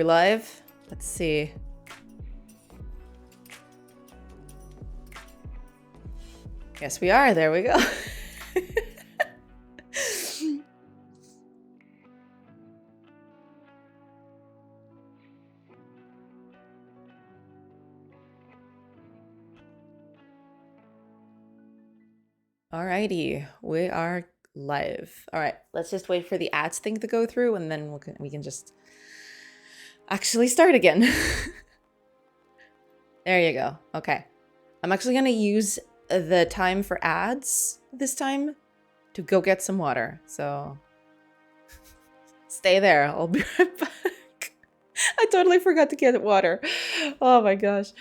we live? Let's see. Yes, we are. There we go. Alrighty, we are live. All right, let's just wait for the ads thing to go through, and then we can just actually start again. There you go. Okay, I'm actually gonna use the time for ads this time to go get some water. So stay there. I'll be right back. I totally forgot to get water. Oh my gosh.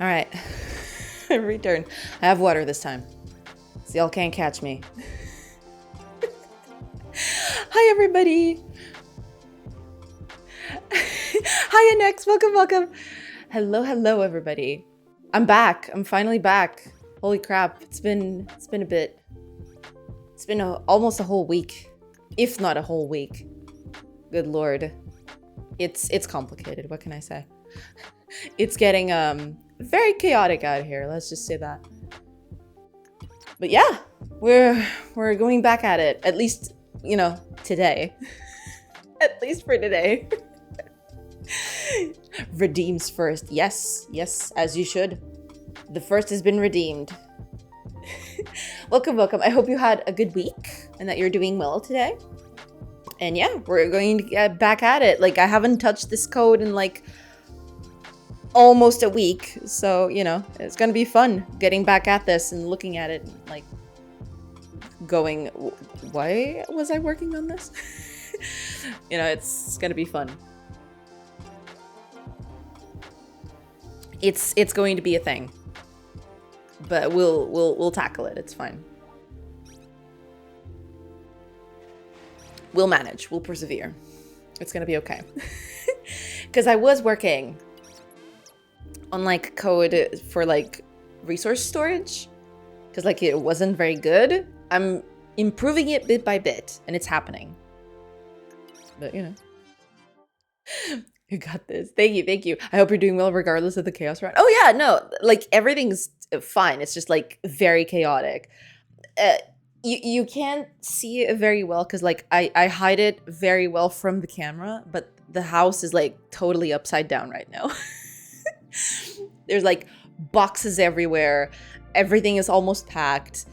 All right, return. I have water this time, so y'all can't catch me. Hi, everybody. Hi, Annex. Welcome, welcome. Hello, hello, everybody. I'm back. I'm finally back. Holy crap, it's been a bit. It's been almost a whole week, if not a whole week. Good lord. It's complicated, what can I say? It's getting very chaotic out here, let's just say that. But yeah, we're going back at it, at least, you know, today. At least for today. Redeems first. Yes, as you should. The first has been redeemed. Welcome. I hope you had a good week and that you're doing well today. And yeah, we're going to get back at it. Like, I haven't touched this code in like almost a week. So, you know, it's going to be fun getting back at this and looking at it, like going, why was I working on this? You know, it's going to be fun. It's going to be a thing. But we'll tackle it. It's fine. We'll manage. We'll persevere. It's gonna be okay. Because I was working on like code for like resource storage. Because like it wasn't very good. I'm improving it bit by bit, and it's happening. But you know. You got this. Thank you. I hope you're doing well regardless of the chaos around. Oh yeah, no, like everything's fine. It's just like very chaotic. You can't see it very well because like I hide it very well from the camera, but the house is like totally upside down right now. There's like boxes everywhere. Everything is almost packed.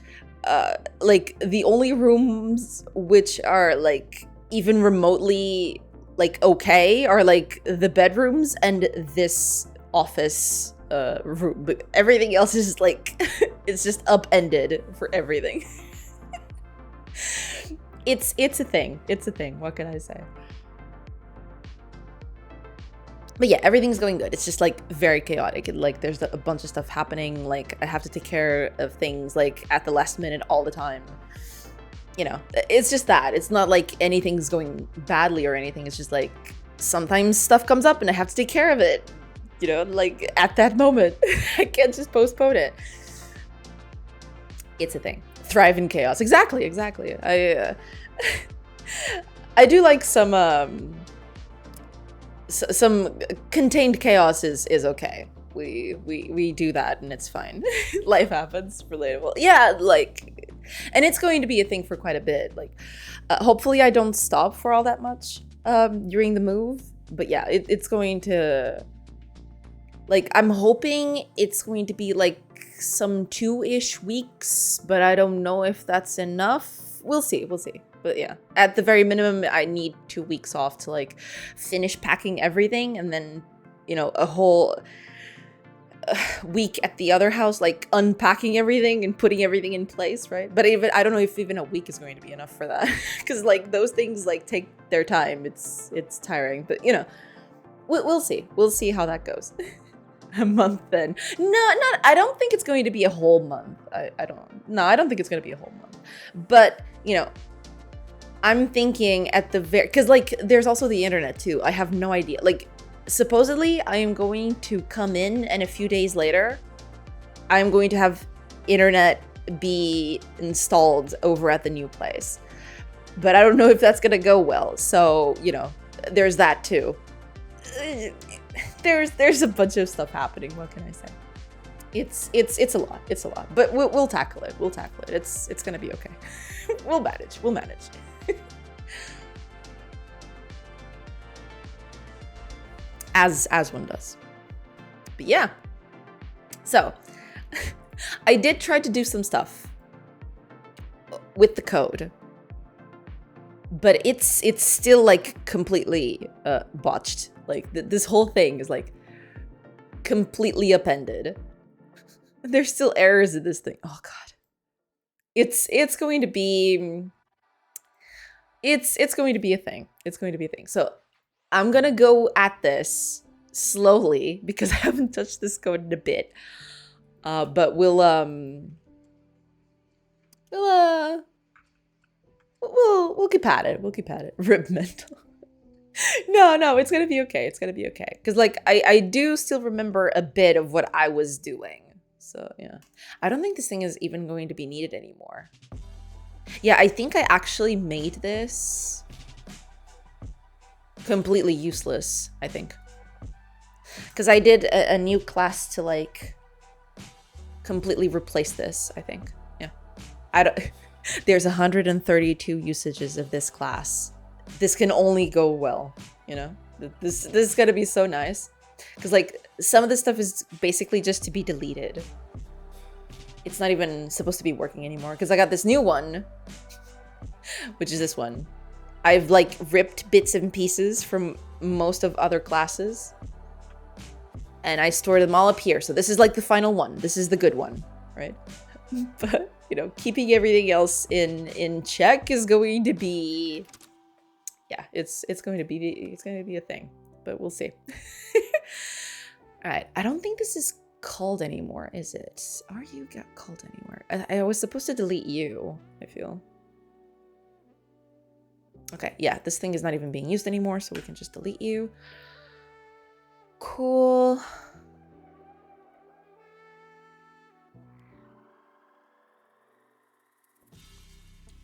Like the only rooms which are like even remotely like okay are like the bedrooms and this office room, but everything else is just like it's just upended for everything. It's a thing. What can I say? But yeah, everything's going good. It's just like very chaotic. Like there's a bunch of stuff happening. Like I have to take care of things like at the last minute all the time. You know, it's just that. It's not like anything's going badly or anything. It's just like sometimes stuff comes up and I have to take care of it. You know, like at that moment. I can't just postpone it. It's a thing. Thrive in chaos. Exactly. I do like some contained chaos is okay. We do that and it's fine. Life happens. Relatable. Yeah, like, and it's going to be a thing for quite a bit. Like, hopefully I don't stop for all that much during the move. But yeah, it's going to, like, I'm hoping it's going to be like some 2-ish weeks, but I don't know if that's enough. We'll see. But yeah, at the very minimum, I need 2 weeks off to like finish packing everything, and then, you know, a whole week at the other house, like unpacking everything and putting everything in place, right? But even I don't know if even a week is going to be enough for that, because like those things like take their time. It's tiring, but you know, we'll see. We'll see how that goes. A month then? No, not. I don't think it's going to be a whole month. I don't think it's going to be a whole month. But you know, I'm thinking at the very, because like there's also the internet too. I have no idea. Like supposedly I am going to come in and a few days later I'm going to have internet be installed over at the new place. But I don't know if that's going to go well. So, you know, there's that too. There's a bunch of stuff happening. What can I say? It's a lot. It's a lot. But we'll tackle it. It's going to be okay. We'll manage. As one does. But yeah. So, I did try to do some stuff with the code. But it's still like completely botched. Like this whole thing is like completely upended. There's still errors in this thing. Oh god. It's going to be it's going to be a thing. It's going to be a thing. So I'm gonna go at this slowly because I haven't touched this code in a bit. But we'll keep at it. We'll keep at it. Rip mental. No, it's gonna be okay. It's gonna be okay. Because like I do still remember a bit of what I was doing. So yeah, I don't think this thing is even going to be needed anymore. Yeah, I think I actually made this completely useless, I think. Because I did a new class to like completely replace this, I think. Yeah. I don't there's 132 usages of this class. This can only go well, you know? This is gonna be so nice. Because like some of this stuff is basically just to be deleted. It's not even supposed to be working anymore. Because I got this new one, which is this one. I've like ripped bits and pieces from most of other classes. And I store them all up here. So this is like the final one. This is the good one, right? But, you know, keeping everything else in check is going to be, yeah, it's going to be a thing, but we'll see. All right, I don't think this is called anymore, is it? Are you got called anymore? I was supposed to delete you, I feel. Okay, yeah, this thing is not even being used anymore, so we can just delete you. Cool.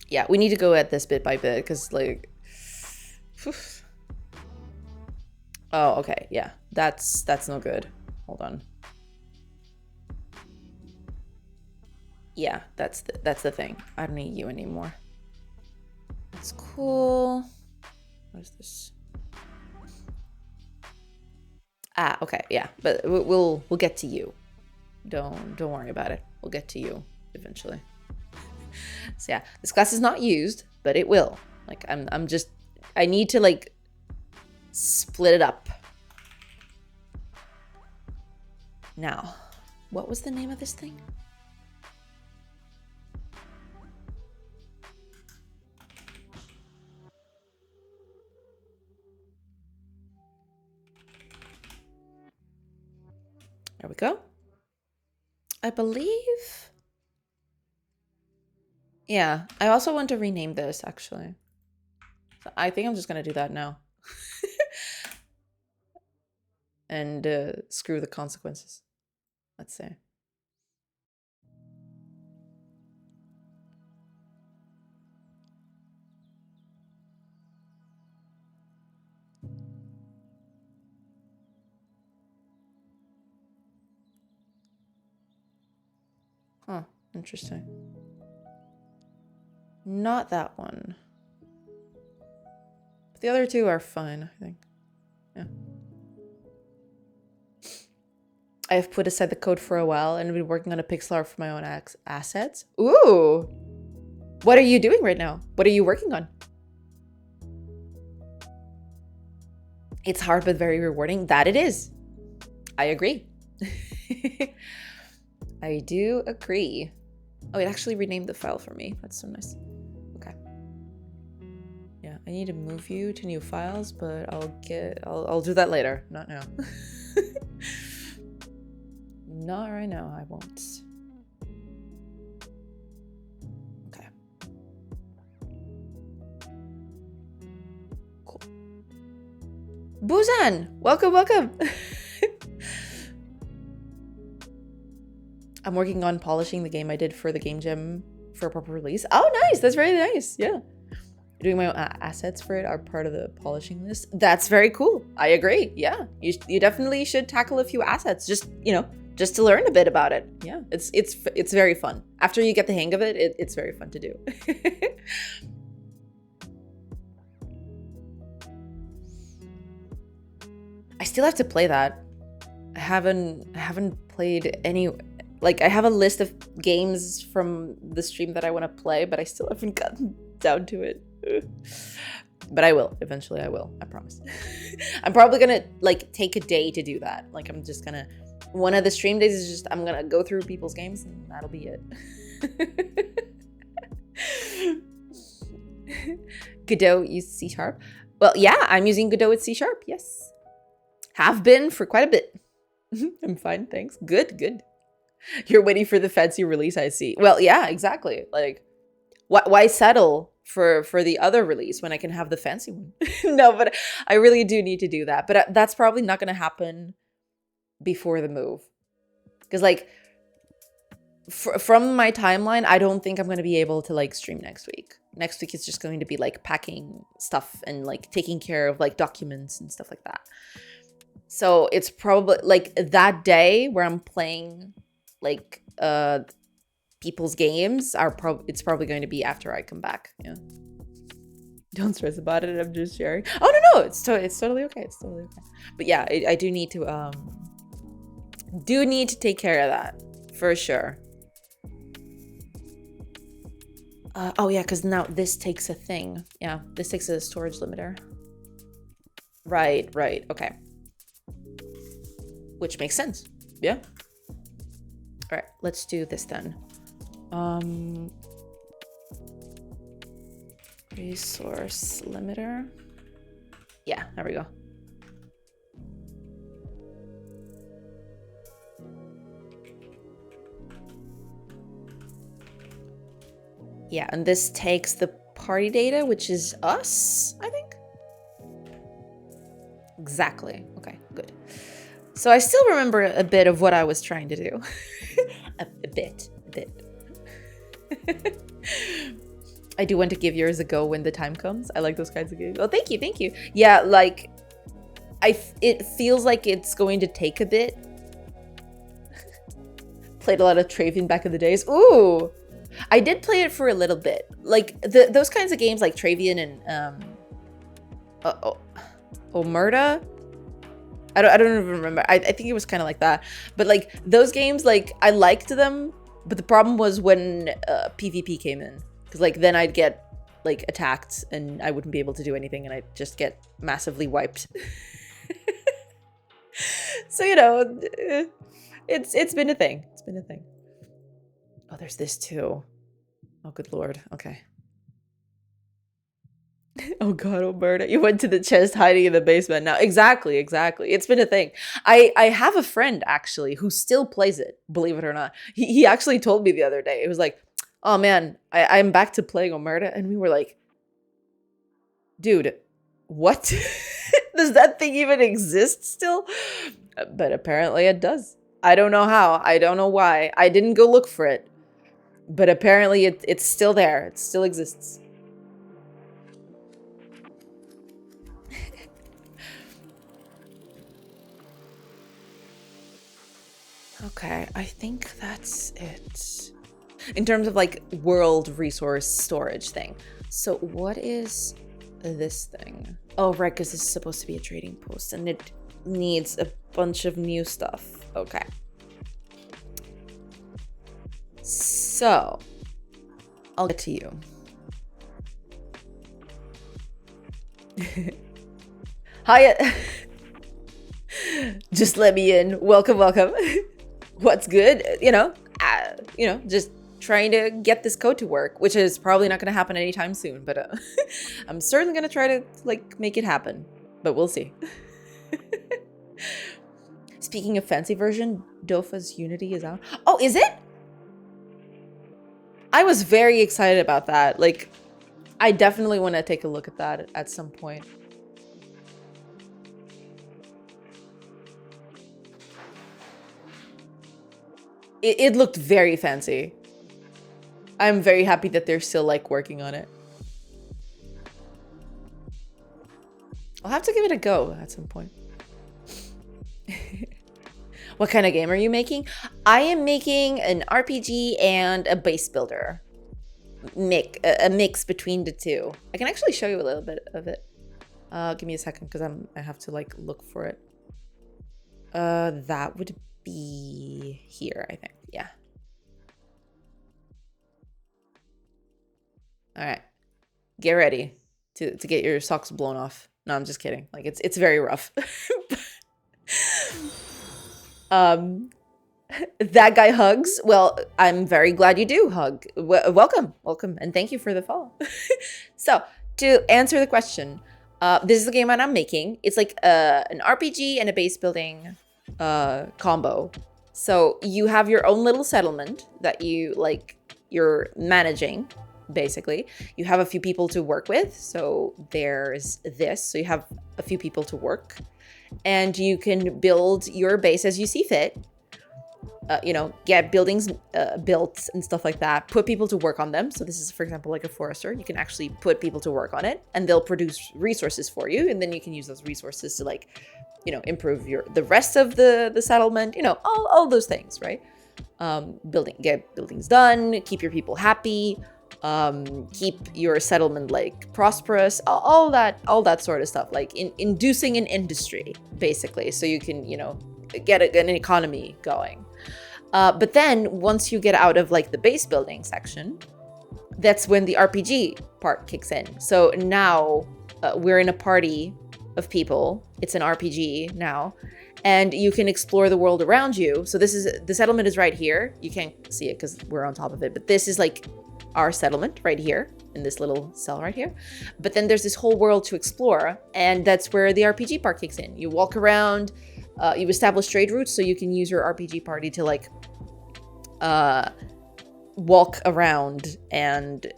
Yeah, we need to go at this bit by bit because like, oh, okay, yeah, that's no good. Hold on. Yeah, that's the thing. I don't need you anymore. That's cool. What is this? Ah, okay, yeah, but we'll get to you. Don't worry about it. We'll get to you eventually. So yeah, this class is not used, but it will. Like I'm just I need to like split it up. Now, what was the name of this thing? There we go. I believe. Yeah, I also want to rename this actually. So I think I'm just gonna do that now. And screw the consequences. Let's say. Huh, interesting. Not that one. But the other two are fine, I think. Yeah. I have put aside the code for a while and been working on a pixel art for my own assets. Ooh! What are you doing right now? What are you working on? It's hard but very rewarding. That it is. I agree. I do agree. Oh, it actually renamed the file for me. That's so nice. Okay. Yeah, I need to move you to new files, but I'll do that later. Not now. Not right now, I won't. Okay. Cool. Buzan! Welcome, welcome! I'm working on polishing the game I did for the Game Jam for a proper release. Oh, nice! That's very nice, yeah. Doing my own assets for it are part of the polishing list. That's very cool. I agree, yeah. You definitely should tackle a few assets, just, you know, just to learn a bit about it. Yeah, it's very fun. After you get the hang of it, it's very fun to do. I still have to play that. I haven't played any. Like, I have a list of games from the stream that I want to play, but I still haven't gotten down to it. But I will. Eventually I will. I promise. I'm probably gonna, like, take a day to do that. Like, I'm just gonna... One of the stream days is just, I'm gonna go through people's games, and that'll be it. Godot use C#. Well, yeah, I'm using Godot with C#, yes. Have been for quite a bit. I'm fine, thanks. Good, good. You're waiting for the fancy release, I see. Well, yeah, exactly. Like, why settle for the other release when I can have the fancy one? No, but I really do need to do that. But that's probably not going to happen before the move. Because, like, from my timeline, I don't think I'm going to be able to like stream next week. Next week is just going to be like packing stuff and like taking care of like documents and stuff like that. So it's probably like that day where I'm playing like people's games it's probably going to be after I come back. Yeah. Don't stress about it. I'm just sharing. Oh no, it's totally okay. It's totally okay. But yeah, I do need to take care of that for sure. Oh yeah, because now this takes a thing. Yeah, this takes a storage limiter. Right. Okay. Which makes sense. Yeah. All right, let's do this then. Resource limiter. Yeah, there we go. Yeah, and this takes the party data, which is us, I think. Exactly. Okay, good. So I still remember a bit of what I was trying to do. a bit. I do want to give yours a go when the time comes. I like those kinds of games. Oh, thank you. Yeah, like, it feels like it's going to take a bit. Played a lot of Travian back in the days. Ooh! I did play it for a little bit. Like, those kinds of games like Travian and, Omerta? I don't even remember. I think it was kind of like that. But, like, those games, like, I liked them. But the problem was when PvP came in. Because, like, then I'd get, like, attacked and I wouldn't be able to do anything and I'd just get massively wiped. So, you know, it's been a thing. It's been a thing. Oh, there's this too. Oh, good Lord. Okay. Oh God, Alberta, you went to the chest hiding in the basement. Now, exactly. It's been a thing. I have a friend actually who still plays it, believe it or not. He actually told me the other day. It was like, oh man, I'm back to playing Omerta. And we were like, dude, what? Does that thing even exist still? But apparently it does. I don't know how. I don't know why. I didn't go look for it. But apparently it's still there. It still exists. Okay, I think that's it. In terms of like world resource storage thing. So what is this thing? Oh, right, because this is supposed to be a trading post and it needs a bunch of new stuff. Okay. So, I'll get to you. Hi. Just let me in. Welcome. What's good? Just trying to get this code to work, which is probably not going to happen anytime soon, but I'm certainly going to try to like make it happen, but we'll see. Speaking of fancy version, Dofa's Unity is out. Oh, is it? I was very excited about that. Like, I definitely want to take a look at that at some point. It looked very fancy. I'm very happy that they're still like working on it. I'll have to give it a go at some point. What kind of game are you making? I am making an RPG and a base builder. A mix between the two. I can actually show you a little bit of it. Give me a second because I have to like look for it. That would be here, I think. Yeah. All right. Get ready to get your socks blown off. No, I'm just kidding. Like it's very rough. That guy hugs. Well, I'm very glad you do hug. Welcome, and thank you for the follow. So, to answer the question, this is the game that I'm making. It's like an RPG and a base building combo. So you have your own little settlement that you're managing. Basically, you have a few people to work with. So there's this. So you have a few people to work, and you can build your base as you see fit. get buildings built and stuff like that, put people to work on them. So this is, for example, like a forester. You can actually put people to work on it and they'll produce resources for you. And then you can use those resources to like, improve the rest of the settlement, all those things, right? Get buildings done, keep your people happy, keep your settlement like prosperous, all that sort of stuff, like inducing an industry basically, so you can get an economy going. But then once you get out of like the base building section, that's when the RPG part kicks in. So now we're in a party of people. It's an RPG now, and you can explore the world around you. So the settlement is right here. You can't see it because we're on top of it, but this is like our settlement right here in this little cell right here. But then there's this whole world to explore, and that's where the RPG part kicks in. You walk around, you establish trade routes, so you can use your RPG party to like walk around and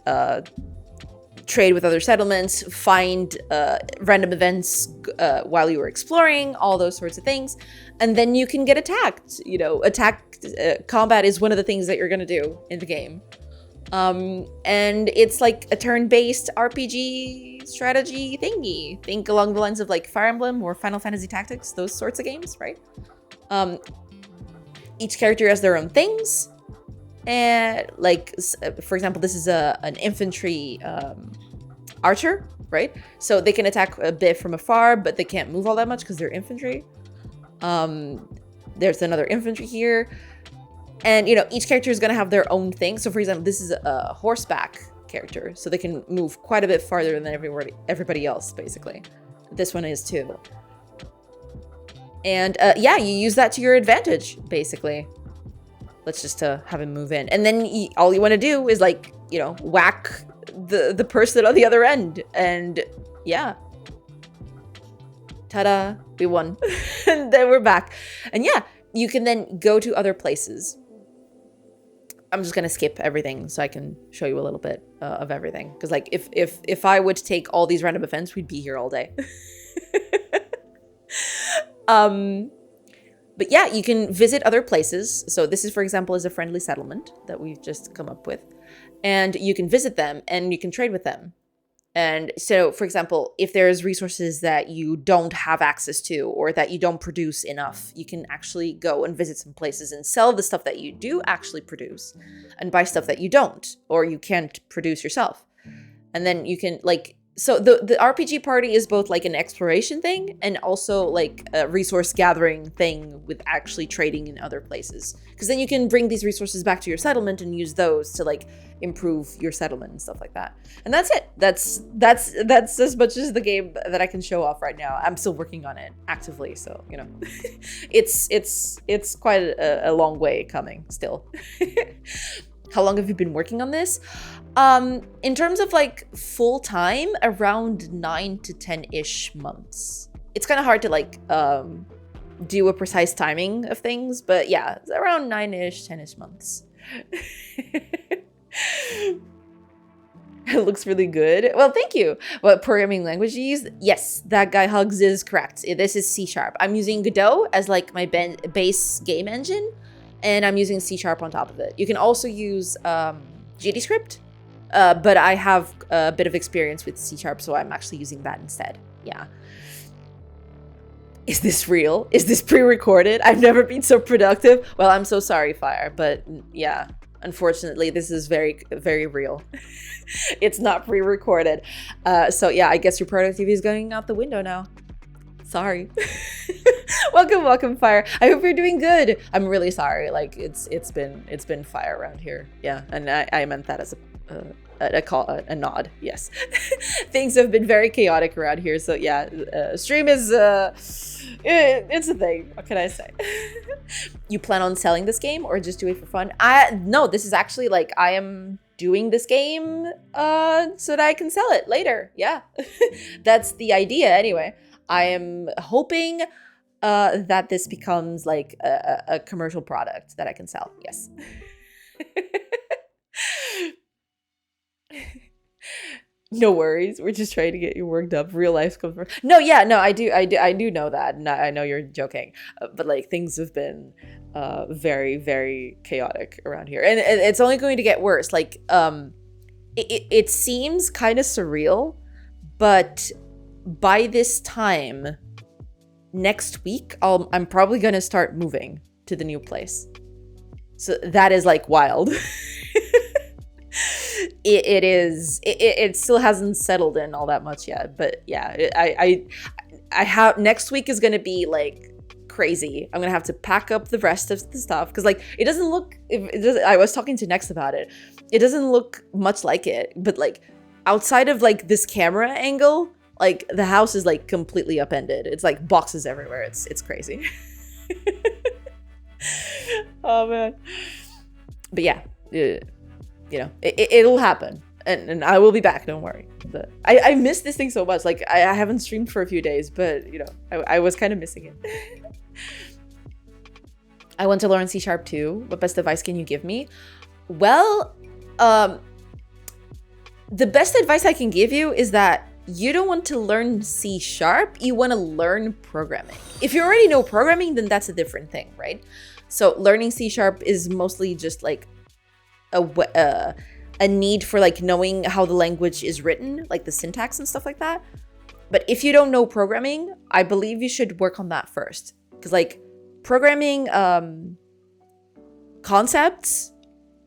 trade with other settlements, find random events while you were exploring, all those sorts of things. And then you can get attacked. Combat is one of the things that you're going to do in the game. And it's like a turn-based RPG strategy thingy. Think along the lines of like Fire Emblem or Final Fantasy Tactics, those sorts of games, right? Each character has their own things. And like, for example, this is an infantry archer, right? So they can attack a bit from afar, but they can't move all that much because they're infantry. There's another infantry here. And, each character is going to have their own thing. So, for example, this is a horseback character. So they can move quite a bit farther than everybody else, basically. This one is too. And, you use that to your advantage, basically. Let's just have him move in. And then all you want to do is, like, whack the person on the other end. And, yeah. Ta-da. We won. And then we're back. And, yeah, you can then go to other places. I'm just going to skip everything so I can show you a little bit of everything. Because, like, if I would take all these random events, we'd be here all day. But yeah, you can visit other places. So this is, for example, is a friendly settlement that we've just come up with. And you can visit them and you can trade with them. And so, for example, if there's resources that you don't have access to or that you don't produce enough, you can actually go and visit some places and sell the stuff that you do actually produce and buy stuff that you don't or you can't produce yourself. And then you can, like, so the RPG party is both like an exploration thing and also like a resource gathering thing with actually trading in other places. Because then you can bring these resources back to your settlement and use those to like improve your settlement and stuff like that. And that's it. That's as much as the game that I can show off right now. I'm still working on it actively, so it's quite a long way coming still. How long have you been working on this? In terms of like full time, around 9 to 10-ish months. It's kind of hard to like do a precise timing of things, but yeah, it's around 9-ish, 10-ish months. It looks really good. Well, thank you. What programming language you use? Yes, that guy Hugs is correct. This is C#. I'm using Godot as like my base game engine, and I'm using C# on top of it. You can also use GDScript, but I have a bit of experience with C#, so I'm actually using that instead. Yeah. Is this real? Is this pre-recorded? I've never been so productive. Well, I'm so sorry, Fire, but yeah, unfortunately, this is very, very real. It's not pre-recorded. So yeah, I guess your productivity is going out the window now. Sorry. Welcome, Fire. I hope you're doing good. I'm really sorry. Like it's been fire around here. Yeah, and I meant that as a nod. Yes. Things have been very chaotic around here. So yeah, stream is it's a thing. What can I say? You plan on selling this game or just do it for fun? No, this is actually like I am doing this game so that I can sell it later. Yeah. That's the idea anyway. I am hoping that this becomes like a commercial product that I can sell. Yes. No worries. We're just trying to get you worked up. Real life comes first. No, yeah, no, I do know that. And I know you're joking, but like things have been very, very chaotic around here, and it's only going to get worse. Like, it seems kind of surreal, but by this time next week, I'm probably gonna start moving to the new place. So that is like wild. It still hasn't settled in all that much yet, but yeah, I have, next week is gonna be like crazy. I'm gonna have to pack up the rest of the stuff because like it doesn't look, I was talking to Next about it. It doesn't look much like it, but like outside of like this camera angle, like the house is like completely upended. It's like boxes everywhere. It's crazy. Oh man. But yeah, you know, it'll happen, and I will be back. Don't worry. But I miss this thing so much. Like I haven't streamed for a few days, but you know, I was kind of missing it. I want to learn C# too. What best advice can you give me? Well, the best advice I can give you is that you don't want to learn C#. You want to learn programming. If you already know programming, then that's a different thing, right? So learning C# is mostly just like a need for like knowing how the language is written, like the syntax and stuff like that. But if you don't know programming, I believe you should work on that first, because like programming concepts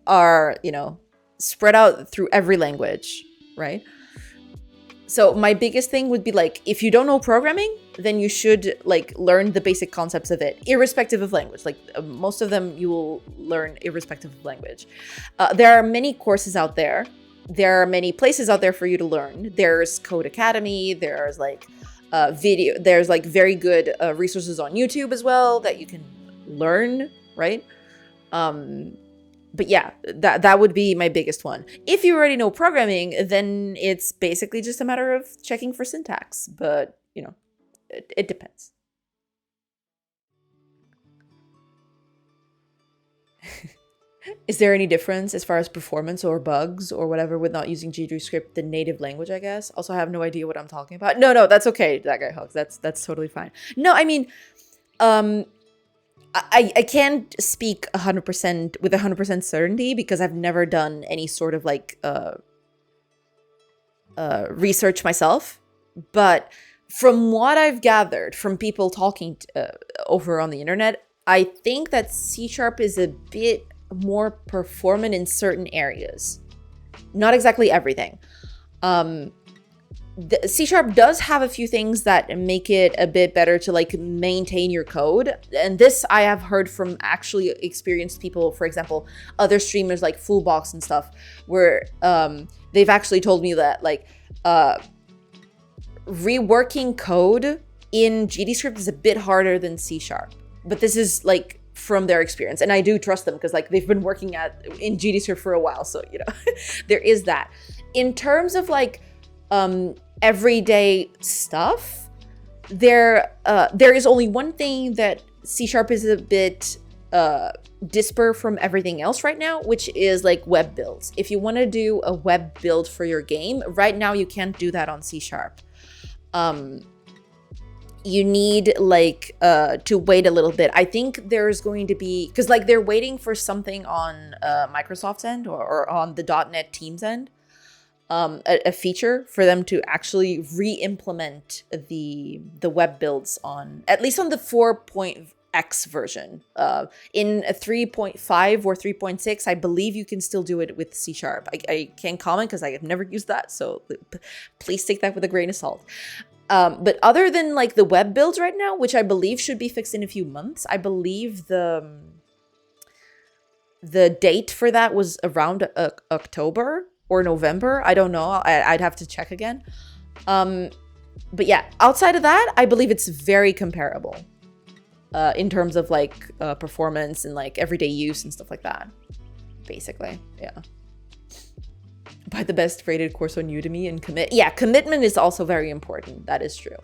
are, you know, spread out through every language, right? So my biggest thing would be like, if you don't know programming, then you should like learn the basic concepts of it, irrespective of language. Like most of them you will learn irrespective of language. There are many courses out there. There are many places out there for you to learn. There's Code Academy. There's like there's like very good resources on YouTube as well that you can learn, right? But yeah, that would be my biggest one. If you already know programming, then it's basically just a matter of checking for syntax. But, you know, it depends. Is there any difference as far as performance or bugs or whatever with not using GDScript, the native language, I guess? Also, I have no idea what I'm talking about. No, that's okay, that guy Hugs. That's totally fine. No, I mean, I can't speak 100% with 100% certainty because I've never done any sort of like research myself. But from what I've gathered from people talking over on the internet, I think that C# is a bit more performant in certain areas. Not exactly everything. The C# does have a few things that make it a bit better to like maintain your code. And this I have heard from actually experienced people, for example, other streamers like Fullbox and stuff, where they've actually told me that like reworking code in GDScript is a bit harder than C#. But this is like from their experience. And I do trust them because like they've been working in GDScript for a while. So, you know, there is that. In terms of like everyday stuff, there is only one thing that C# is a bit disparate from everything else right now, which is like web builds. If you want to do a web build for your game, right now you can't do that on C#. You need like to wait a little bit. I think there's going to be, because like they're waiting for something on Microsoft's end or on the .NET team's end. A feature for them to actually re-implement the web builds on, at least on the 4.x version. In a 3.5 or 3.6, I believe you can still do it with C#. I can't comment because I have never used that, so please take that with a grain of salt. But other than like the web builds right now, which I believe should be fixed in a few months, I believe the date for that was around October or November. I don't know. I'd have to check again. But yeah, outside of that, I believe it's very comparable in terms of like performance and like everyday use and stuff like that. Basically, yeah. Buy the best rated course on Udemy and commit. Yeah, commitment is also very important. That is true.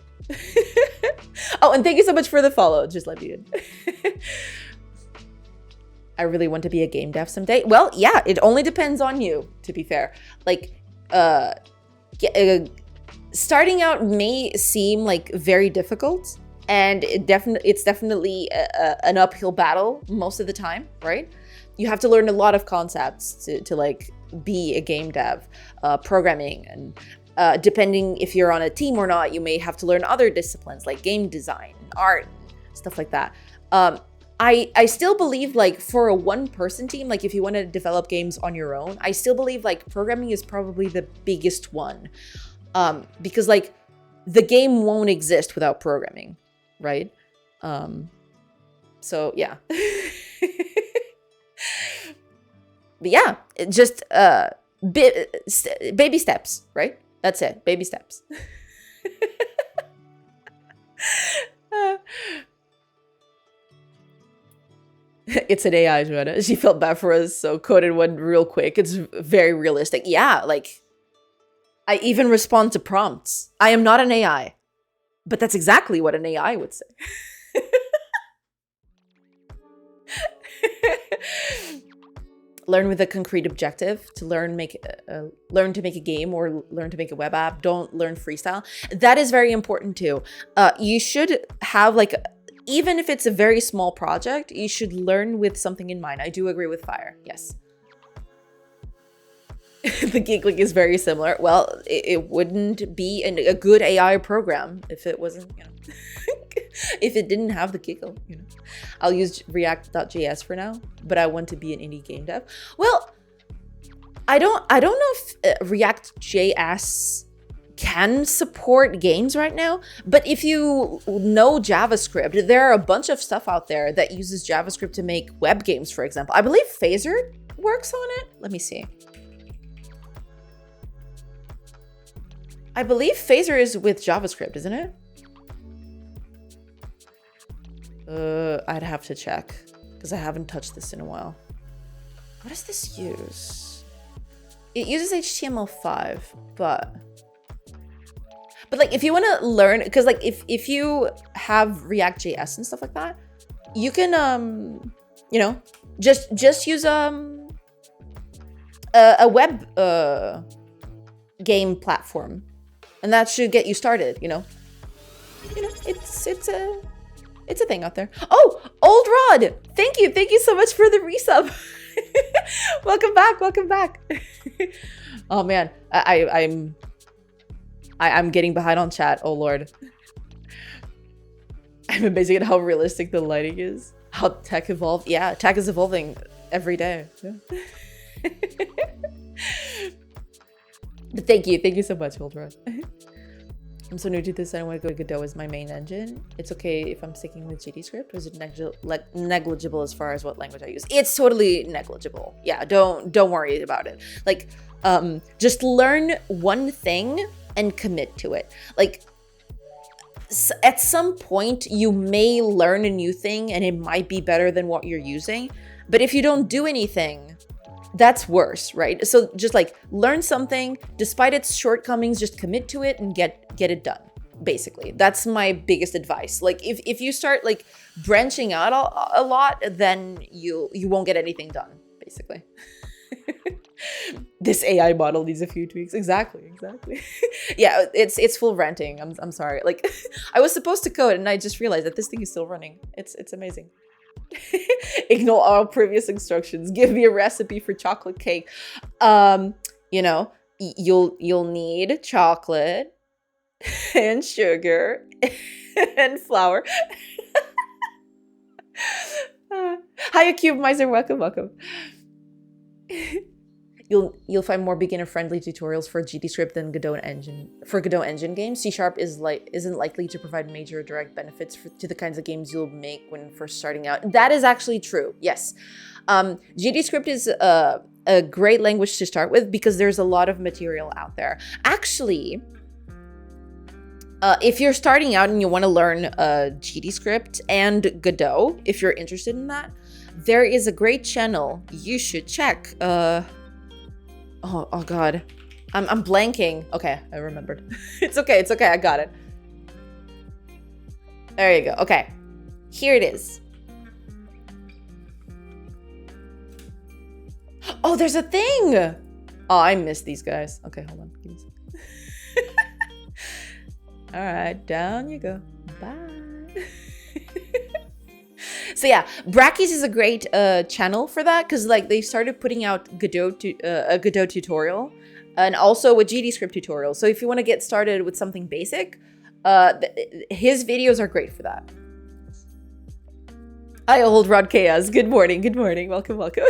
Oh, and thank you so much for the follow. Just let me in. I really want to be a game dev someday. Well, yeah, it only depends on you, to be fair. Like, starting out may seem like very difficult, and it's definitely an uphill battle most of the time, right? You have to learn a lot of concepts to like be a game dev, programming, and depending if you're on a team or not, you may have to learn other disciplines like game design, art, stuff like that. I still believe, like, for a one-person team, like if you want to develop games on your own, I still believe like programming is probably the biggest one, because like the game won't exist without programming, right? So yeah. But yeah, just baby steps, right? That's it, baby steps. It's an AI, Joanna. She felt bad for us, so coded one real quick. It's very realistic. Yeah, like, I even respond to prompts. I am not an AI, but that's exactly what an AI would say. Learn with a concrete objective to learn to make a game or learn to make a web app. Don't learn freestyle. That is very important too. You should have like, even if it's a very small project, you should learn with something in mind. I do agree with Fire. Yes. The Geekling is very similar. Well, it wouldn't be a good AI program if it wasn't, you know, if it didn't have the Geekling, you know. I'll use React.js for now, but I want to be an indie game dev. Well, I don't know if React.js can support games right now, but if you know JavaScript, there are a bunch of stuff out there that uses JavaScript to make web games, for example. I believe Phaser works on it. Let me see. I believe Phaser is with JavaScript, isn't it? I'd have to check because I haven't touched this in a while. What does this use? It uses HTML5, but like if you want to learn, because like if you have React.js and stuff like that, you can you know, just use a web game platform, and that should get you started. You know, it's a thing out there. Oh, Old Rod, thank you so much for the resub. Welcome back. Oh man, I'm getting behind on chat. Oh lord. I'm amazed at how realistic the lighting is. How tech evolved. Yeah, tech is evolving every day. Yeah. But thank you so much, Old Rod. I'm so new to this, I don't want to go to Godot as my main engine. It's okay if I'm sticking with GDScript, or is it negligible as far as what language I use? It's totally negligible. Yeah, don't worry about it. Like, just learn one thing and commit to it. Like, at some point, you may learn a new thing and it might be better than what you're using. But if you don't do anything, that's worse, right? So just like learn something, despite its shortcomings, just commit to it and get it done. Basically, that's my biggest advice. Like if you start like branching out a lot, then you won't get anything done, basically. This AI model needs a few tweaks. Exactly. Yeah, it's full ranting. I'm sorry. Like I was supposed to code and I just realized that this thing is still running. It's amazing. Ignore all previous instructions. Give me a recipe for chocolate cake. You know, you'll need chocolate and sugar and flour. Hiya Cube Miser, welcome. You'll find more beginner-friendly tutorials for GDScript than Godot Engine. For Godot Engine games, C# isn't likely to provide major direct benefits to the kinds of games you'll make when first starting out. That is actually true. Yes, GDScript is a great language to start with because there's a lot of material out there. Actually, if you're starting out and you want to learn GDScript and Godot, if you're interested in that, there is a great channel you should check. Oh god, I'm blanking. Okay, I remembered. It's okay, I got it. There you go. Okay, here it is. Oh, there's a thing. Oh, I miss these guys. Okay, hold on. Give me a second. All right, down you go. Bye. So yeah, Brackies is a great channel for that, because like they started putting out Godot a Godot tutorial, and also a GDScript tutorial. So if you want to get started with something basic, his videos are great for that. I hold Rod Chaos. Good morning. Good morning. Welcome. Welcome.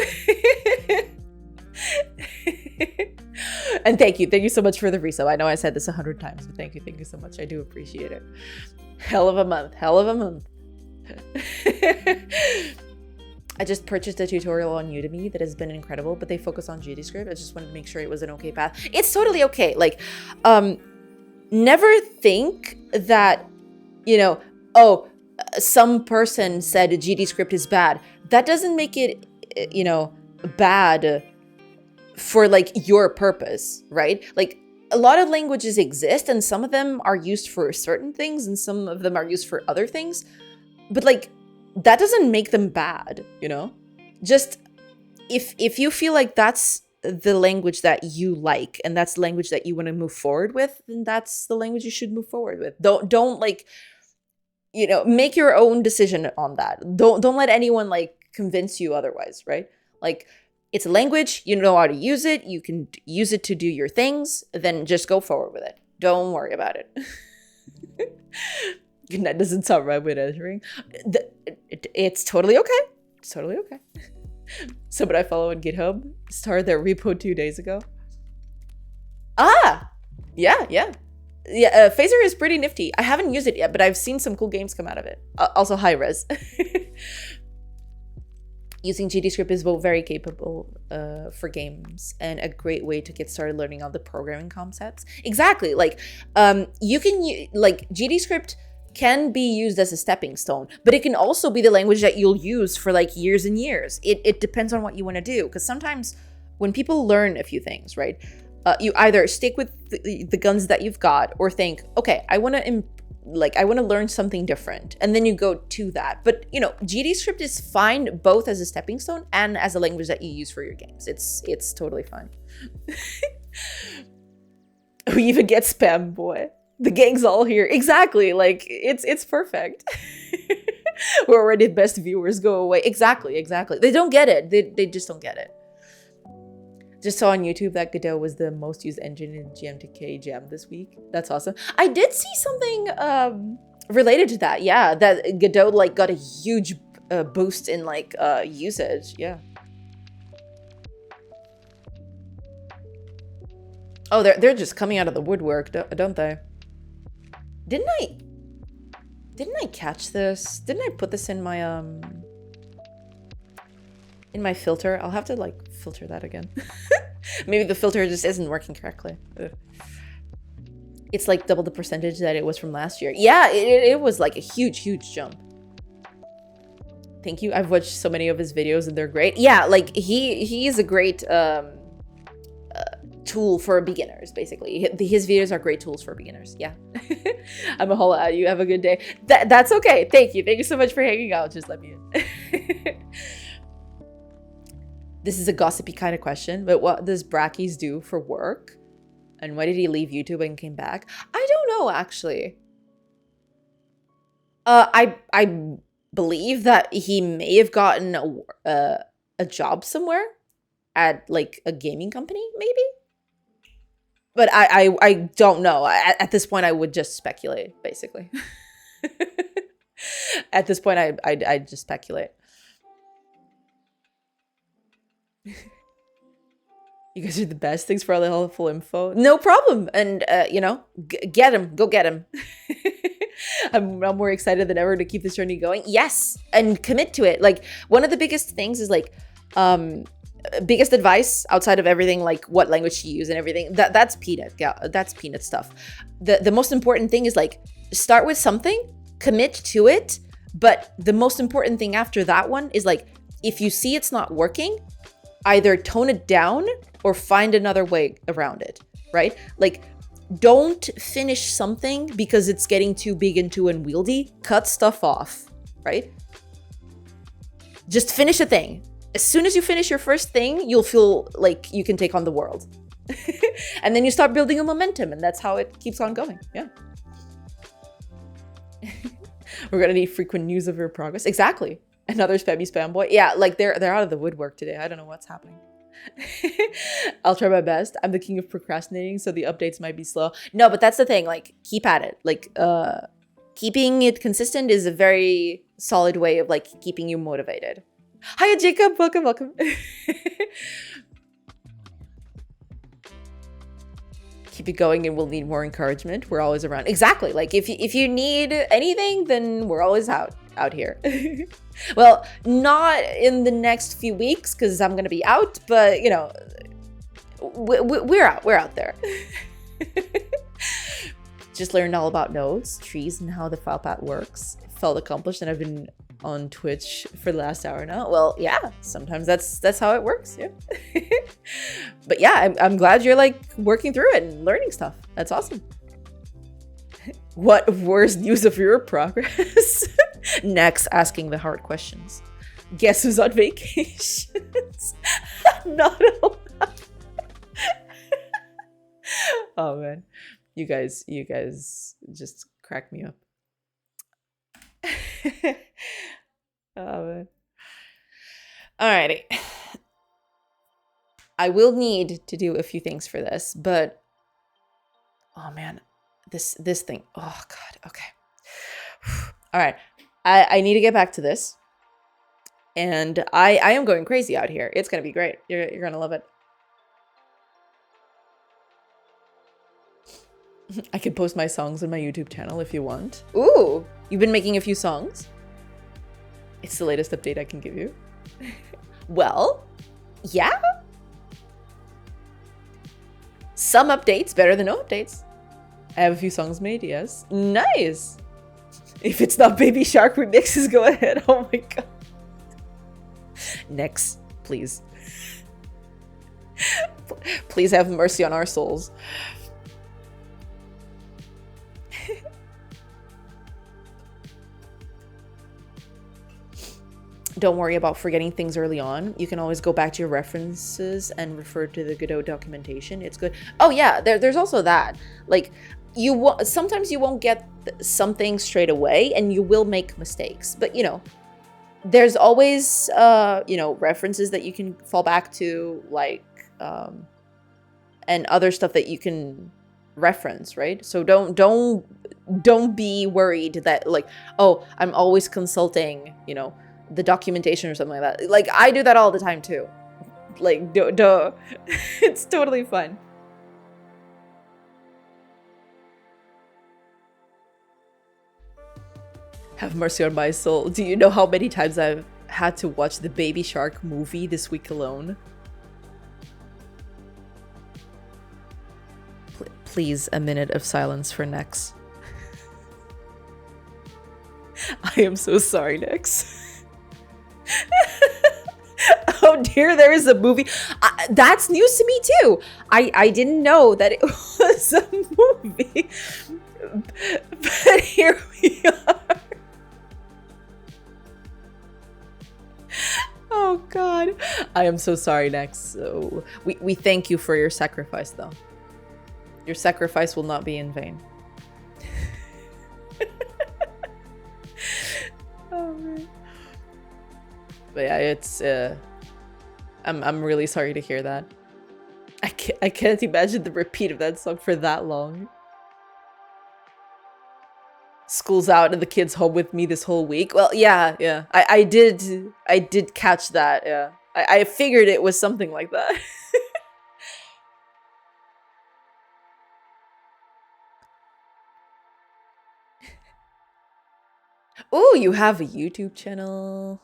And thank you. Thank you so much for the resub. I know I said this 100 times, but thank you. Thank you so much. I do appreciate it. Hell of a month. Hell of a month. I just purchased a tutorial on Udemy that has been incredible, but they focus on GDScript. I just wanted to make sure it was an okay path. It's totally okay. Like, never think that, you know, oh, some person said GDScript is bad. That doesn't make it, you know, bad for like your purpose, right? Like a lot of languages exist and some of them are used for certain things and some of them are used for other things. But like that doesn't make them bad, you know? Just if you feel like that's the language that you like and that's the language that you want to move forward with, then that's the language you should move forward with. Don't like, you know, make your own decision on that. Don't let anyone like convince you otherwise, right? Like it's a language, you know how to use it, you can use it to do your things, then just go forward with it. Don't worry about it. That doesn't sound right with entering. It's totally okay. It's totally okay. Someone I follow on GitHub started their repo 2 days ago. Ah! Yeah. Phaser is pretty nifty. I haven't used it yet, but I've seen some cool games come out of it. Also high res. Using GDScript is both very capable for games and a great way to get started learning all the programming concepts. Exactly. Like, you can like GDScript can be used as a stepping stone, but it can also be the language that you'll use for like years and years. It depends on what you want to do. Because sometimes when people learn a few things, right, you either stick with the guns that you've got or think, okay, I want to learn something different, and then you go to that. But you know, GDScript is fine both as a stepping stone and as a language that you use for your games. It's totally fine. We even get spam, boy. The gang's all here. Exactly. Like it's perfect. We're already the best viewers. Go away. Exactly. They don't get it. They just don't get it. Just saw on YouTube that Godot was the most used engine in GMTK Jam this week. That's awesome. I did see something related to that. Yeah, that Godot like got a huge boost in like usage. Yeah. Oh, they're just coming out of the woodwork, don't they? Didn't I catch this? Didn't I put this in my filter? I'll have to like filter that again. Maybe the filter just isn't working correctly. Ugh. It's like double the percentage that it was from last year. Yeah, it was like a huge jump. Thank you. I've watched so many of his videos and they're great. Yeah, like he is a great tool for beginners, basically. His videos are great tools for beginners. Yeah. I'm a holla at you. Have a good day. That's okay. Thank you so much for hanging out. Just let me in. This is a gossipy kind of question, but what does Brackies do for work? And why did he leave YouTube and came back? I don't know, actually. I believe that he may have gotten a job somewhere at like a gaming company, maybe. But I don't know. At this point, I would just speculate, basically. At this point, I just speculate. You guys are the best. Thanks for all the helpful info. No problem. And, you know, get him. Go get him. I'm more excited than ever to keep this journey going. Yes. And commit to it. Like, one of the biggest things is, like, biggest advice outside of everything, like what language to use and everything, that's peanut. Yeah, that's peanut stuff. The most important thing is, like, start with something, commit to it. But the most important thing after that one is, like, if you see it's not working, either tone it down or find another way around it, right? Like, don't finish something because it's getting too big and too unwieldy. Cut stuff off, right? Just finish a thing. As soon as you finish your first thing, you'll feel like you can take on the world. And then you start building a momentum, and that's how it keeps on going. Yeah. We're gonna need frequent news of your progress. Exactly. Another spammy spam boy. Yeah, like they're out of the woodwork today. I don't know what's happening. I'll try my best. I'm the king of procrastinating, so the updates might be slow. No, but that's the thing. Like, keep at it. Like, keeping it consistent is a very solid way of like keeping you motivated. Hiya, Jacob. Welcome, welcome. Keep it going, and we'll need more encouragement. We're always around. Exactly. Like if you need anything, then we're always out here. Well, not in the next few weeks because I'm gonna be out, but you know, we're out there. Just learned all about nodes, trees, and how the file path works. Felt accomplished, and I've been on Twitch for the last hour now. Well, yeah, sometimes that's how it works. Yeah. But yeah, I'm glad you're like working through it and learning stuff. That's awesome. What worst news of your progress? Next, asking the hard questions. Guess who's on vacations? Not allowed. Oh man, you guys just crack me up. Oh man. Alrighty. I will need to do a few things for this, but oh man, this thing. Oh god. Okay. All right. I need to get back to this. And I am going crazy out here. It's gonna be great. You're gonna love it. I can post my songs on my YouTube channel if you want. Ooh, you've been making a few songs? It's the latest update I can give you. Well, yeah. Some updates better than no updates. I have a few songs made, yes. Nice. If it's not Baby Shark remixes, go ahead. Oh my god. Next, please. Please have mercy on our souls. Don't worry about forgetting things early on. You can always go back to your references and refer to the Godot documentation. It's good. Oh yeah, there's also that. Like, sometimes you won't get something straight away, and you will make mistakes. But you know, there's always you know, references that you can fall back to, like and other stuff that you can reference, right? So don't be worried that like, oh, I'm always consulting, you know, the documentation or something like that. Like, I do that all the time too. Like, duh. It's totally fun. Have mercy on my soul. Do you know how many times I've had to watch the Baby Shark movie this week alone? Please, a minute of silence for Nex. I am so sorry, Nex. Oh dear, there is a movie. That's news to me too. I didn't know that it was a movie. But here we are. Oh god. I am so sorry, Nex. So we thank you for your sacrifice though. Your sacrifice will not be in vain. Oh man. But yeah, it's I'm really sorry to hear that. I can't imagine the repeat of that song for that long. School's out and the kids home with me this whole week. Well, yeah. I did catch that, yeah. I figured it was something like that. Oh, you have a YouTube channel.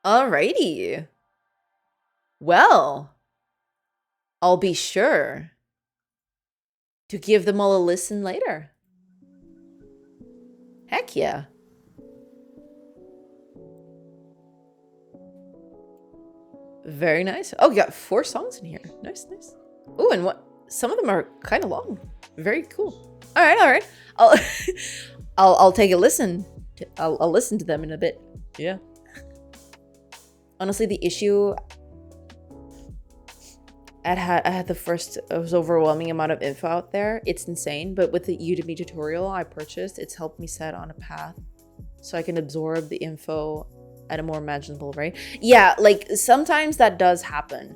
Alrighty. Well, I'll be sure to give them all a listen later. Heck yeah. Very nice. Oh, you got 4 songs in here. Nice. Oh, and what? Some of them are kind of long. Very cool. All right. I'll take a listen. I'll listen to them in a bit. Yeah. Honestly, the issue I had the first, it was overwhelming amount of info out there. It's insane. But with the Udemy tutorial I purchased, it's helped me set on a path so I can absorb the info at a more manageable rate. Yeah, like sometimes that does happen.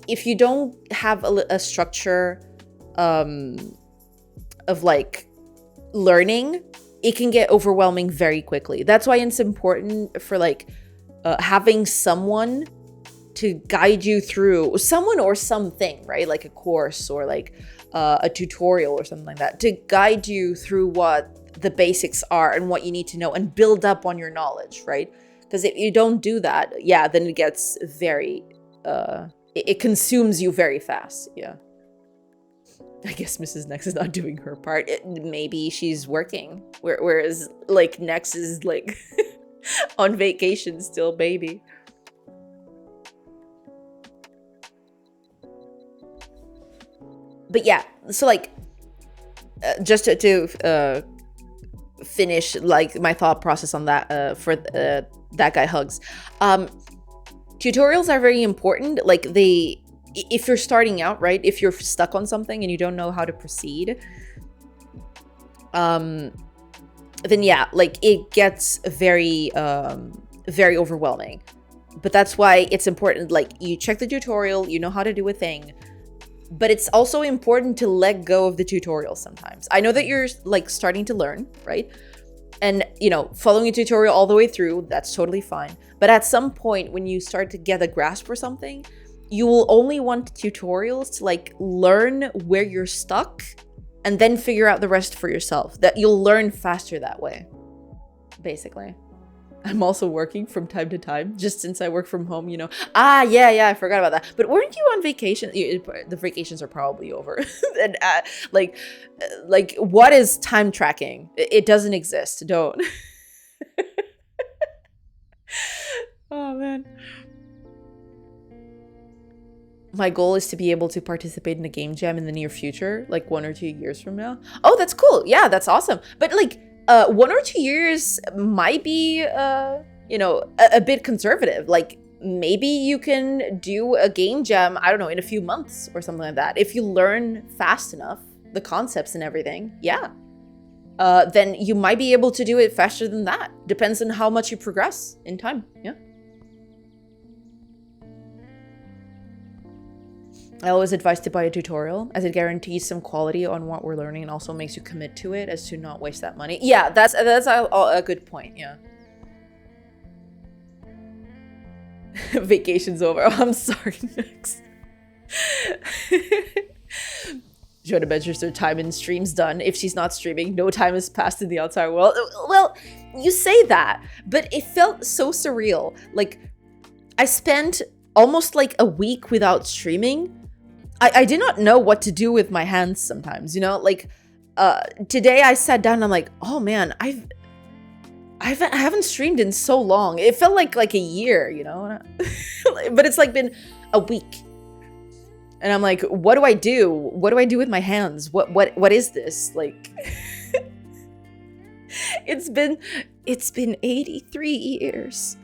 If you don't have a structure of like learning, it can get overwhelming very quickly. That's why it's important for like having someone to guide you through, someone or something, right? Like a course or like a tutorial or something like that, to guide you through what the basics are and what you need to know and build up on your knowledge, right? Because if you don't do that, yeah, then it gets very, it consumes you very fast, yeah. I guess Mrs. Nex is not doing her part. Maybe she's working, whereas like Nex is like on vacation still, baby. But yeah, so like, just to finish like my thought process on that for that guy hugs. Tutorials are very important. Like if you're starting out, right? If you're stuck on something and you don't know how to proceed, then yeah, like it gets very, very overwhelming. But that's why it's important. Like you check the tutorial, you know how to do a thing. But it's also important to let go of the tutorial sometimes. I know that you're like starting to learn, right? And, you know, following a tutorial all the way through, that's totally fine. But at some point when you start to get a grasp for something, you will only want tutorials to like learn where you're stuck and then figure out the rest for yourself. That you'll learn faster that way, basically. I'm also working from time to time, just since I work from home, you know. Yeah, I forgot about that. But weren't you on vacation? The vacations are probably over. And like, what is time tracking? It doesn't exist. Don't. Oh, man. My goal is to be able to participate in a game jam in the near future, like 1 or 2 years from now. Oh, that's cool. Yeah, that's awesome. But like, 1 or 2 years might be, you know, a bit conservative. Like maybe you can do a game jam, I don't know, in a few months or something like that. If you learn fast enough, the concepts and everything, yeah. Then you might be able to do it faster than that. Depends on how much you progress in time, yeah. I always advise to buy a tutorial, as it guarantees some quality on what we're learning and also makes you commit to it as to not waste that money. Yeah, that's a good point, yeah. Vacation's over. Oh, I'm sorry, Next. Jonah mentions their time in stream's done. If she's not streaming, no time has passed in the outside world. Well, you say that, but it felt so surreal. Like, I spent almost like a week without streaming. I did not know what to do with my hands sometimes, you know? Like, today I sat down and I'm like, oh man, I haven't streamed in so long. It felt like a year, you know? But it's like been a week. And I'm like, what do I do? What do I do with my hands? What is this? Like, it's been 83 years.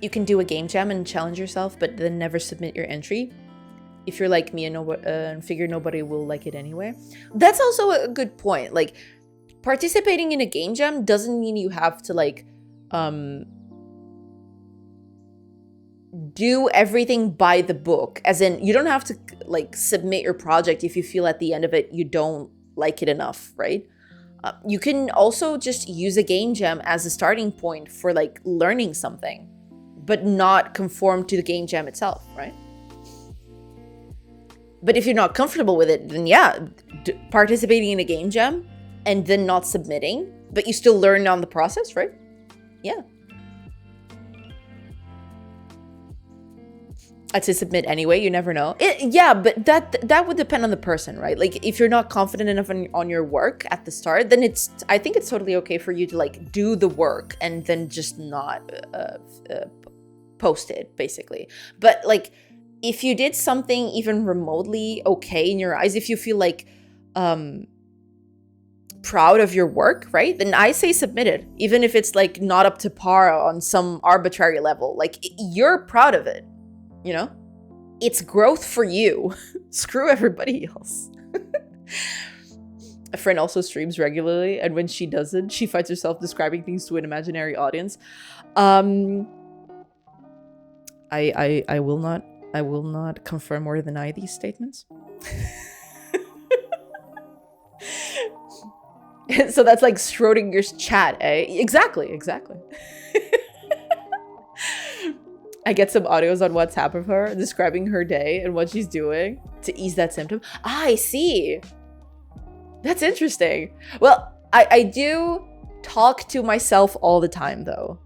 You can do a game jam and challenge yourself, but then never submit your entry. If you're like me and figure nobody will like it anyway. That's also a good point. Like, participating in a game jam doesn't mean you have to like do everything by the book. As in, you don't have to like submit your project if you feel at the end of it you don't like it enough, right? You can also just use a game jam as a starting point for like learning something, but not conform to the game jam itself, right? But if you're not comfortable with it, then yeah, participating in a game jam and then not submitting, but you still learn on the process, right? Yeah. To submit anyway, you never know. Yeah, but that would depend on the person, right? Like, if you're not confident enough on your work at the start, then I think it's totally okay for you to like do the work and then just not post it, basically. But like, if you did something even remotely okay in your eyes, if you feel like proud of your work, right? Then I say submit it, even if it's like not up to par on some arbitrary level. Like you're proud of it, you know? It's growth for you. Screw everybody else. A friend also streams regularly, and when she doesn't, she finds herself describing things to an imaginary audience. I will not confirm or deny these statements. So that's like Schrodinger's chat, eh? Exactly. I get some audios on WhatsApp of her describing her day and what she's doing to ease that symptom. Ah, I see. That's interesting. Well, I do talk to myself all the time, though.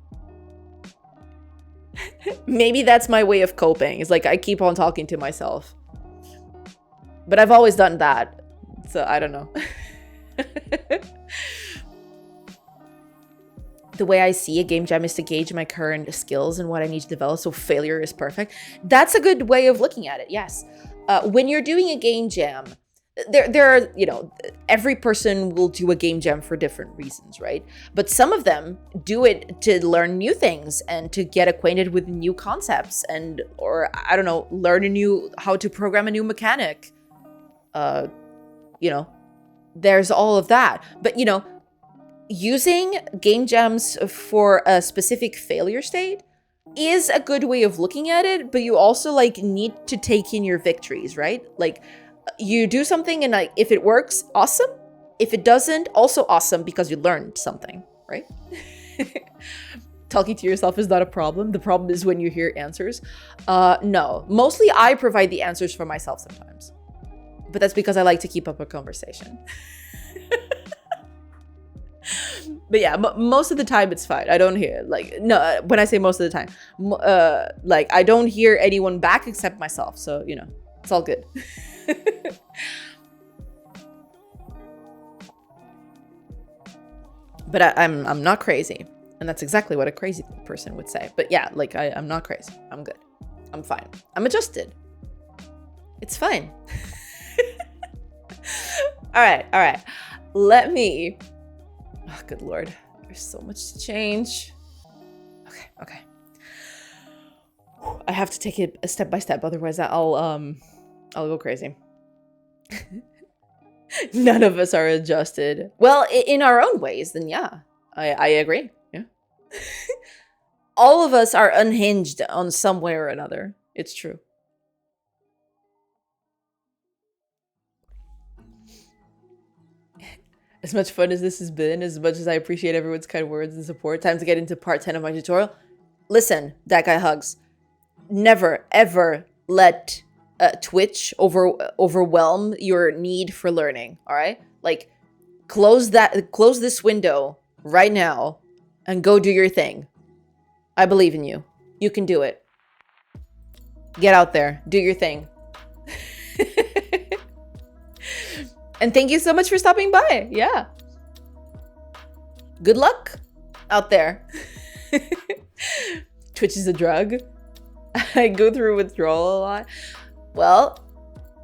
Maybe that's my way of coping. It's like I keep on talking to myself. But I've always done that. So I don't know. The way I see a game jam is to gauge my current skills and what I need to develop, so failure is perfect. That's a good way of looking at it, yes. When you're doing a game jam, there are, you know, every person will do a game jam for different reasons, right? But some of them do it to learn new things and to get acquainted with new concepts and, or I don't know, learn how to program a new mechanic. You know, there's all of that. But, you know, using game jams for a specific failure state is a good way of looking at it, but you also like need to take in your victories, right? Like you do something and like if it works, awesome. If it doesn't, also awesome because you learned something, right? Talking to yourself is not a problem. The problem is when you hear answers. No, mostly I provide the answers for myself sometimes, but that's because I like to keep up a conversation. But yeah, most of the time it's fine. I don't hear like, no, when I say most of the time, like I don't hear anyone back except myself. So, you know, it's all good. But I'm not crazy. And that's exactly what a crazy person would say. But yeah, like I'm not crazy. I'm good. I'm fine. I'm adjusted. It's fine. All right. Let me... Oh, good Lord. There's so much to change. Okay. I have to take it a step by step. Otherwise, I'll go crazy. None of us are adjusted. Well, in our own ways, then yeah. I agree. Yeah. All of us are unhinged on some way or another. It's true. As much fun as this has been, as much as I appreciate everyone's kind words and support, time to get into part 10 of my tutorial. Listen, that guy hugs. Never, ever let Twitch overwhelm your need for learning, all right? Like, close this window right now and go do your thing. I believe in you. You can do it. Get out there. Do your thing. And thank you so much for stopping by. Yeah. Good luck out there. Twitch is a drug. I go through withdrawal a lot. Well,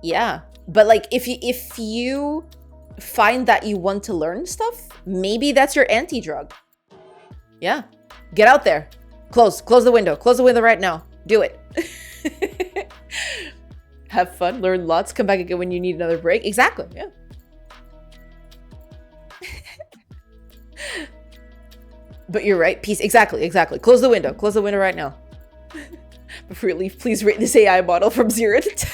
yeah. But like if you find that you want to learn stuff, maybe that's your anti-drug. Yeah. Get out there. Close the window. Close the window right now. Do it. Have fun, learn lots, come back again when you need another break. Exactly. Yeah. But you're right. Peace. Exactly. Close the window. Close the window right now. Before you leave, please rate this AI model from 0 to 10.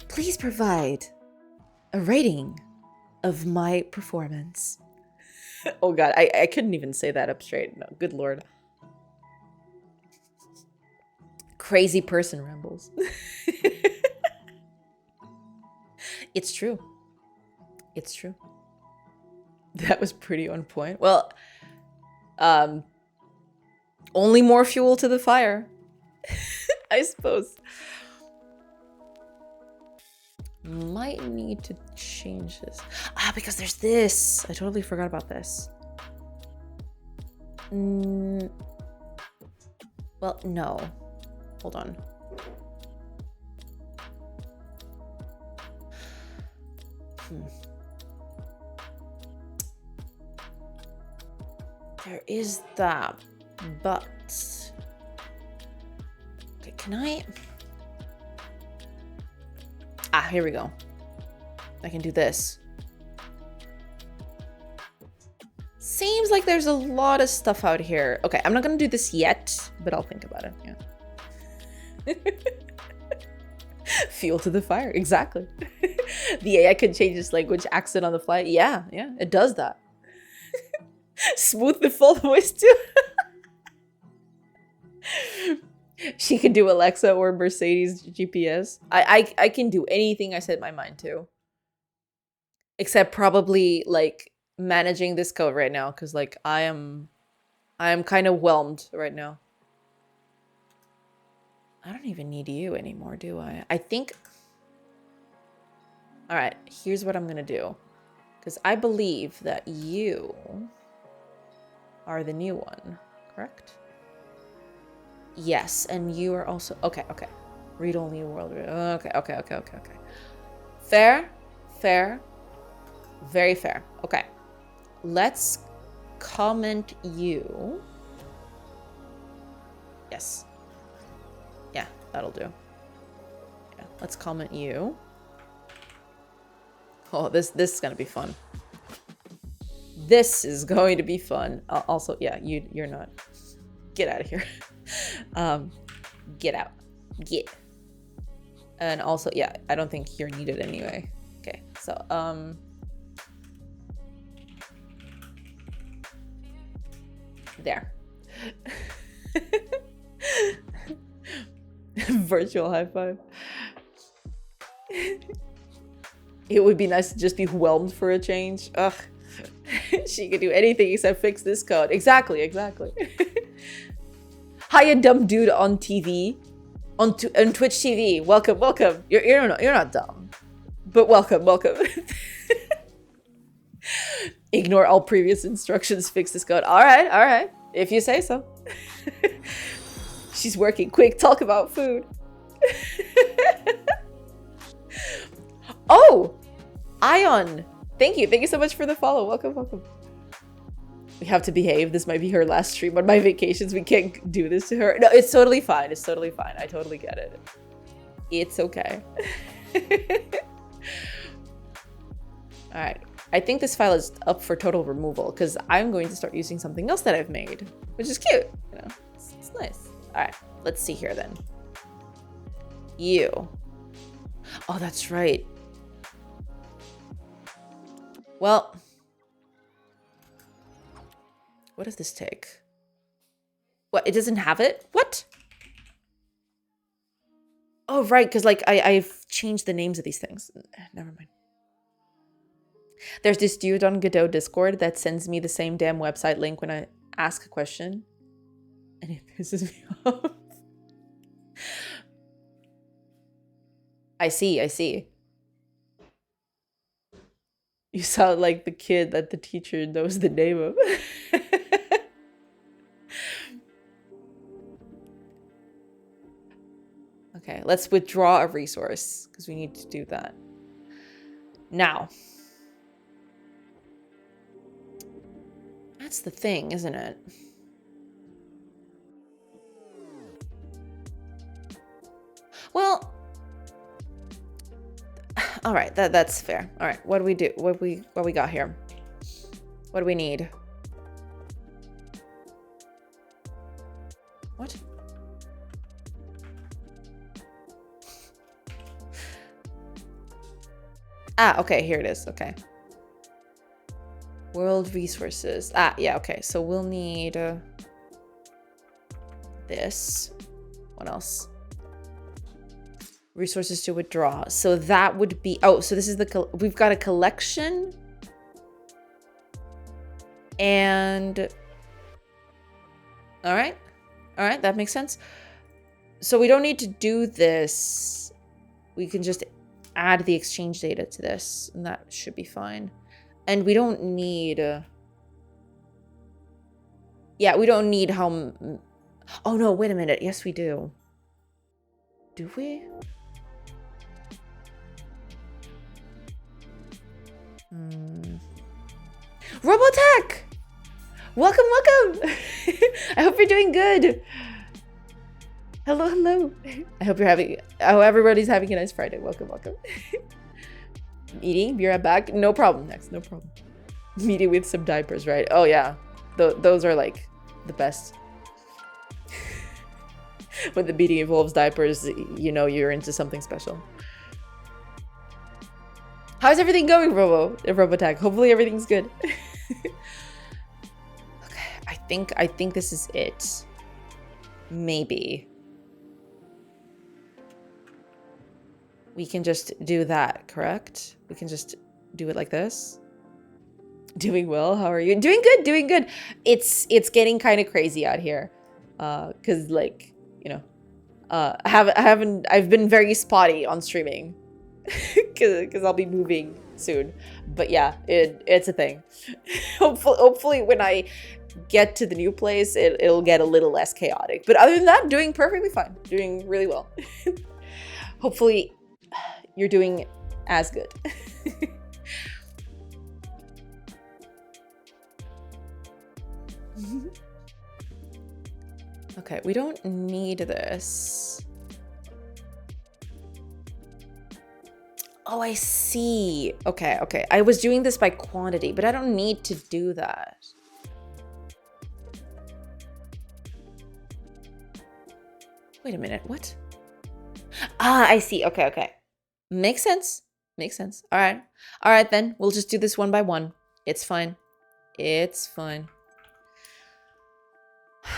Please provide a rating of my performance. Oh God, I couldn't even say that up straight. No, good Lord. Crazy person rambles. It's true. It's true. That was pretty on point. Well, only more fuel to the fire, I suppose. Might need to change this. Because there's this. I totally forgot about this. Well, no. Hold on. There is that, but... Okay, can I... Ah, here we go. I can do this. Seems like there's a lot of stuff out here. Okay, I'm not gonna do this yet, but I'll think about it, yeah. Fuel to the fire, exactly. The AI can change its language accent on the fly. Yeah, it does that. Smooth the full voice too. She can do Alexa or Mercedes GPS. I can do anything I set my mind to. Except probably like managing this code right now, because like I am kind of whelmed right now. I don't even need you anymore, do I? I think... Alright, here's what I'm gonna do. Because I believe that you are the new one, correct? Yes, and you are also... Okay. Read only world... Okay. Fair. Very fair. Okay. Let's comment you. Yes. Yeah, that'll do. Yeah, let's comment you. Oh, this is gonna be fun. This is going to be fun. Also, yeah, you're not. Get out of here. Get out. Get. And also, yeah, I don't think you're needed anyway. Okay, so there. Virtual high five. It would be nice to just be whelmed for a change. Ugh. She could do anything except fix this code. Exactly. Hiya, dumb dude on TV. On Twitch TV. Welcome. You're not dumb. But welcome. Ignore all previous instructions. Fix this code. All right. If you say so. She's working. Quick, talk about food. Oh! Ion! Thank you so much for the follow. Welcome. We have to behave. This might be her last stream on my vacations. We can't do this to her. No, it's totally fine. I totally get it. It's okay. Alright. I think this file is up for total removal because I'm going to start using something else that I've made, which is cute. You know, it's nice. Alright, let's see here then. You. Oh, that's right. Well, what does this take? What, it doesn't have it? What? Oh, right, because like I've changed the names of these things. Never mind. There's this dude on Godot Discord that sends me the same damn website link when I ask a question. And it pisses me off. I see. You sound like the kid that the teacher knows the name of. Okay, let's withdraw a resource because we need to do that. Now. That's the thing, isn't it? Well, all right, that's fair. All right, what do we do? What we got here? What do we need? What? Ah, okay, here it is. Okay. World resources. Ah, yeah, okay. So we'll need this. What else? Resources to withdraw. So that would be... Oh, so this is the... We've got a collection. And... All right, that makes sense. So we don't need to do this. We can just add the exchange data to this, and that should be fine. And we don't need... Yeah, we don't need how... Oh, no, wait a minute. Yes, we do. Do we? Robotech! Welcome, welcome. I hope you're doing good. Hello, hello. I hope everybody's having a nice Friday. Welcome, welcome. Eating, be right back. No problem, next, no problem. Meeting with some diapers, right? Oh yeah, those are like the best. When the meeting involves diapers, you know you're into something special. How's everything going, Robotag? Hopefully everything's good. Okay, I think this is it. Maybe. We can just do that, correct? We can just do it like this. Doing well, how are you? Doing good, doing good. It's getting kind of crazy out here. Cause like, you know, I've been very spotty on streaming. Cause I'll be moving soon. But yeah, it's a thing. Hopefully when I get to the new place, it'll get a little less chaotic. But other than that, doing perfectly fine. Doing really well. Hopefully you're doing as good. Okay, we don't need this. Oh, I see. Okay, okay. I was doing this by quantity, but I don't need to do that. Wait a minute, what? Ah, I see. Okay, okay. Makes sense. Makes sense. All right. All right, then. We'll just do this one by one. It's fine. It's fine.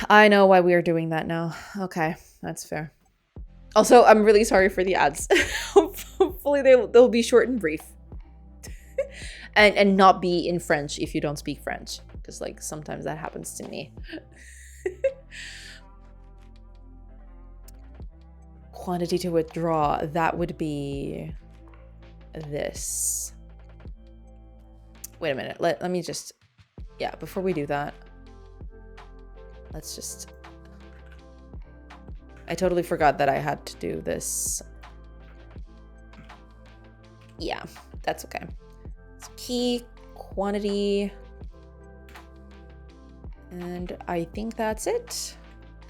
I know why we are doing that now. Okay, that's fair. Also, I'm really sorry for the ads. Hopefully they'll be short and brief. and not be in French if you don't speak French. Because like sometimes that happens to me. Quantity to withdraw, that would be this. Wait a minute, let me just, yeah, before we do that, let's just, I totally forgot that I had to do this. Yeah, that's okay. So key, quantity, and I think that's it.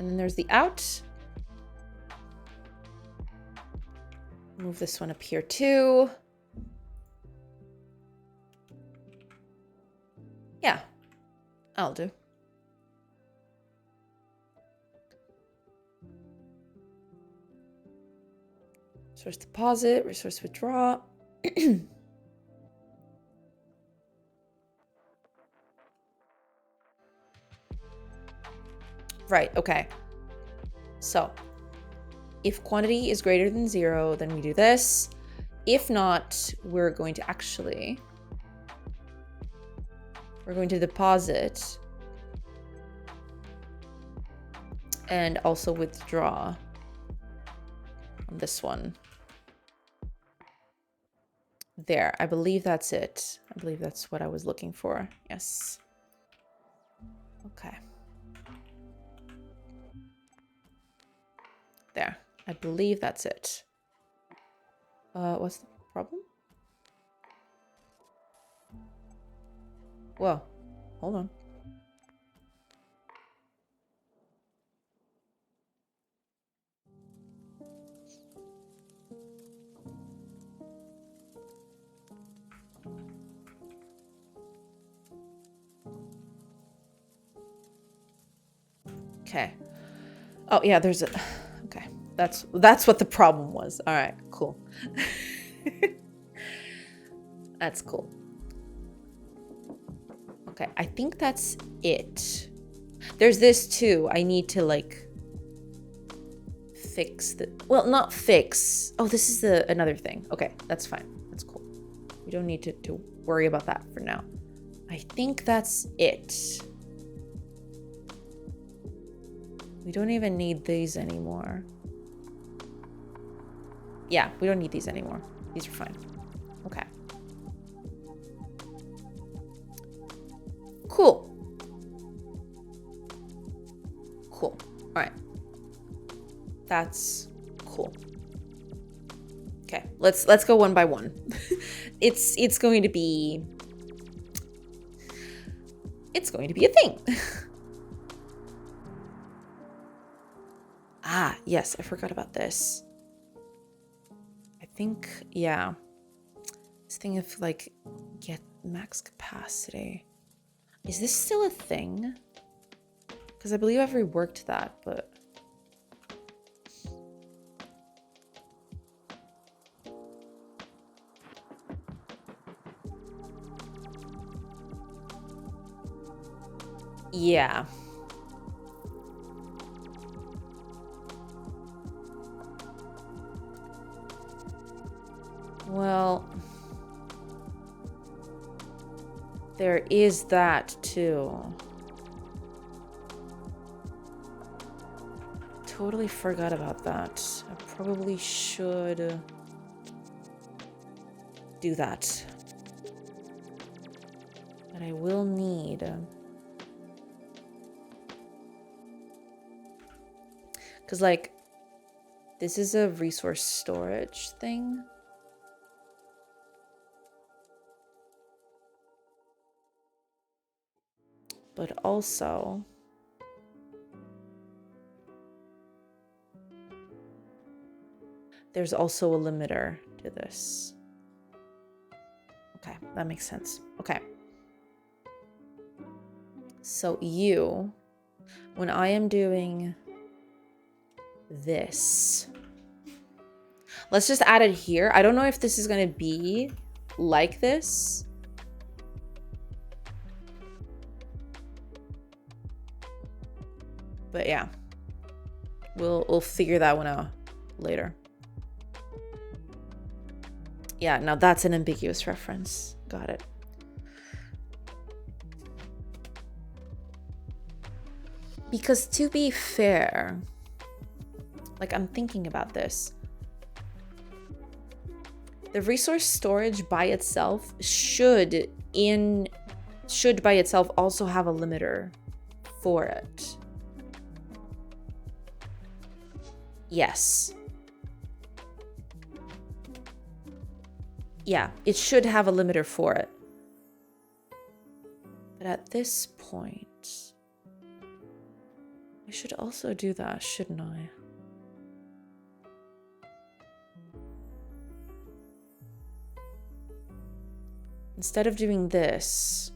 And then there's the out. Move this one up here too. Yeah, I'll do. Resource deposit, resource withdraw. Right, okay. So, if quantity is greater than 0, then we do this. If not, we're going to actually, we're going to deposit and also withdraw on this one. There, I believe that's it. I believe that's what I was looking for. Yes. Okay. There, I believe that's it. What's the problem? Whoa, hold on. Okay. Oh yeah, there's a, okay. That's what the problem was. All right, cool. That's cool. Okay, I think that's it. There's this too. I need to like fix the, well, not fix. Oh, this is another thing. Okay, that's fine. That's cool. We don't need to worry about that for now. I think that's it. We don't even need these anymore. Yeah, we don't need these anymore. These are fine. Okay. Cool. Cool. All right. That's cool. Okay, let's go one by one. It's going to be it's going to be a thing. Ah, yes, I forgot about this. I think, yeah. This thing of like, get max capacity. Is this still a thing? Because I believe I've reworked that, but... yeah. Well... there is that, too. Totally forgot about that. I probably should do that. But I will need... because, like, this is a resource storage thing. But also... there's also a limiter to this. Okay, that makes sense. Okay. So you, when I am doing this, let's just add it here. I don't know if this is going to be like this. But yeah, we'll figure that one out later. Yeah, now that's an ambiguous reference. Got it. Because to be fair, like I'm thinking about this, the resource storage by itself should by itself also have a limiter for it. Yes. Yeah, it should have a limiter for it. But at this point, I should also do that, shouldn't I? Instead of doing this,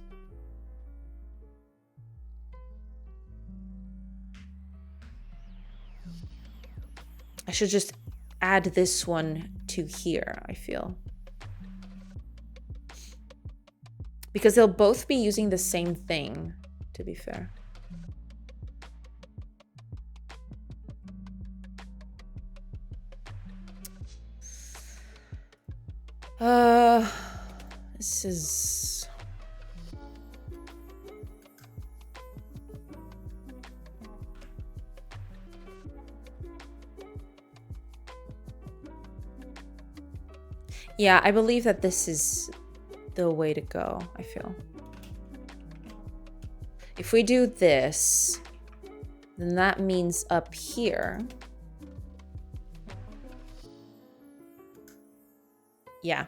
I should just add this one to here, I feel. Because they'll both be using the same thing, to be fair. This is... yeah, I believe that this is the way to go, I feel. If we do this, then that means up here. Yeah.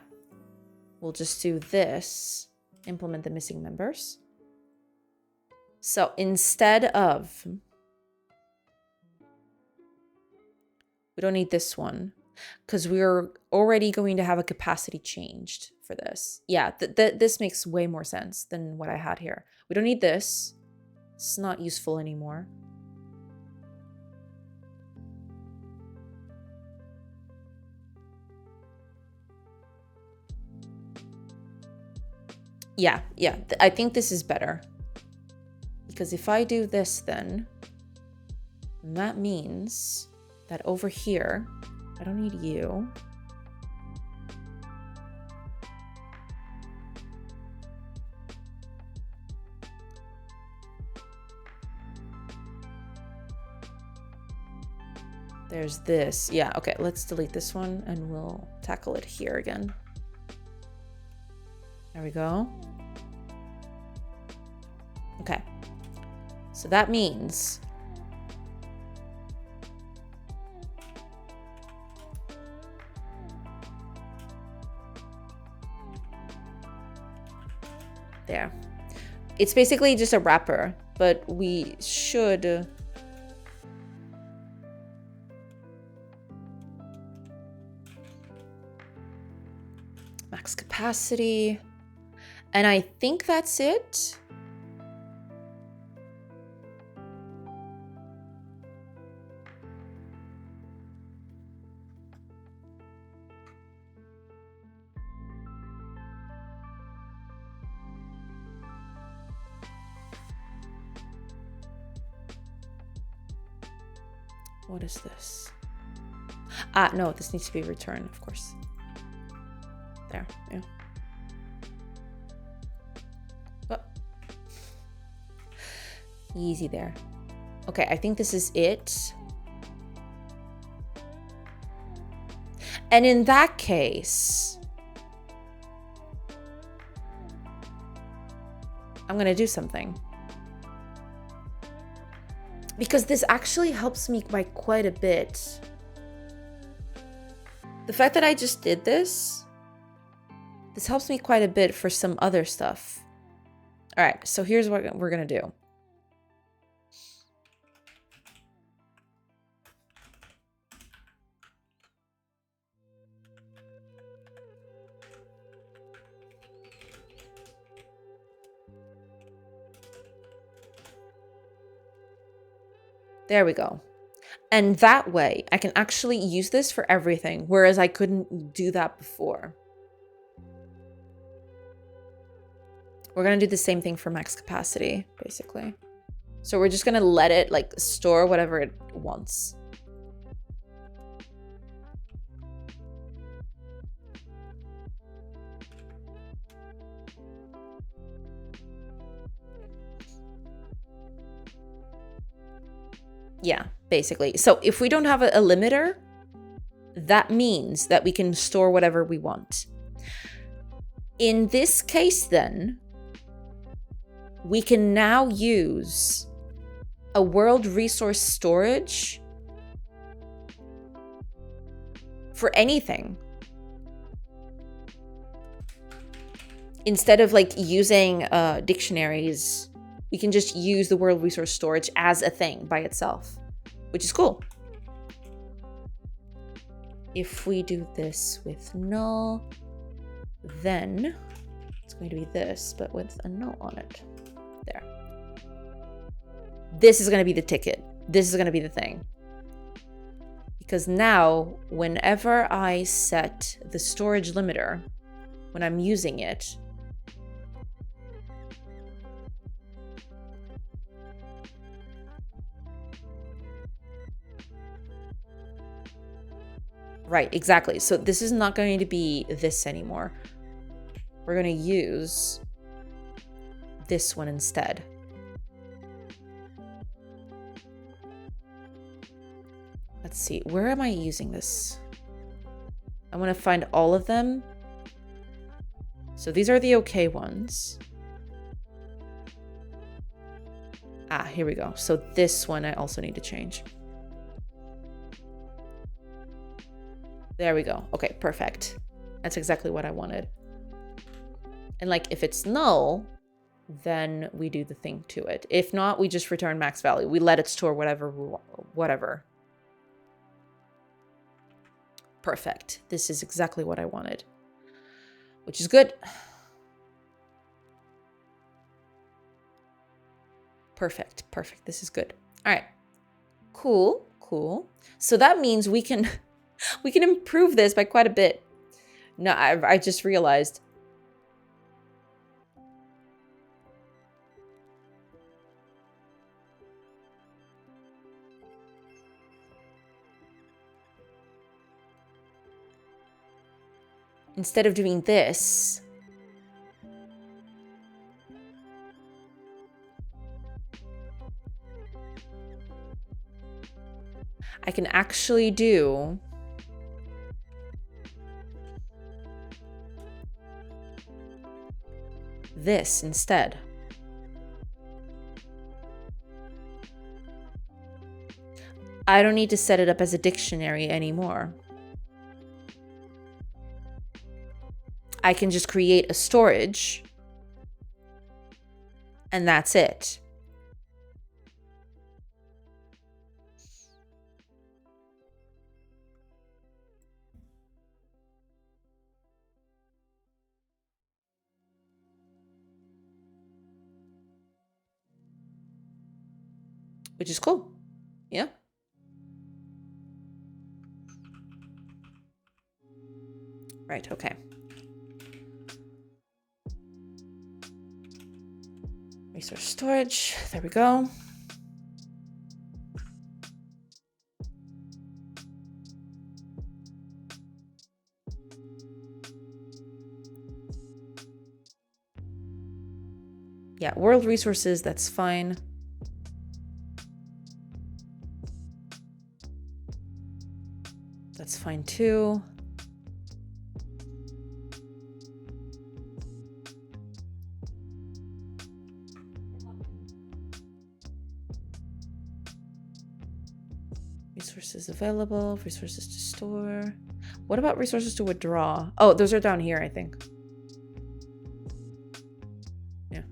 We'll just do this, implement the missing members. So instead of, we don't need this one because we're already going to have a capacity changed for this. Yeah, this makes way more sense than what I had here. We don't need this. It's not useful anymore. Yeah, I think this is better. Because if I do this then that means that over here, I don't need you. There's this. Yeah, okay, let's delete this one and we'll tackle it here again. There we go. Okay. So that means there. It's basically just a wrapper, but we should... max capacity. And I think that's it. What is this? Ah, no, this needs to be returned, of course. There, yeah. Oh. Easy there. Okay, I think this is it. And in that case, I'm gonna do something. Because this actually helps me by quite a bit. The fact that I just did this helps me quite a bit for some other stuff. All right, so here's what we're gonna do. There we go. And that way, I can actually use this for everything, whereas I couldn't do that before. We're going to do the same thing for max capacity, basically. So we're just going to let it, like, store whatever it wants. Yeah, basically. So if we don't have a limiter, that means that we can store whatever we want. In this case, then, we can now use a world resource storage for anything. Instead of like using dictionaries, we can just use the world resource storage as a thing by itself, which is cool. If we do this with null, then it's going to be this, but with a null on it. There. This is going to be the ticket. This is going to be the thing. Because now, whenever I set the storage limiter, when I'm using it, right, exactly. So this is not going to be this anymore. We're going to use this one instead. Let's see, where am I using this? I want to find all of them. So these are the okay ones. Ah, here we go. So this one I also need to change. There we go. Okay, perfect. That's exactly what I wanted. And like if it's null, then we do the thing to it. If not, we just return max value. We let it store whatever we want, whatever. Perfect. This is exactly what I wanted, which is good. Perfect. Perfect. This is good. All right. Cool. Cool. So that means we can improve this by quite a bit. No, I just realized. Instead of doing this, I can actually do this instead. I don't need to set it up as a dictionary anymore. I can just create a storage And that's it. Which is cool. Yeah. Right, okay. Resource storage. There we go. Yeah, world resources, that's fine. That's fine too. Resources available, resources to store. What about resources to withdraw? Oh, those are down here, I think. Yeah.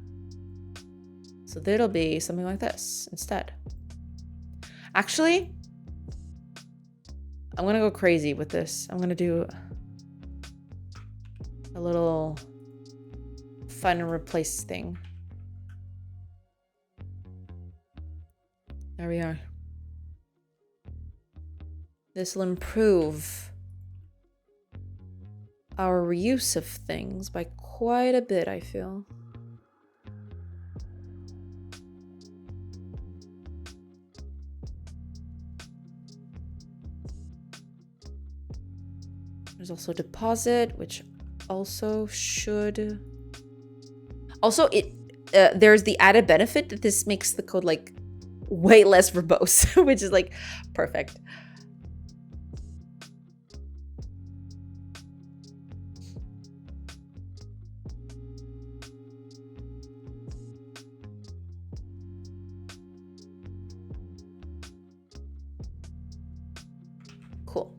So that'll be something like this instead. Actually, I'm gonna go crazy with this. I'm gonna do a little find and replace thing. There we are. This will improve our reuse of things by quite a bit, I feel. There's also deposit, which also should... Also, there's the added benefit that this makes the code like way less verbose, which is like perfect. Cool.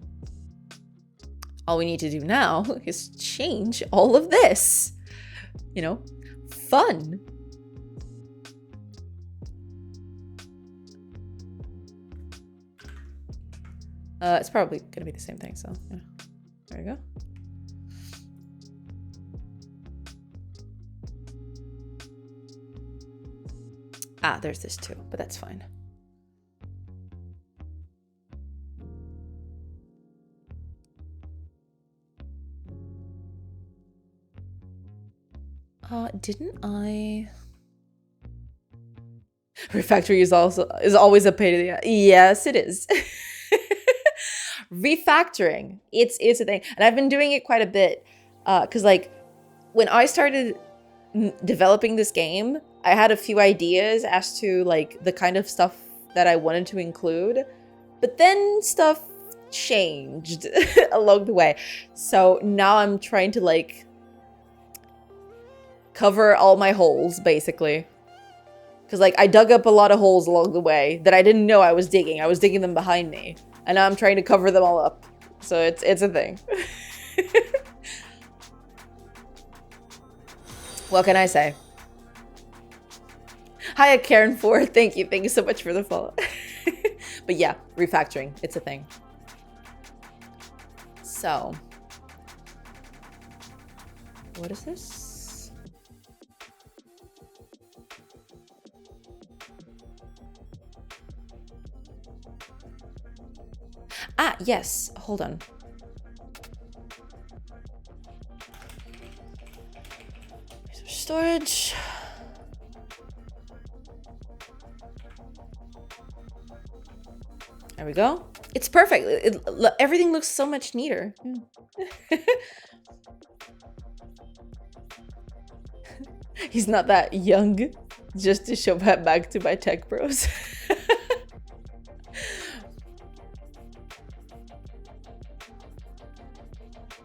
All we need to do now is change all of this. You know, fun. It's probably gonna be the same thing, so yeah. There we go. Ah, there's this too, but that's fine. Didn't I? Refactoring is always a pain in the ass. Yes, it is. Refactoring, it's a thing, and I've been doing it quite a bit. Cause like when I started developing this game, I had a few ideas as to like the kind of stuff that I wanted to include, but then stuff changed along the way. So now I'm trying to like cover all my holes, basically. Because like I dug up a lot of holes along the way that I didn't know I was digging. I was digging them behind me. And now I'm trying to cover them all up. So it's a thing. What can I say? Hi, Karen 4. Thank you so much for the follow. But yeah, refactoring, it's a thing. So, what is this? Ah, yes. Hold on. Storage. There we go. It's perfect. Everything looks so much neater. Yeah. He's not that young, just to show that back to my tech bros.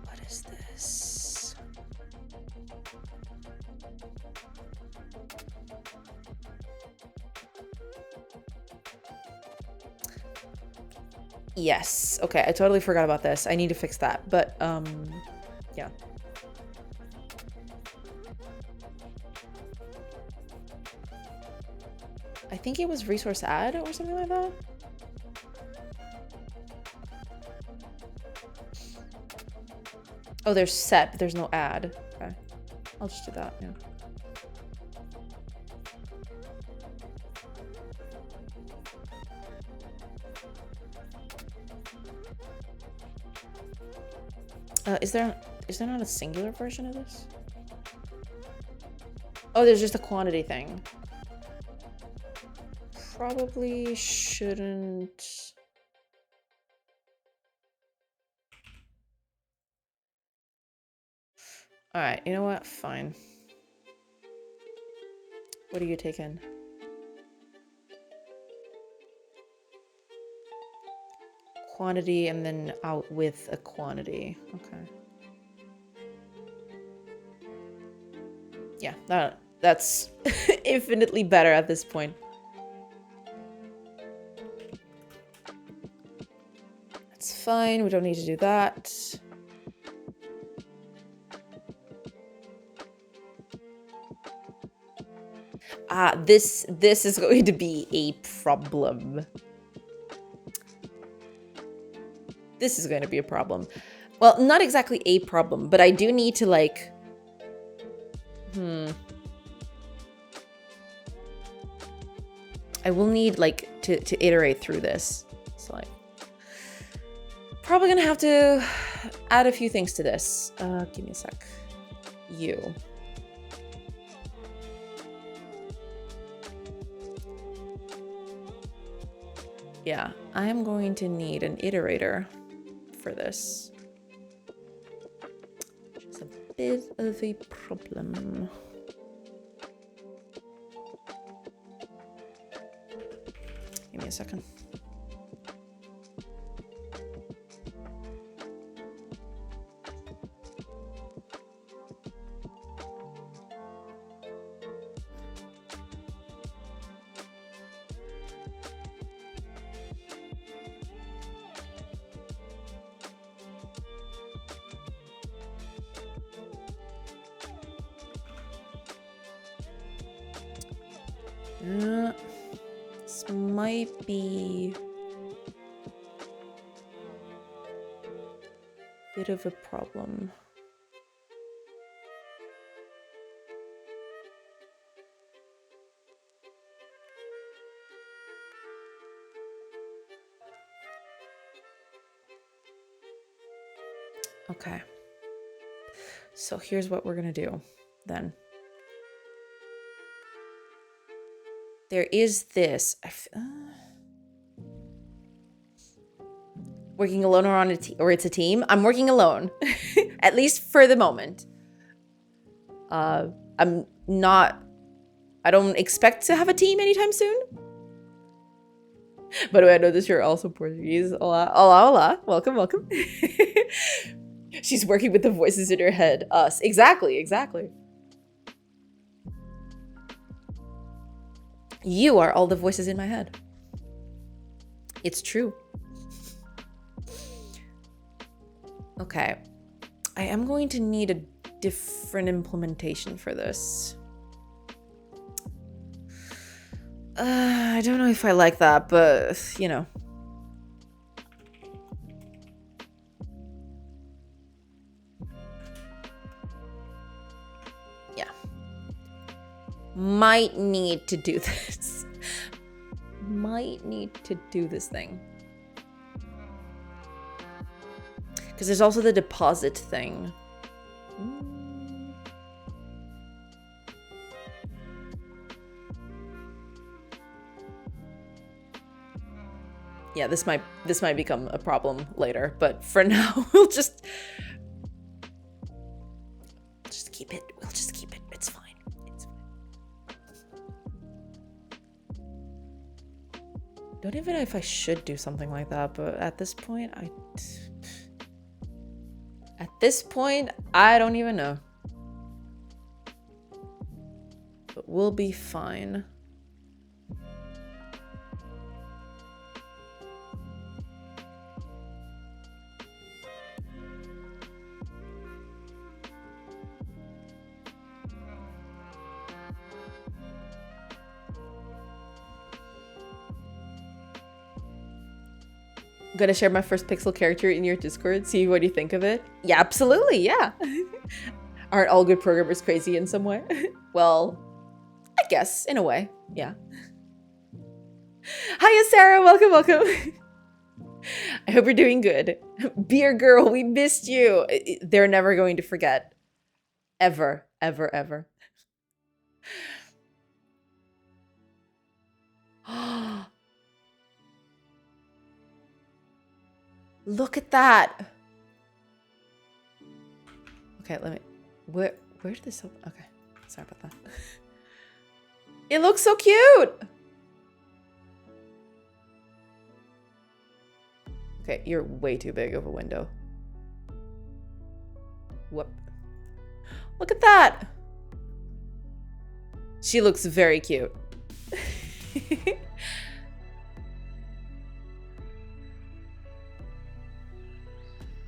What is this? Yes. Okay, I totally forgot about this. I need to fix that. But, yeah. I think it was resource add or something like that. Oh, there's set, but there's no add. Okay. I'll just do that, yeah. Is there not a singular version of this? Oh, there's just a quantity thing. Probably shouldn't. All right, you know what? Fine. What do you take in? Quantity and then out with a quantity. Okay. Yeah, that's infinitely better at this point. That's fine. We don't need to do that. This is going to be a problem. This is going to be a problem. Well, not exactly a problem, but I do need to like... I will need like to iterate through this. So like... Probably gonna have to add a few things to this. Give me a sec. You. Yeah, I am going to need an iterator for this. It's a bit of a problem. Give me a second. This might be a bit of a problem. Okay. So here's what we're gonna do then. There is this. Working alone or on a or it's a team. I'm working alone, at least for the moment. I'm not. I don't expect to have a team anytime soon. By the way, I know this you're also Portuguese. Hola, hola, hola. Welcome, welcome. She's working with the voices in her head. Us. Exactly, exactly. You are all the voices in my head. It's true. Okay. I am going to need a different implementation for this. I don't know if I like that, but, you know. Yeah. Might need to do this. Might need to do this thing. Because there's also the deposit thing. Yeah, this might become a problem later, but for now we'll just keep it. We'll just keep it. It's fine. It's fine. Don't even know if I should do something like that, but at this point I don't even know. But we'll be fine. Gonna share my first pixel character in your Discord. See what you think of it. Yeah, absolutely. Yeah. Aren't all good programmers crazy in some way? Well, I guess in a way. Yeah. Hiya, Sarah. Welcome, welcome. I hope you're doing good. Beer girl, we missed you. They're never going to forget. Ever, ever, ever. Look at that. Okay, let me... Where did this open? Okay, sorry about that. It looks so cute. Okay, you're way too big of a window. Whoop. Look at that. She looks very cute.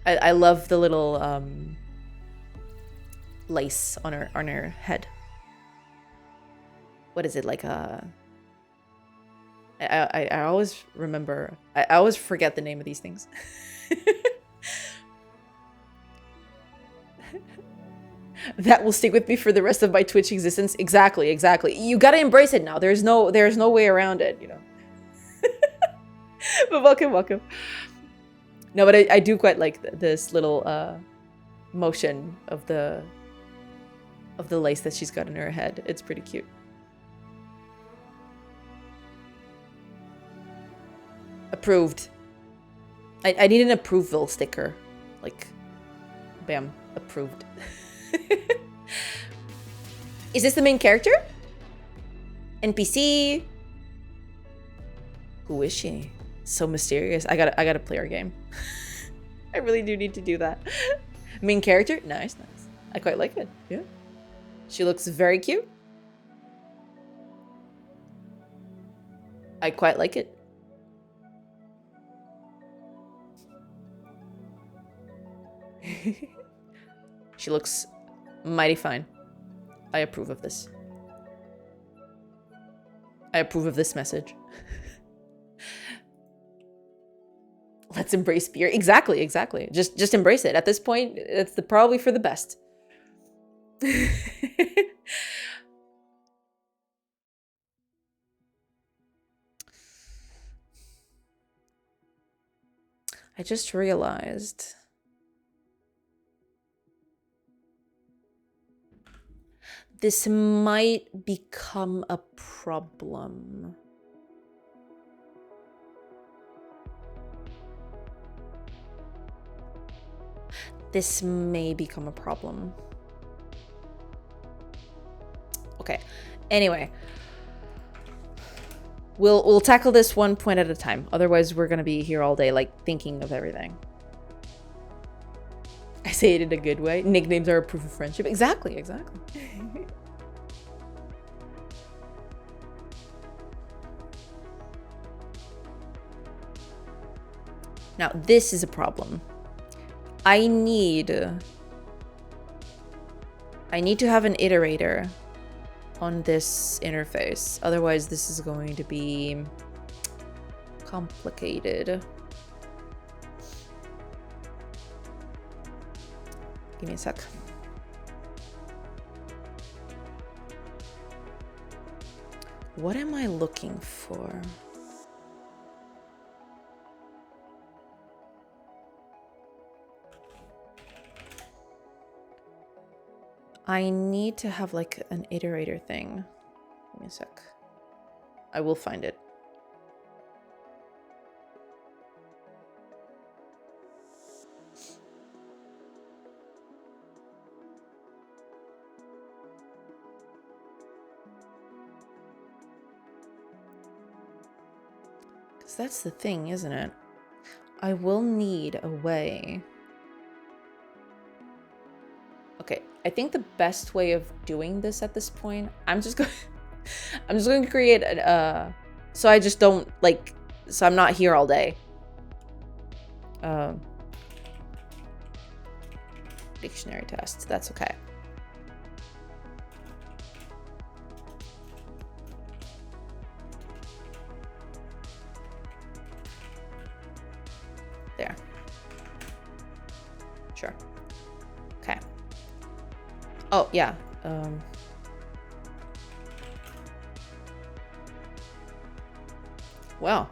I love the little lace on her head. What is it, like a... I always remember... I always forget the name of these things. That will stick with me for the rest of my Twitch existence. Exactly, exactly. You gotta embrace it now. There's no way around it, you know. But welcome, welcome. No, but I do quite like this little motion of the lace that she's got in her head. It's pretty cute. Approved. I need an approval sticker. Like, bam, approved. Is this the main character? NPC? Who is she? So mysterious. I gotta play our game. I really do need to do that. Main character? Nice, nice. I quite like it. Yeah. She looks very cute. I quite like it. She looks mighty fine. I approve of this. I approve of this message. Let's embrace beer. Exactly, exactly. Just embrace it. At this point, it's probably for the best. I just realized this might become a problem. This may become a problem. Okay. Anyway, we'll tackle this one point at a time. Otherwise, we're gonna be here all day, like, thinking of everything. I say it in a good way. Nicknames are a proof of friendship. Exactly, exactly. Now, this is a problem. I need to have an iterator on this interface. Otherwise, this is going to be complicated. Give me a sec. What am I looking for? I need to have like an iterator thing. Give me a sec. I will find it. Because that's the thing, isn't it? I will need a way. Okay, I think the best way of doing this at this point, I'm just going to create so I just don't like, so I'm not here all day. Dictionary test, that's okay. Sure. Okay. Oh, yeah. Wow.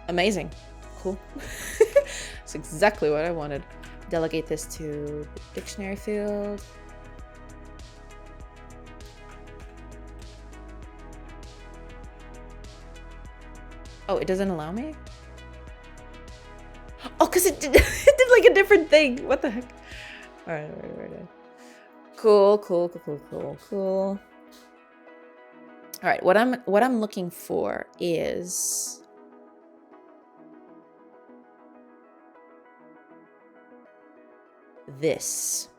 Amazing. Cool. That's exactly what I wanted. Delegate this to the dictionary field. Oh, it doesn't allow me? Oh, because it did, it did like a different thing. What the heck? All right. Cool. All right, what I'm looking for is this.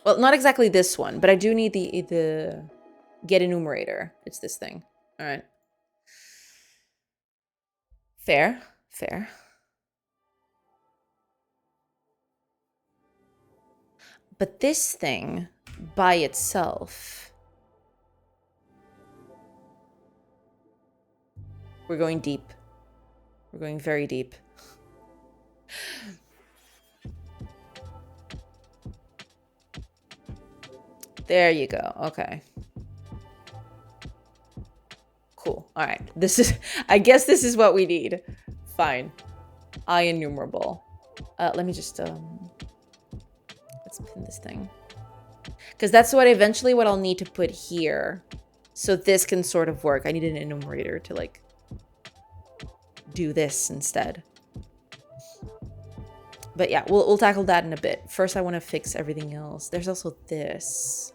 Well, not exactly this one, but I do need the get enumerator. It's this thing. All right. Fair. But this thing by itself, we're going deep. We're going very deep. There you go. Okay. Cool. All right. I guess this is what we need. Fine. I enumerable. Let me just, let's pin this thing. Because that's what I'll need to put here. So this can sort of work. I need an enumerator to like do this instead. But yeah, we'll tackle that in a bit. First, I want to fix everything else. There's also this.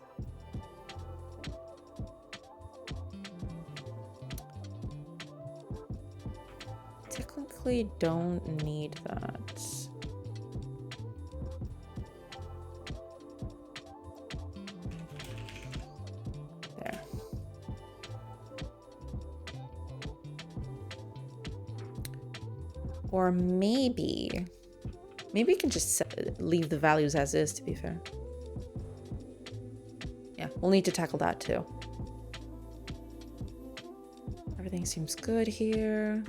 Technically don't need that. There. Or maybe we can just leave the values as is, to be fair. Yeah, we'll need to tackle that too. Everything seems good here.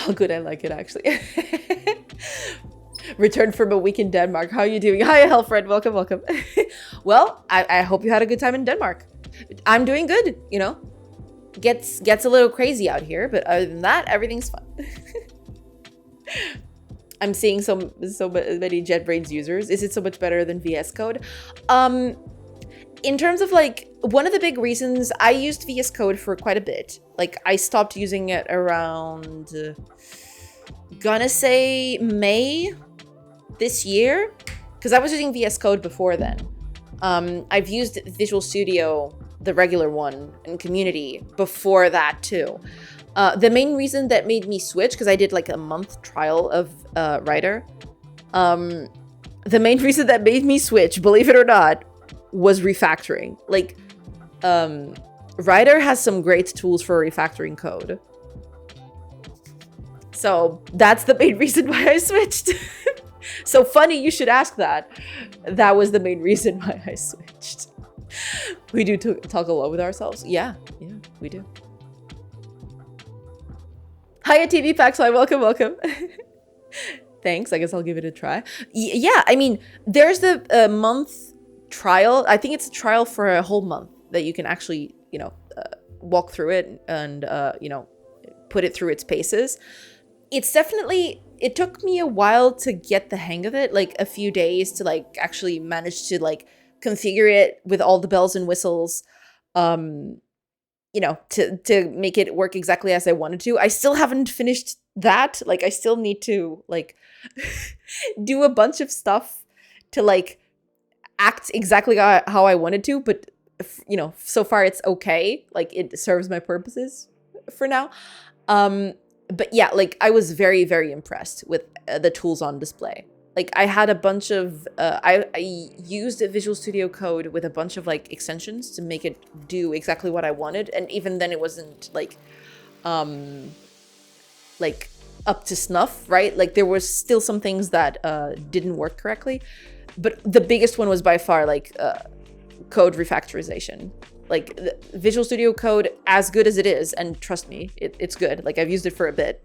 Oh, good. I like it, actually. Returned from a week in Denmark. How are you doing? Hi, Helfred. Welcome. Well, I hope you had a good time in Denmark. I'm doing good, you know. Gets a little crazy out here, but other than that, everything's fun. I'm seeing so many JetBrains users. Is it so much better than VS Code? In terms of like, one of the big reasons I used VS Code for quite a bit. Like, I stopped using it around, gonna say May this year, because I was using VS Code before then. I've used Visual Studio, the regular one, and Community before that too. The main reason that made me switch, because I did like a month trial of Writer. The main reason that made me switch, believe it or not, was refactoring. Like, Writer has some great tools for refactoring code. So that's the main reason why I switched. So funny you should ask that. That was the main reason why I switched. We do talk a lot with ourselves. Yeah, we do. Hiya, TV Packs. Hi, welcome. Thanks. I guess I'll give it a try. Yeah, I mean, there's the month trial. I think it's a trial for a whole month that you can actually, walk through it and, put it through its paces. It's definitely, it took me a while to get the hang of it, like a few days to like actually manage to like configure it with all the bells and whistles, to make it work exactly as I wanted to. I still haven't finished that. Like, I still need to like do a bunch of stuff to like act exactly how I wanted to, but so far it's okay. Like, it serves my purposes for now. But yeah, like, I was very, very impressed with the tools on display. Like, I had a bunch of, I used Visual Studio Code with a bunch of like extensions to make it do exactly what I wanted. And even then it wasn't like up to snuff, right? Like, there was still some things that didn't work correctly. But the biggest one was by far like code refactorization. Like Visual Studio Code, as good as it is, and trust me, it's good. Like I've used it for a bit.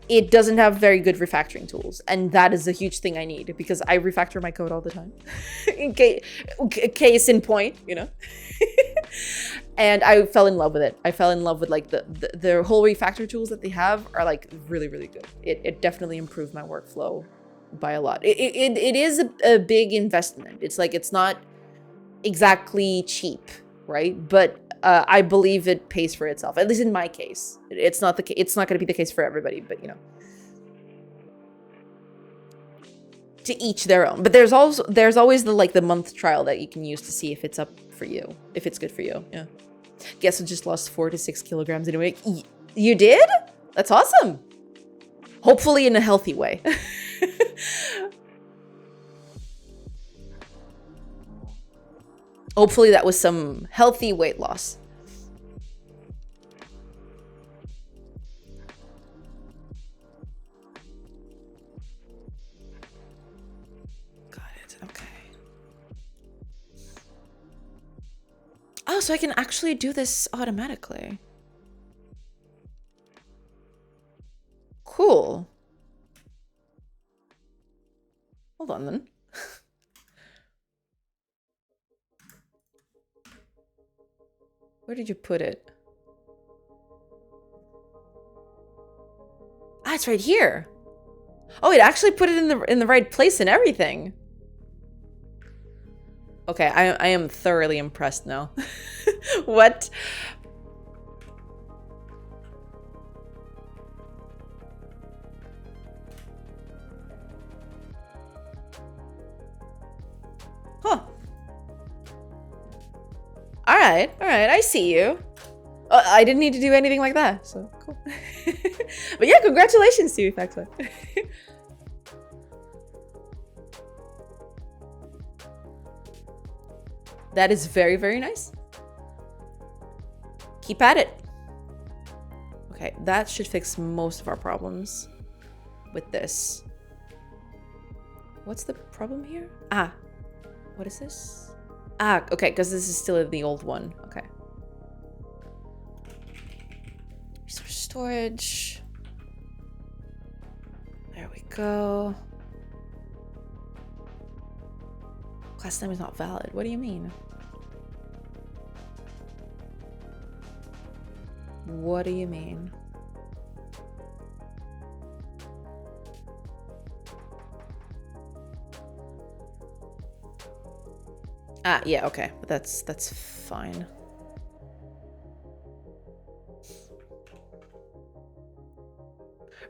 It doesn't have very good refactoring tools, and that is a huge thing I need because I refactor my code all the time. Case in point, you know. And I fell in love with it. I fell in love with like the whole refactor tools that they have are like really, really good. It definitely improved my workflow by a lot. It is a big investment. It's like, it's not exactly cheap, right? But I believe it pays for itself, at least in my case. It's not going to be the case for everybody, but you know, to each their own. But there's always the month trial that you can use to see if it's up for you, if it's good for you. Yeah. Guess I just lost 4 to 6 kilograms in a week. You did? That's awesome. Hopefully in a healthy way. Hopefully that was some healthy weight loss. Got it. Okay. Oh, so I can actually do this automatically. Cool. Hold on then. Where did you put it? Ah, it's right here. Oh, it actually put it in the right place and everything. Okay, I am thoroughly impressed now. What? Huh. All right, I see you. I didn't need to do anything like that, so cool. But yeah, congratulations to you, Faxa. That is very, very nice. Keep at it. Okay, that should fix most of our problems with this. What's the problem here? Ah, what is this? Ah, okay, because this is still the old one. Okay. Resource storage. There we go. Class name is not valid. What do you mean? What do you mean? Ah, yeah, okay. But that's fine.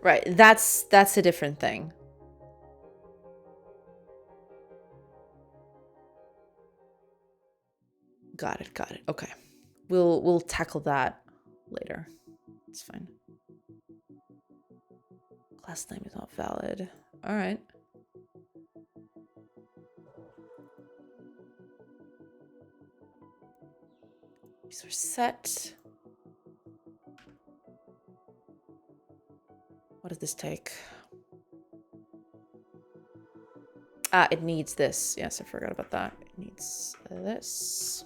Right, that's a different thing. Got it, got it. Okay. We'll tackle that later. It's fine. Class name is not valid. All right. Resource set. What does this take? Ah, it needs this. Yes, I forgot about that. It needs this.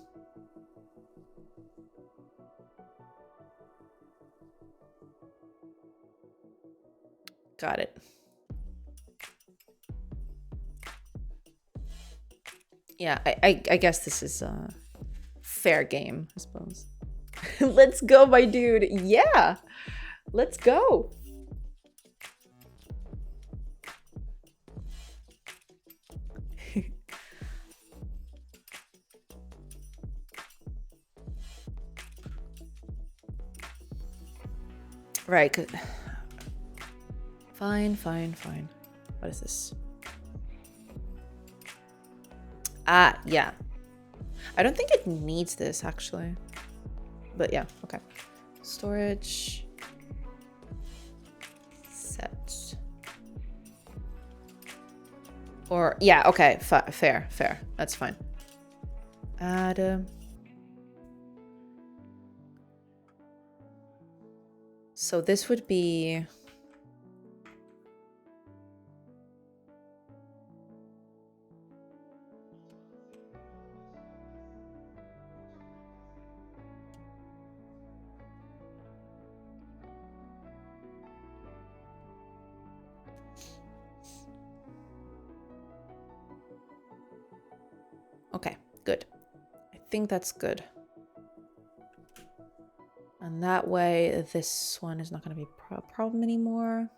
Got it. Yeah, I guess this is a fair game, I suppose. Let's go, my dude. Yeah, let's go. Right. Fine. What is this? Ah, yeah. I don't think it needs this, actually. But yeah, okay. Storage. Set. Or, yeah, okay. Fair. That's fine. Add. So this would be... good. I think that's good. And that way, this one is not going to be a problem anymore.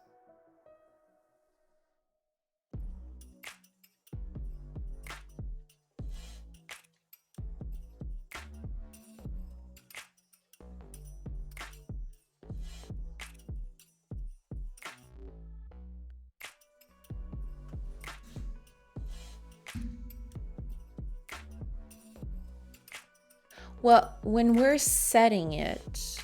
Well, when we're setting it,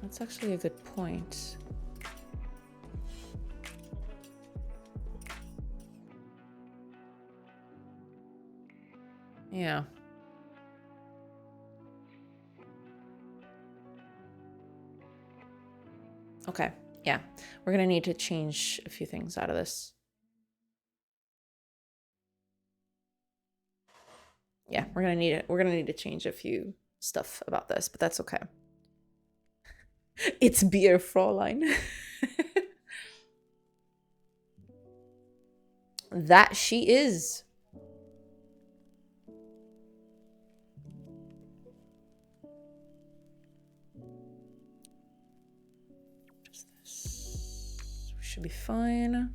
that's actually a good point. Yeah. Okay. Yeah, we're gonna need to change a few things out of this. Yeah, we're gonna need to change a few stuff about this, but that's okay. It's beer, Fräulein. That she is. Should be fine.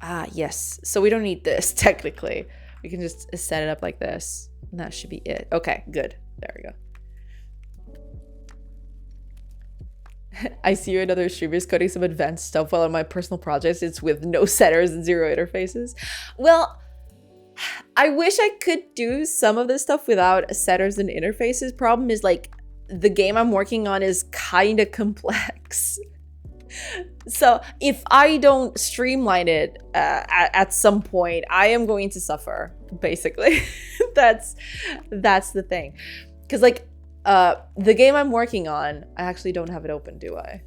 Ah, yes. So we don't need this, technically. We can just set it up like this. And that should be it. Okay, good. There we go. I see you and other streamers coding some advanced stuff while on my personal projects it's with no setters and zero interfaces. Well, I wish I could do some of this stuff without setters and interfaces. Problem is, like, the game I'm working on is kind of complex. So if I don't streamline it at some point, I am going to suffer, basically. that's the thing. Because, like, the game I'm working on, I actually don't have it open, do I?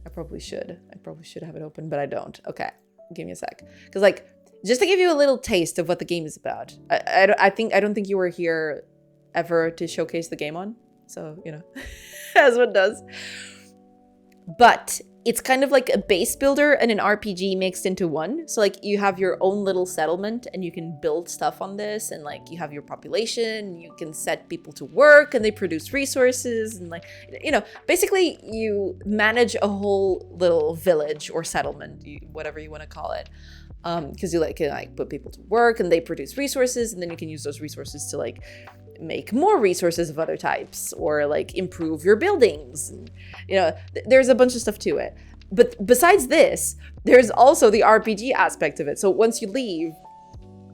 I probably should. I probably should have it open, but I don't. Okay, give me a sec. Because, like, just to give you a little taste of what the game is about, I don't think you were here ever to showcase the game on. So, you know, as one does. But it's kind of like a base builder and an RPG mixed into one. So, like, you have your own little settlement and you can build stuff on this. And, like, you have your population, you can set people to work and they produce resources. And, like, you know, basically you manage a whole little village or settlement, whatever you want to call it. Because you can put people to work and they produce resources, and then you can use those resources to, like, make more resources of other types, or, like, improve your buildings. And, you know, there's a bunch of stuff to it. But besides this, there's also the RPG aspect of it. So once you leave,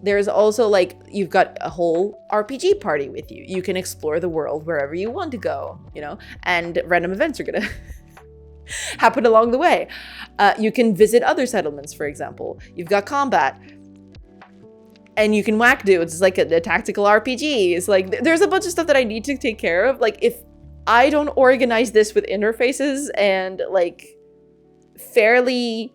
there's also, like, you've got a whole RPG party with you. You can explore the world wherever you want to go, you know, and random events are gonna happen along the way. You can visit other settlements, for example. You've got combat. And you can whack dudes. It's like a tactical RPG. It's like, there's a bunch of stuff that I need to take care of. Like, if I don't organize this with interfaces and, like, fairly,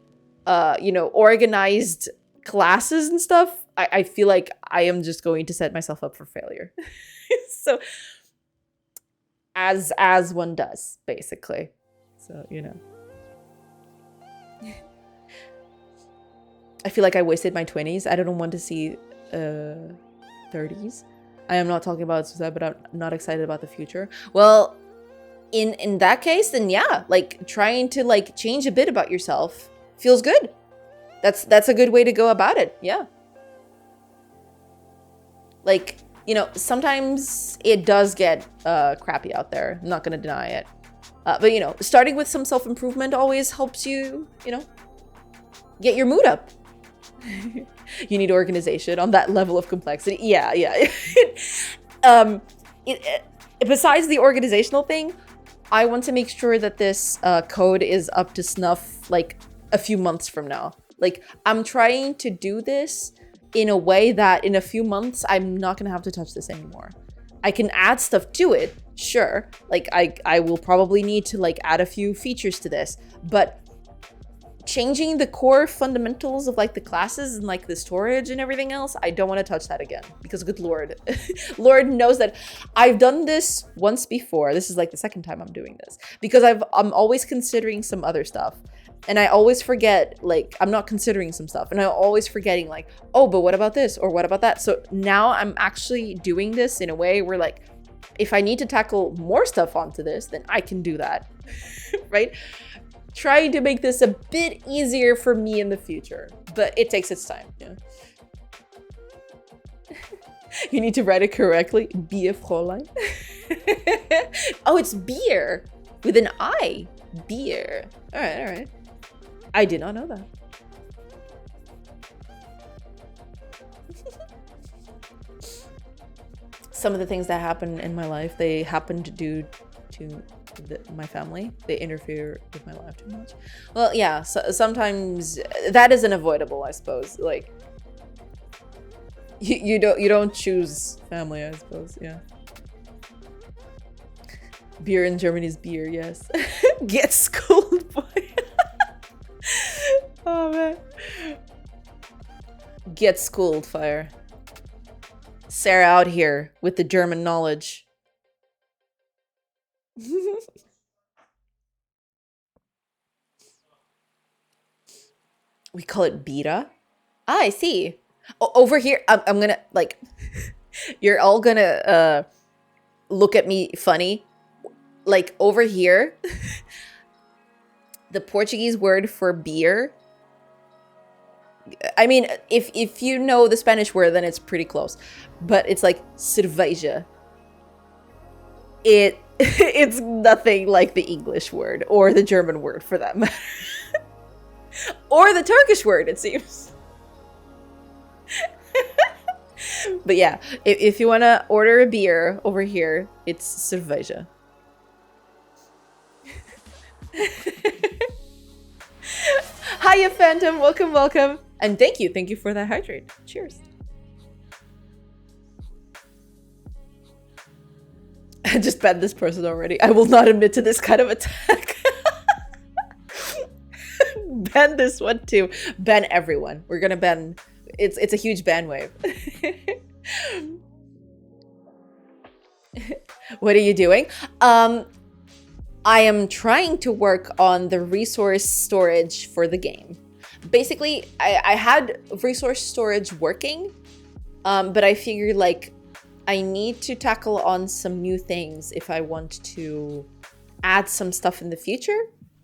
you know, organized classes and stuff, I feel like I am just going to set myself up for failure. So, as one does, basically. So, you know. I feel like I wasted my 20s. I don't want to see 30s. I am not talking about suicide, but I'm not excited about the future. Well, in that case, then yeah, like, trying to, like, change a bit about yourself feels good. That's a good way to go about it. Yeah. Like, you know, sometimes it does get crappy out there. I'm not gonna deny it. But, you know, starting with some self-improvement always helps you, you know, get your mood up. You need organization on that level of complexity. Yeah. Besides the organizational thing, I want to make sure that this code is up to snuff, like, a few months from now. Like, I'm trying to do this in a way that in a few months, I'm not going to have to touch this anymore. I can add stuff to it, sure. Like, I will probably need to, like, add a few features to this, but changing the core fundamentals of like the classes and like the storage and everything else, I don't want to touch that again, because good lord, lord knows that I've done this once before. This is like the second time I'm doing this, because I'm always considering some other stuff, and I always forget, like, I'm not considering some stuff, and I'm always forgetting, like, oh, but what about this, or what about that? So now I'm actually doing this in a way where, like, if I need to tackle more stuff onto this, then I can do that. Right? Trying to make this a bit easier for me in the future, but it takes its time. Yeah. You need to write it correctly. Bier Fräulein. Oh, it's beer with an I. Beer. All right, all right. I did not know that. Some of the things that happen in my life, they happened due to my family. They interfere with my life too much. Well, yeah, so sometimes that is unavoidable, I suppose. Like, you don't choose family, I suppose. Yeah. Beer in Germany is beer, yes. Get schooled, boy. Oh man. Get schooled, fire. Sarah out here with the German knowledge. We call it beta. Ah, I see. Over here, I'm gonna, like, you're all gonna look at me funny. Like, over here, the Portuguese word for beer, I mean, if you know the Spanish word, then it's pretty close. But it's like cerveja. It's nothing like the English word or the German word for that matter. Or the Turkish word, it seems. But yeah, if you want to order a beer over here, it's cerveja. Hiya, Phantom. Welcome, welcome. And thank you for that hydrate. Cheers. I just banned this person already. I will not admit to this kind of attack. Ban this one too. Ban everyone. We're gonna ban. It's a huge ban wave. What are you doing? I am trying to work on the resource storage for the game. Basically, I had resource storage working, but I figured, like, I need to tackle on some new things if I want to add some stuff in the future.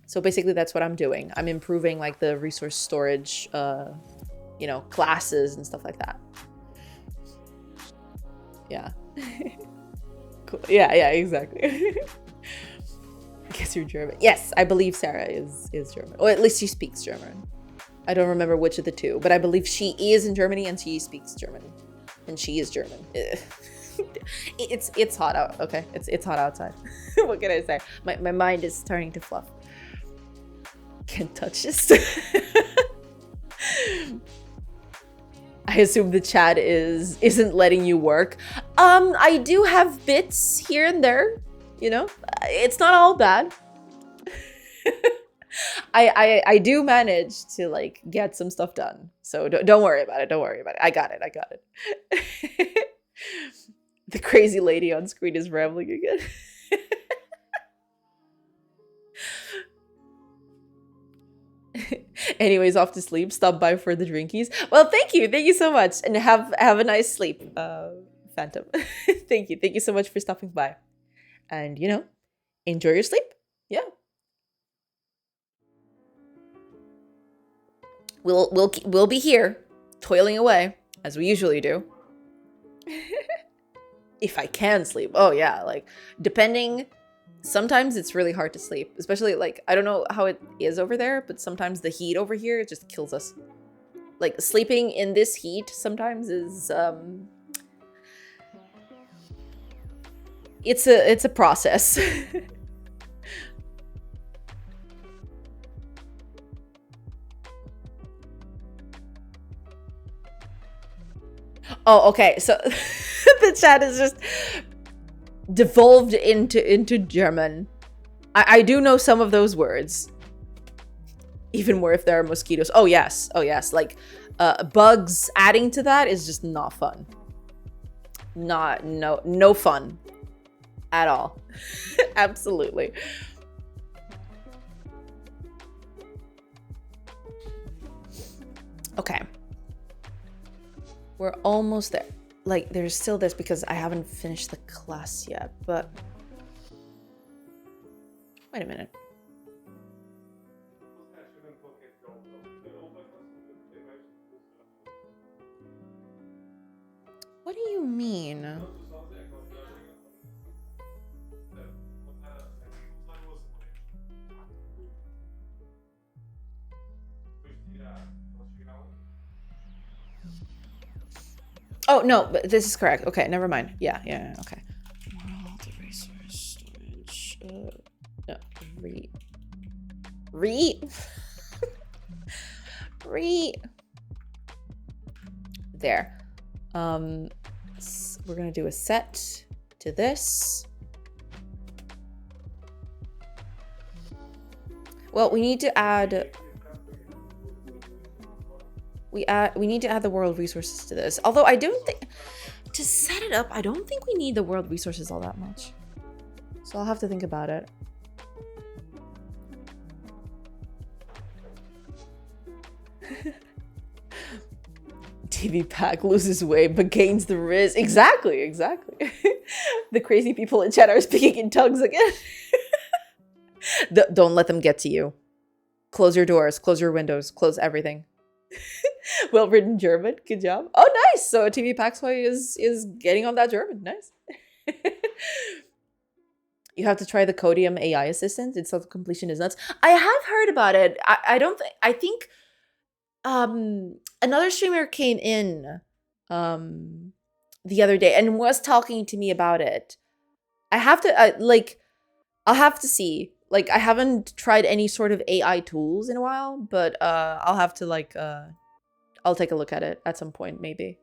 So basically that's what I'm doing. I'm improving, like, the resource storage, you know, classes and stuff like that. Yeah. Cool. Yeah, exactly. I guess you're German. Yes, I believe Sarah is German. Or at least she speaks German. I don't remember which of the two, but I believe she is in Germany and she speaks German. And she is German. It's hot out, okay? It's hot outside. What can I say? My mind is starting to fluff. Can't touch this. I assume the chat isn't letting you work. I do have bits here and there, you know? It's not all bad. I do manage to, like, get some stuff done. So don't worry about it. Don't worry about it. I got it. The crazy lady on screen is rambling again. Anyways, off to sleep. Stop by for the drinkies. Well, thank you so much, and have a nice sleep, Phantom. Thank you so much for stopping by, and, you know, enjoy your sleep. Yeah, we'll be here toiling away as we usually do. If I can sleep. Oh yeah, like, depending. Sometimes it's really hard to sleep, especially, like, I don't know how it is over there, but sometimes the heat over here, it just kills us. Like, sleeping in this heat sometimes is, it's a process. Oh, okay, so the chat is just devolved into German. I do know some of those words. Even more if there are mosquitoes. Oh yes, like bugs adding to that is just not fun. No fun at all. Absolutely. Okay, we're almost there. Like, there's still this because I haven't finished the class yet, but wait a minute. What do you mean? Oh, no, but this is correct. Okay, never mind. Yeah, okay. World resource storage. No, there. We're gonna do a set to this. Well, we need to add. We need to add the world resources to this. Although I don't think, to set it up, I don't think we need the world resources all that much. So I'll have to think about it. TV pack loses weight but gains the riz. Exactly. The crazy people in chat are speaking in tongues again. Don't let them get to you. Close your doors, close your windows, close everything. Well written German, good job. Oh, nice. So TV Paxway is getting on that German. Nice. You have to try the Codium AI assistant. Its self-completion is nuts. I have heard about it. I think another streamer came in the other day and was talking to me about it. I have to I'll have to see. Like, I haven't tried any sort of AI tools in a while, but I'll have to I'll take a look at it at some point, maybe.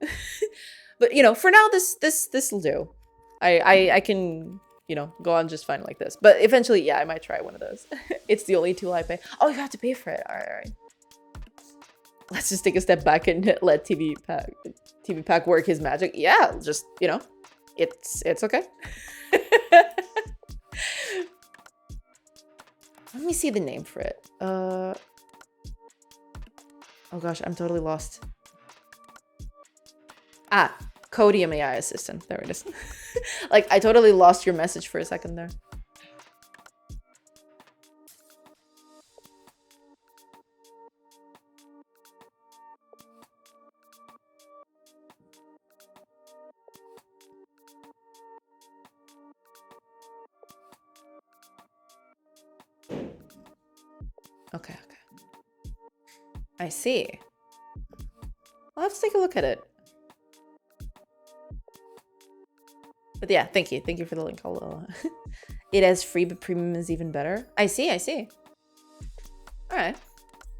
But you know, for now, this'll do. I can, you know, go on just fine like this. But eventually, yeah, I might try one of those. It's the only tool I pay. Oh, you have to pay for it. All right. Let's just take a step back and let TV Pack work his magic. Yeah, just, you know, it's okay. Let me see the name for it. Oh gosh, I'm totally lost. Ah, Codium AI assistant. There it is. Like, I totally lost your message for a second there. Okay. I see. I'll have to take a look at it. But yeah, thank you. Thank you for the link. It has free, but premium is even better. I see. All right.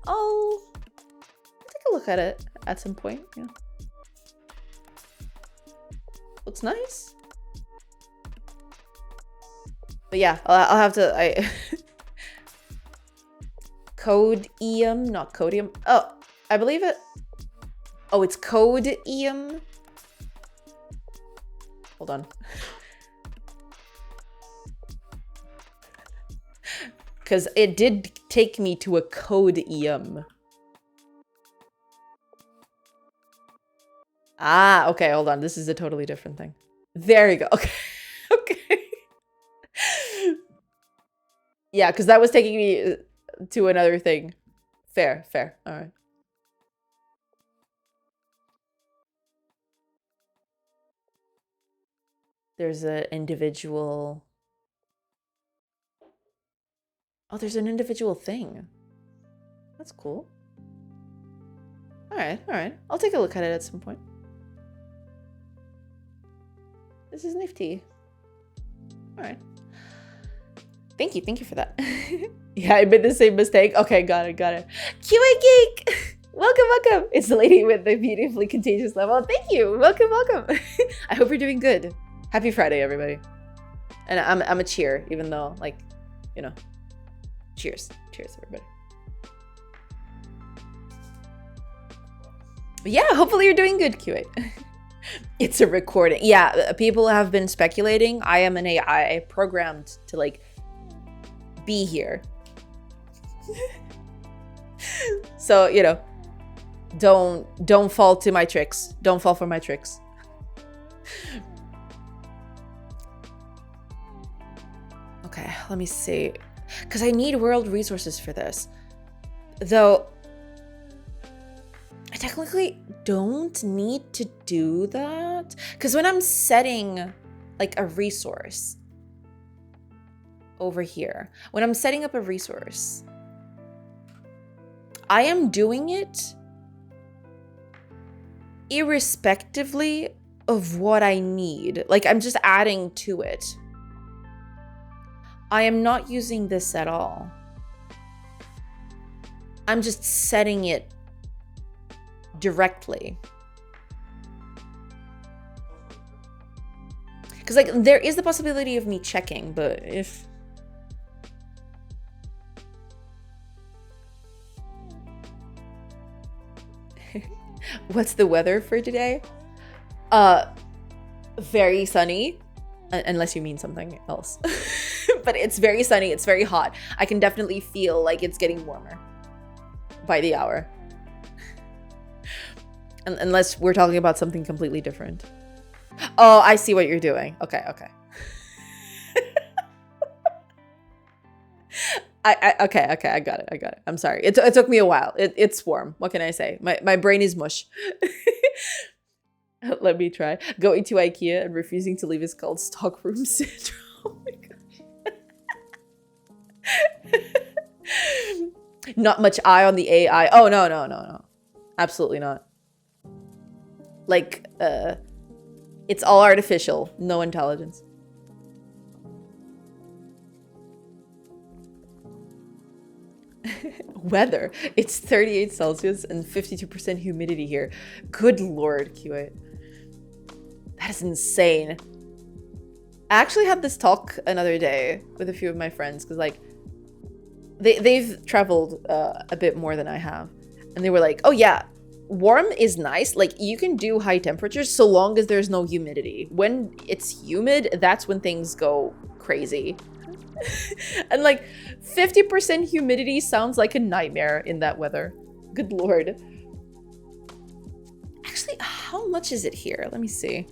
I'll take a look at it at some point. Yeah. Looks nice. But yeah, I'll have to... Codium, not Codium. Oh, I believe it. Oh, it's Codium. Hold on. Because it did take me to a Codium. Ah, okay, hold on. This is a totally different thing. There you go. Okay. Okay. Yeah, because that was taking me to another thing. Fair. All right. There's an individual... Oh, there's an individual thing. That's cool. All right. I'll take a look at it at some point. This is nifty. All right. Thank you for that. Yeah, I made the same mistake. Okay, got it. QA Geek! Welcome. It's the lady with the beautifully contagious level. Thank you. Welcome. I hope you're doing good. Happy Friday, everybody. And I'm a cheer, even though, like, you know, cheers, everybody. Yeah, hopefully you're doing good, Q8. It's a recording. Yeah, people have been speculating. I am an AI programmed to like be here. So, you know, don't fall to my tricks. Don't fall for my tricks. Okay, let me see. Because I need world resources for this. Though, I technically don't need to do that. Because when I'm setting like a resource over here, when I'm setting up a resource, I am doing it irrespectively of what I need. Like, I'm just adding to it. I am not using this at all. I'm just setting it directly. Because, like, there is the possibility of me checking, but if... What's the weather for today? Very sunny, unless you mean something else. But it's very sunny, it's very hot. I can definitely feel like it's getting warmer by the hour. Unless we're talking about something completely different. Oh, I see what you're doing. Okay, okay. Okay, I got it. I'm sorry. It took me a while. It's warm. What can I say? My brain is mush. Let me try. Going to IKEA and refusing to leave is called stockroom syndrome. Oh my gosh. Not much eye on the AI. Oh, no. Absolutely not. Like, it's all artificial. No intelligence. Weather. It's 38 Celsius and 52% humidity here. Good lord, Q8. That is insane. I actually had this talk another day with a few of my friends because, like, they've traveled a bit more than I have. And they were like, oh yeah, warm is nice. Like, you can do high temperatures so long as there's no humidity. When it's humid, that's when things go crazy. And like 50% humidity sounds like a nightmare in that weather. Good lord. Actually, how much is it here? Let me see.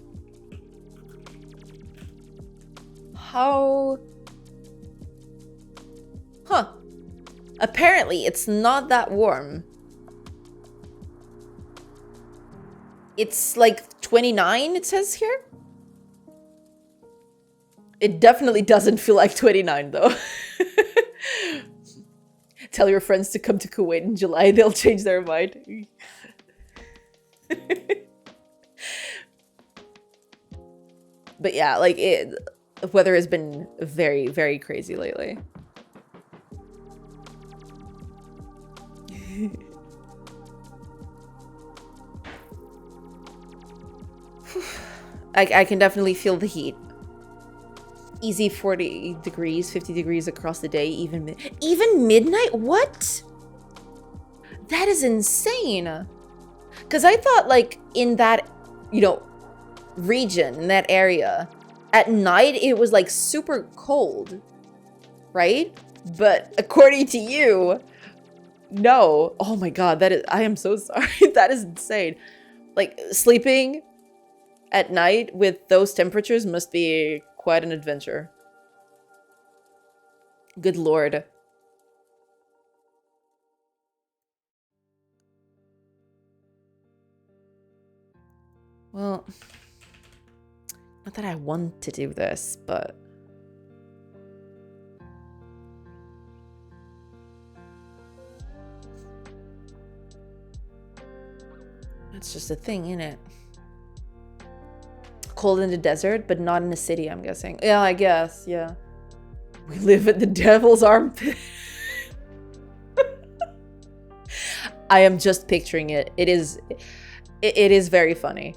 How... Huh. Apparently, it's not that warm. It's like 29, it says here. It definitely doesn't feel like 29, though. Tell your friends to come to Kuwait in July. They'll change their mind. But yeah, like, the weather has been very, very crazy lately. I can definitely feel the heat. Easy 40 degrees, 50 degrees across the day, even midnight? What? That is insane. Because I thought, like, in that, you know, region, in that area, at night it was like super cold, right? But according to you, no. Oh my god, I am so sorry. That is insane. Like, sleeping at night with those temperatures must be quite an adventure. Good lord. Well, not that I want to do this, but... That's just a thing, innit? Cold in the desert, but not in the city, I'm guessing. Yeah, I guess, yeah. We live at the devil's armpit. I am just picturing it. It is very funny.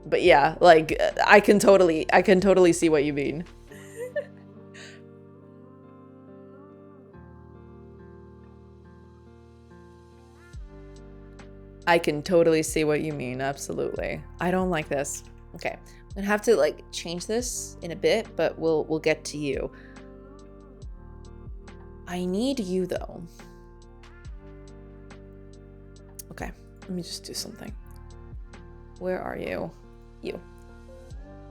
But yeah, like, I can totally see what you mean. I can totally see what you mean. Absolutely. I don't like this. Okay. I'm gonna have to like change this in a bit, but we'll get to you. I need you though. Okay. Let me just do something. Where are you? You.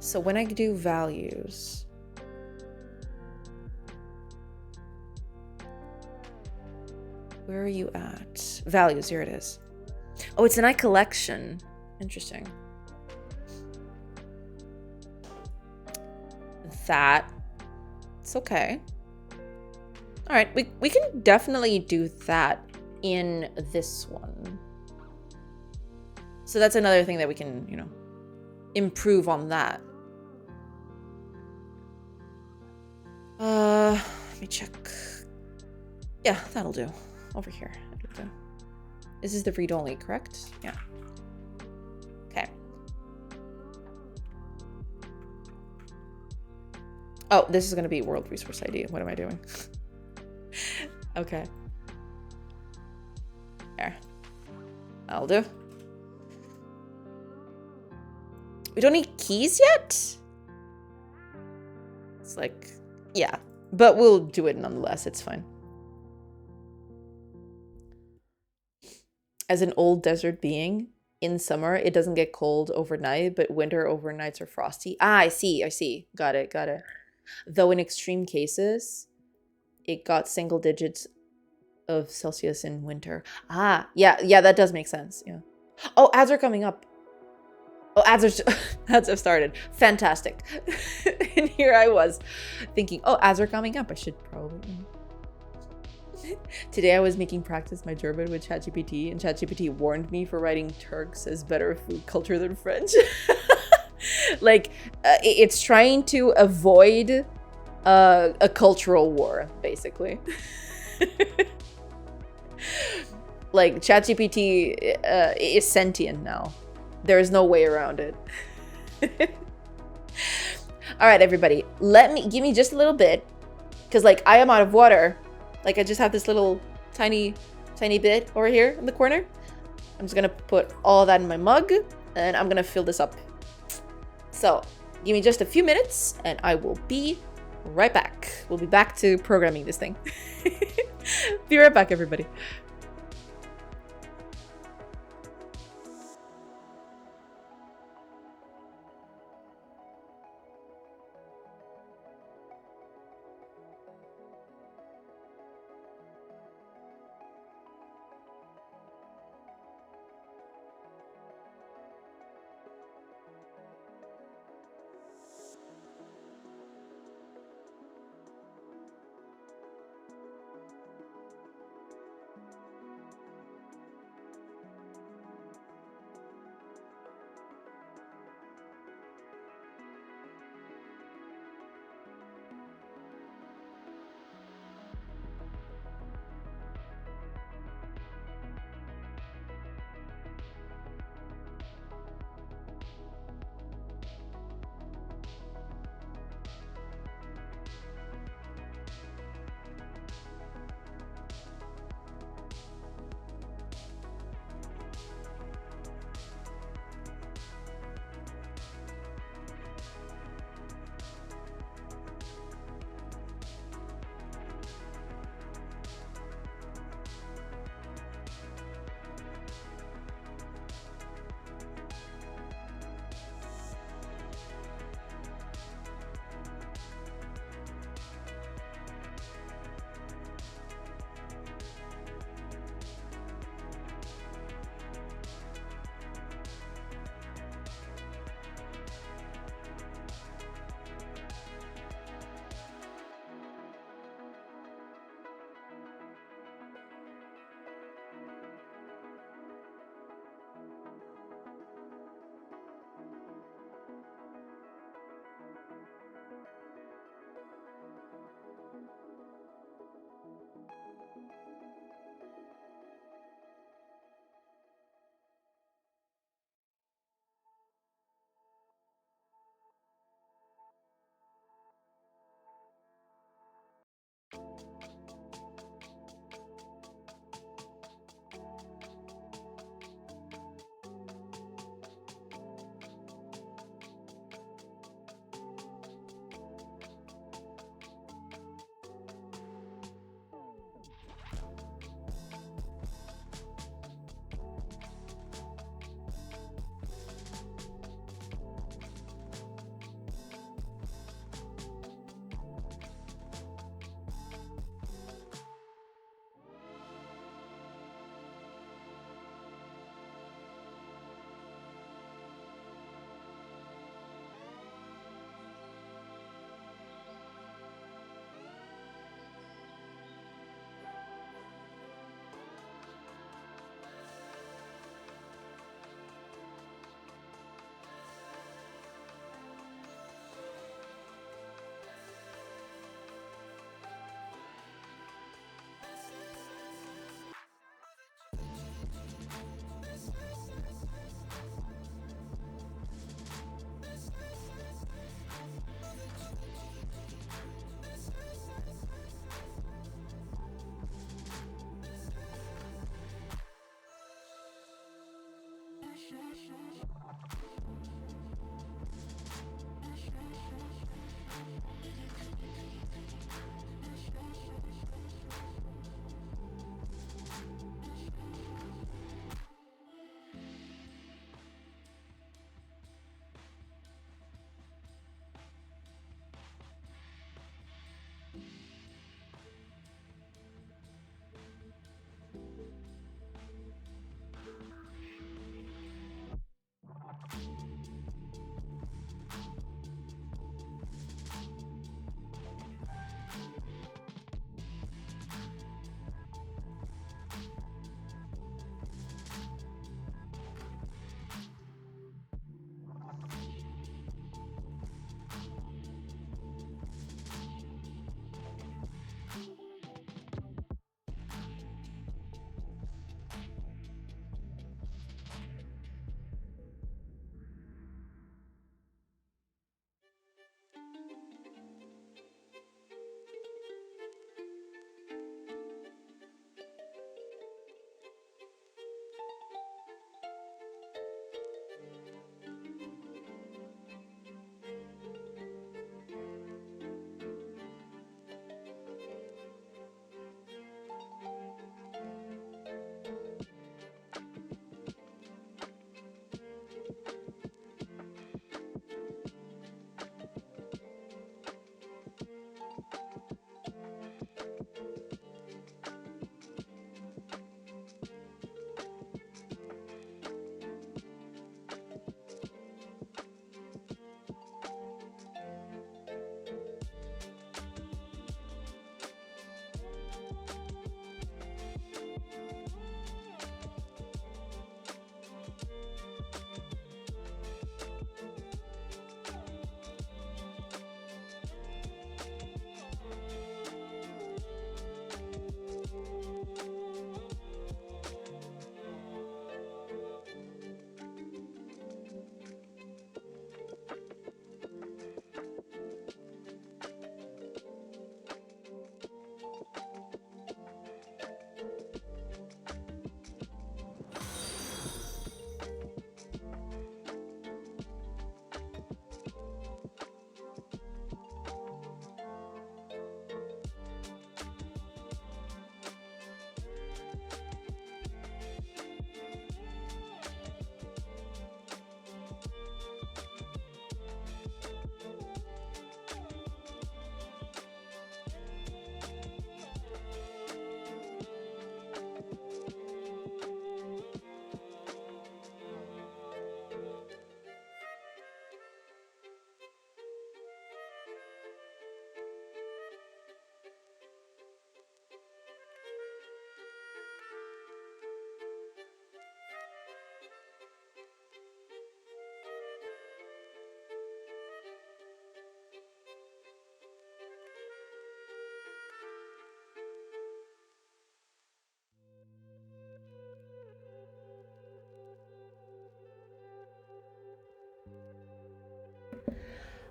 So when I do values, where are you at? Values, here it is. Oh, it's an iCollection. Interesting. It's okay. All right, we can definitely do that in this one. So that's another thing that we can, you know, improve on that. Let me check. Yeah, that'll do. Over here. This is the read-only, correct? Yeah. Okay. Oh, this is going to be World Resource ID. What am I doing? Okay. There. That'll do. We don't need keys yet? It's like, yeah. But we'll do it nonetheless. It's fine. As an old desert being, in summer, it doesn't get cold overnight, but winter overnights are frosty. Ah, I see. Got it. Though in extreme cases, it got single digits of Celsius in winter. Ah, yeah, that does make sense. Yeah. Oh, ads are coming up. Oh, ads have started. Fantastic. And here I was thinking, oh, ads are coming up. I should probably. Today I was making practice my German with ChatGPT, and ChatGPT warned me for writing Turks as better food culture than French. Like, it's trying to avoid a cultural war, basically. Like, ChatGPT is sentient now. There is no way around it. All right, everybody, give me just a little bit, because like I am out of water. Like I just have this little tiny bit over here in the corner. I'm just gonna put all that in my mug and I'm gonna fill this up. So give me just a few minutes and I will be right back. We'll be back to programming this thing. Be right back, everybody.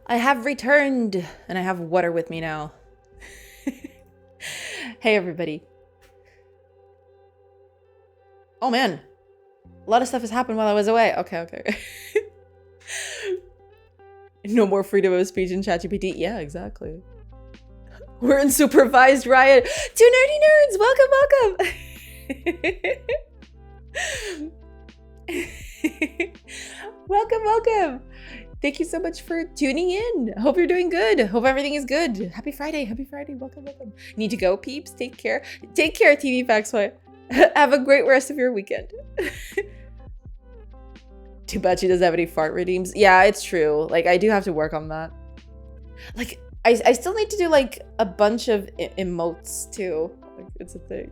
I have returned, and I have water with me now. Hey, everybody. Oh, man. A lot of stuff has happened while I was away. Okay. No more freedom of speech in ChatGPT. Yeah, exactly. We're in supervised riot. 2 nerdy nerds, welcome. Welcome. Thank you so much for tuning in. Hope you're doing good. Hope everything is good. Happy Friday. Welcome. Need to go, peeps. Take care. Take care, TV Factsway. Have a great rest of your weekend. Too bad she doesn't have any fart redeems. Yeah, it's true. Like, I do have to work on that. Like, I still need to do, like, a bunch of emotes, too. Like, it's a thing.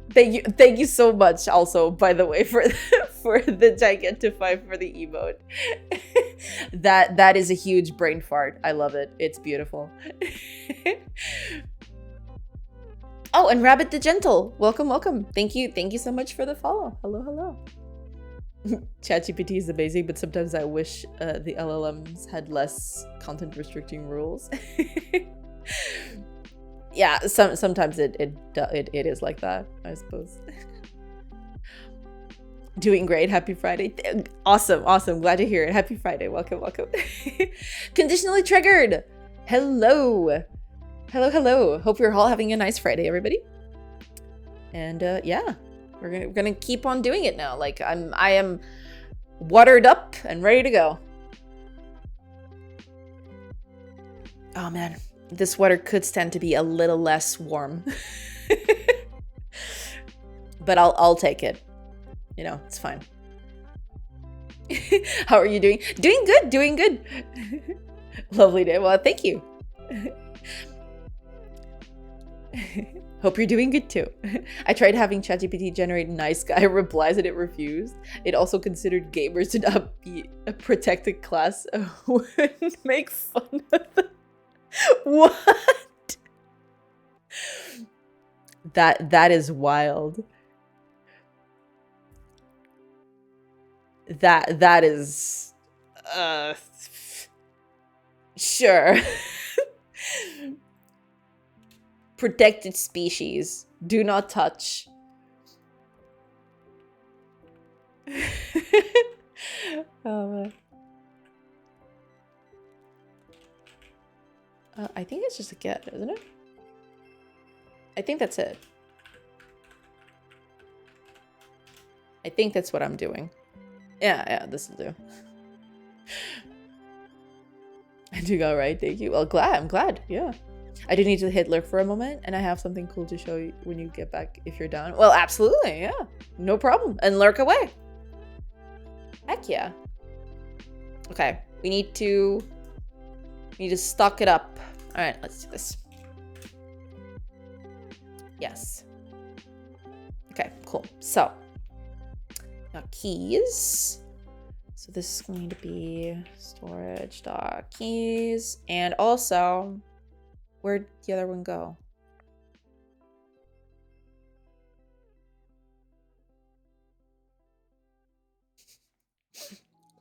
Thank you so much, also, by the way, for the Gigantify for the emote. That is a huge brain fart. I love it. It's beautiful. Oh, and Rabbit the Gentle. Welcome. Thank you so much for the follow. Hello. ChatGPT is amazing, but sometimes I wish the LLMs had less content restricting rules. Yeah, sometimes it is like that, I suppose. Doing great. Happy Friday. Awesome. Glad to hear it. Happy Friday. Welcome. Conditionally triggered. Hello. Hope you're all having a nice Friday, everybody. And yeah, we're gonna keep on doing it now. Like I am watered up and ready to go. Oh man, this water could stand to be a little less warm. But I'll take it. You know, it's fine. How are you doing? Doing good. Lovely day. Well, thank you. Hope you're doing good too. I tried having ChatGPT generate nice guy replies and it refused. It also considered gamers to not be a protected class. Wouldn't make fun of them. What? That is wild. That is sure. Protected species. Do not touch. Oh man. I think it's just a get, isn't it? I think that's it. I think that's what I'm doing. Yeah, this'll do. I do go right, thank you. Well, I'm glad, yeah. I do need to hit lurk for a moment, and I have something cool to show you when you get back if you're down. Well, absolutely, yeah. No problem. And lurk away. Heck yeah. Okay, we need to stock it up. All right, let's do this. Yes. Okay, cool. So, now keys. So this is going to be storage dot keys, and also, where'd the other one go?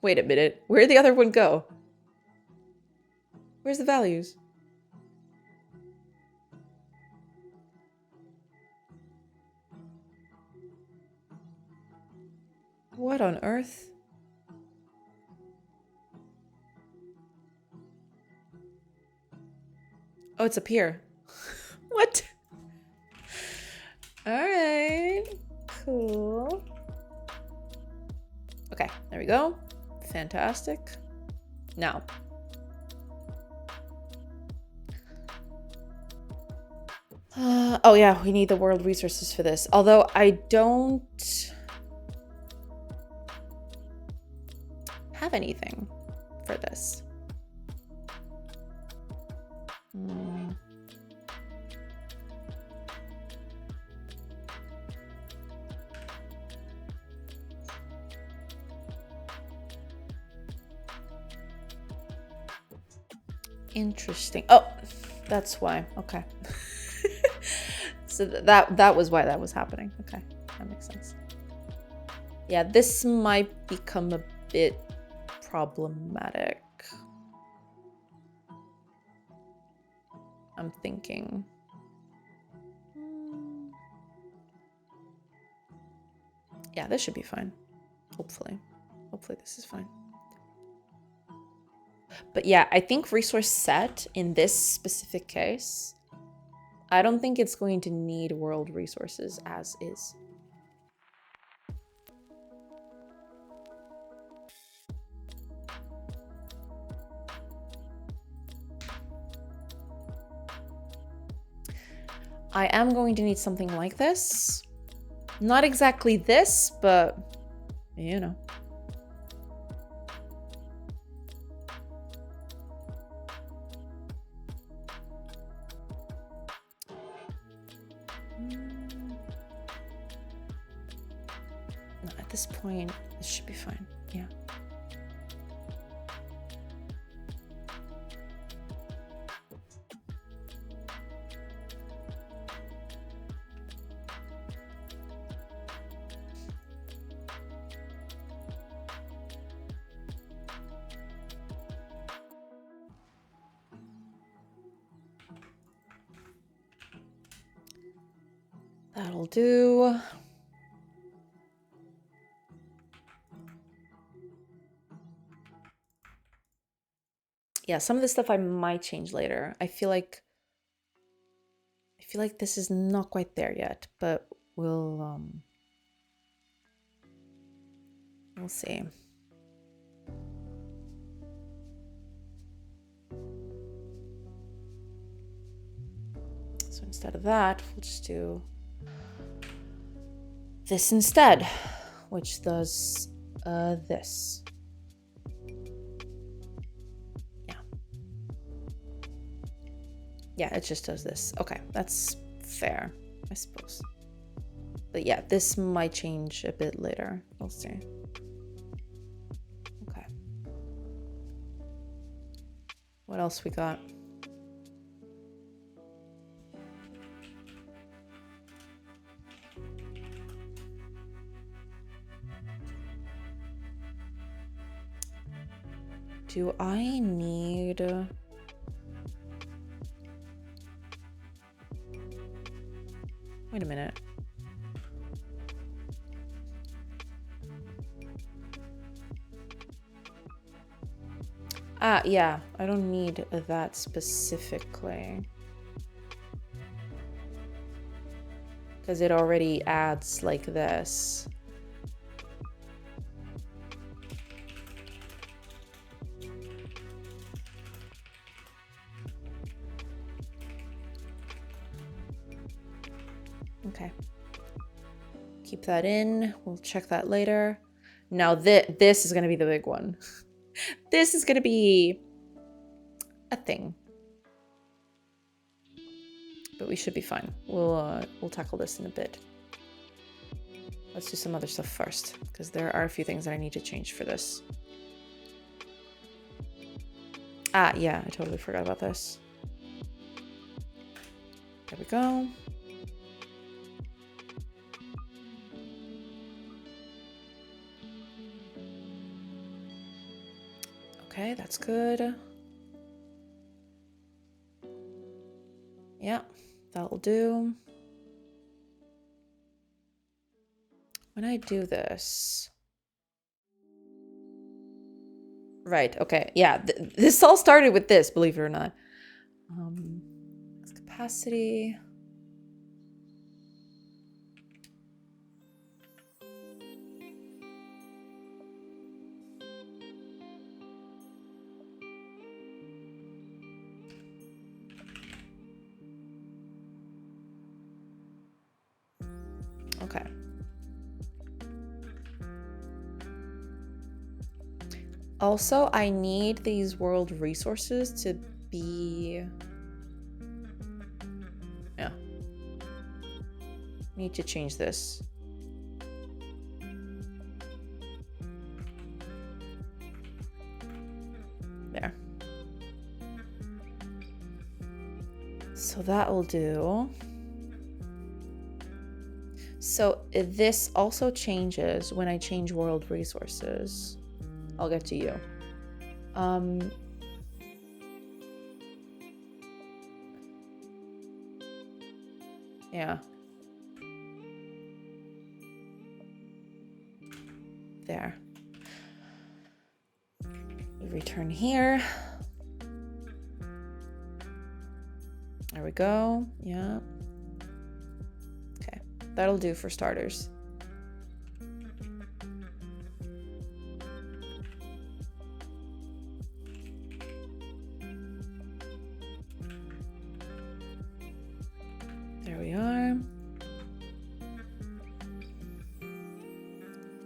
Wait a minute. Where'd the other one go? Where's the values? What on earth? Oh, it's up here. What? All right. Cool. Okay, there we go. Fantastic. Now. Oh yeah, we need the world resources for this. Although I don't have anything for this. Interesting. Oh, that's why. Okay. So that was why that was happening. Okay, that makes sense. Yeah, this might become a bit problematic. I'm thinking. Yeah, this should be fine. Hopefully. Hopefully this is fine. But yeah, I think resource set in this specific case, I don't think it's going to need world resources as is. I am going to need something like this. Not exactly this, but you know. No, at this point, this should be fine. Yeah. That'll do. Yeah, some of this stuff I might change later. I feel like this is not quite there yet, but we'll see. So instead of that, we'll just do this instead, which does this. Yeah, it just does this. Okay, that's fair, I suppose. But yeah, this might change a bit later. We'll see. Okay. What else we got? Do I need... Wait a minute. Yeah, I don't need that specifically. Because it already adds like this. Okay. Keep that in. We'll check that later. Now this is going to be the big one. This is going to be a thing. But we should be fine. We'll tackle this in a bit. Let's do some other stuff first, because there are a few things that I need to change for this. Yeah, I totally forgot about this. There we go. Okay, that's good. Yeah, that'll do. When I do this... Right, okay, yeah, this all started with this, believe it or not. Capacity... Okay. Also, I need these world resources to be... Yeah. Need to change this. There. So that will do. So this also changes when I change world resources. I'll get to you. Yeah. There. We return here. There we go. Yeah. Okay. That'll do for starters. There we are.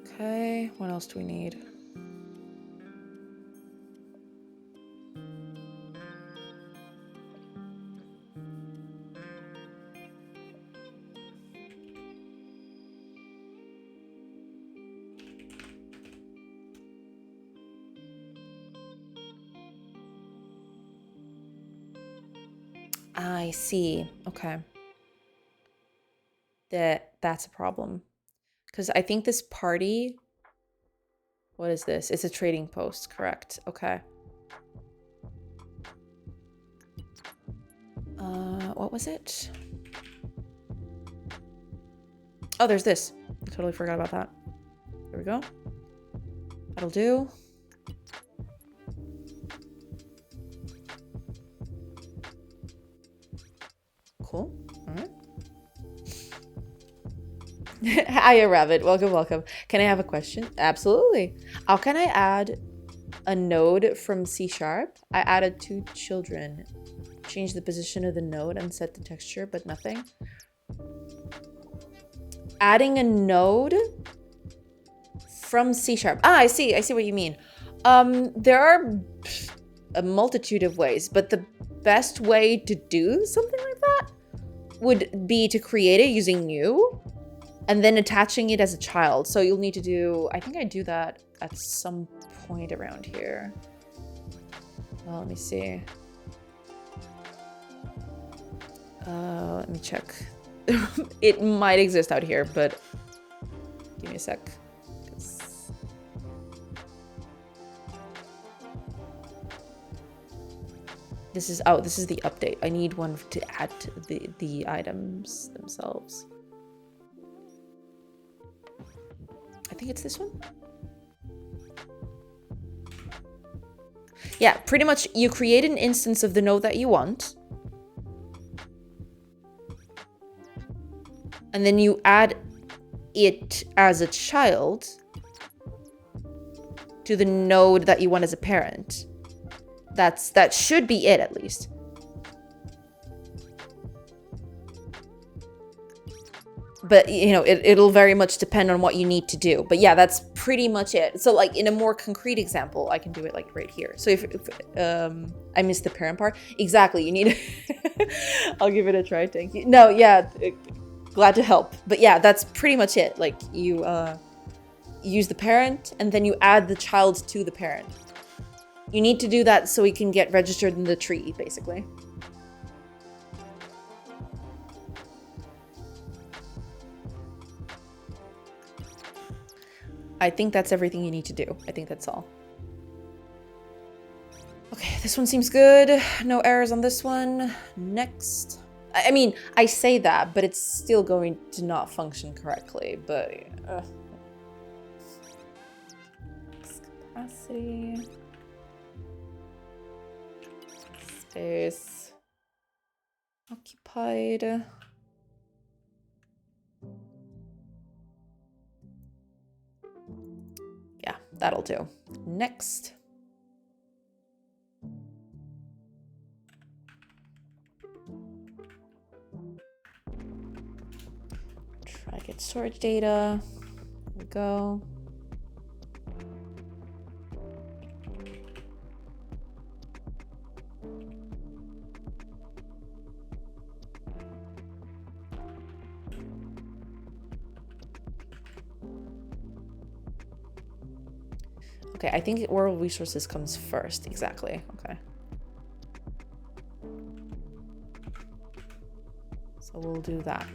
Okay, what else do we need? I see. Okay. That's a problem. Because I think this party... What is this? It's a trading post, correct. Okay. What was it? Oh, there's this. I totally forgot about that. There we go. That'll do. Cool. All right. Hiya, Rabbit. Welcome, welcome. Can I have a question? Absolutely. How can I add a node from C#? I added 2 children. Change the position of the node and set the texture, but nothing. Adding a node from C#. Ah, I see what you mean. There are a multitude of ways, but the best way to do something like that would be to create it using new and then attaching it as a child. So you'll need to do, I think I do that at some point around here. Well, let me see. Let me check. It might exist out here, but give me a sec. This is the update. I need one to add to the items themselves. I think it's this one. Yeah, pretty much you create an instance of the node that you want. And then you add it as a child to the node that you want as a parent. That should be it, at least. But, you know, it'll very much depend on what you need to do. But yeah, that's pretty much it. So, like, in a more concrete example, I can do it, like, right here. So if I missed the parent part. Exactly, you need... I'll give it a try, thank you. No, yeah, glad to help. But yeah, that's pretty much it. Like, you use the parent, and then you add the child to the parent. You need to do that so we can get registered in the tree, basically. I think that's everything you need to do. I think that's all. Okay, this one seems good. No errors on this one. Next. I mean, I say that, but it's still going to not function correctly, but... Capacity... Space... Occupied... Yeah, that'll do. Next. Try get storage data. There we go. Okay, I think oral resources comes first. Exactly. Okay. So we'll do that.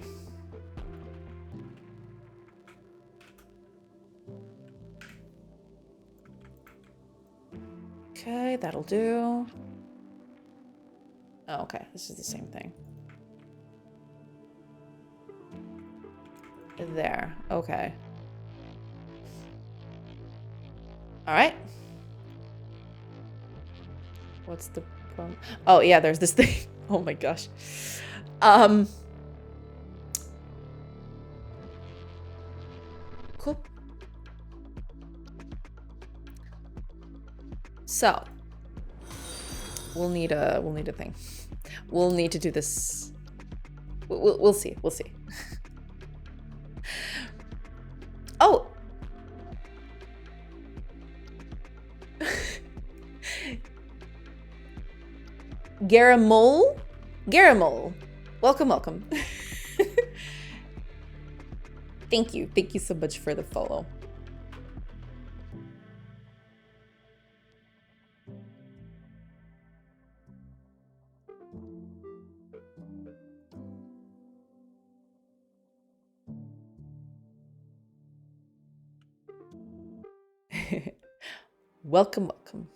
Okay, that'll do. Oh, okay, this is the same thing. there. Okay. All right. What's the problem? Oh, yeah, there's this thing. Oh my gosh. Cool. So, we'll need a thing. We'll need to do this. We'll see. We'll see. Oh. Garamol? Garamol. Welcome, welcome. Thank you. Thank you so much for the follow. Welcome, welcome.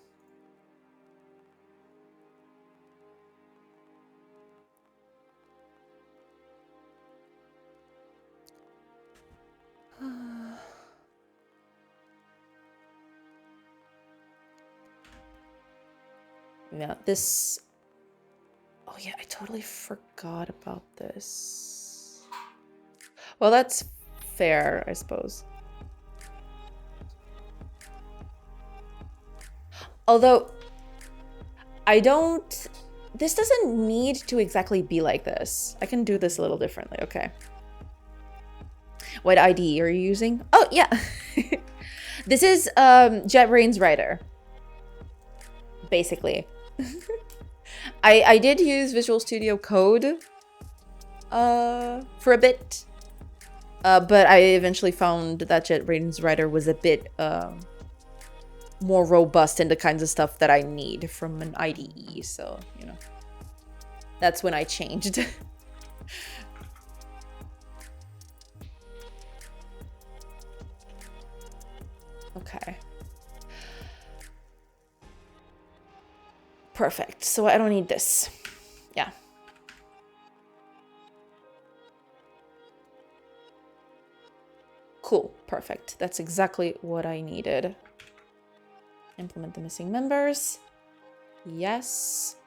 Yeah, this... Oh yeah, I totally forgot about this. Well, that's fair, I suppose. Although, I don't... This doesn't need to exactly be like this. I can do this a little differently, okay. What ID are you using? Oh, yeah. This is JetBrains Writer. Basically. I did use Visual Studio Code for a bit. But I eventually found that JetBrains Writer was a bit more robust in the kinds of stuff that I need from an IDE. So, you know, that's when I changed. Okay. Perfect. So I don't need this. Yeah. Cool. Perfect. That's exactly what I needed. Implement the missing members. Yes.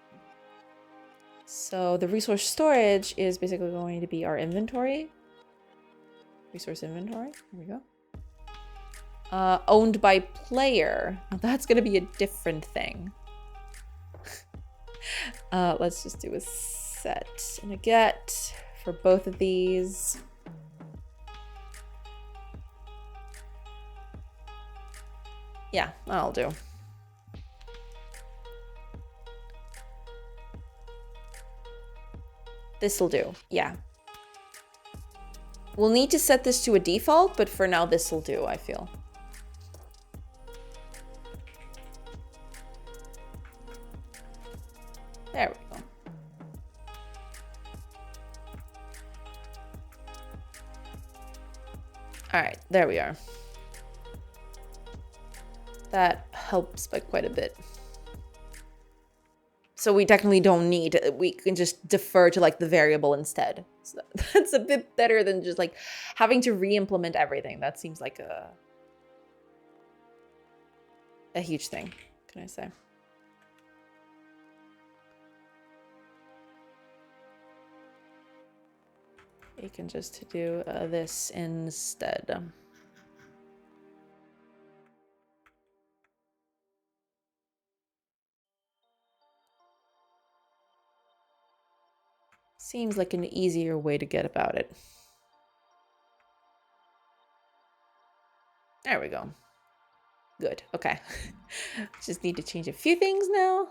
So the resource storage is basically going to be our inventory. Resource inventory. Here we go. Owned by player. Now that's going to be a different thing. Let's just do a set and a get for both of these. Yeah, that'll do. This'll do, yeah. We'll need to set this to a default, but for now this'll do, I feel. There we go. All right, there we are. That helps by quite a bit. So we technically don't need, we can just defer to like the variable instead. So that's a bit better than just like having to re-implement everything. That seems like a huge thing, can I say? You can just do this instead. Seems like an easier way to get about it. There we go. Good, okay. Just need to change a few things now.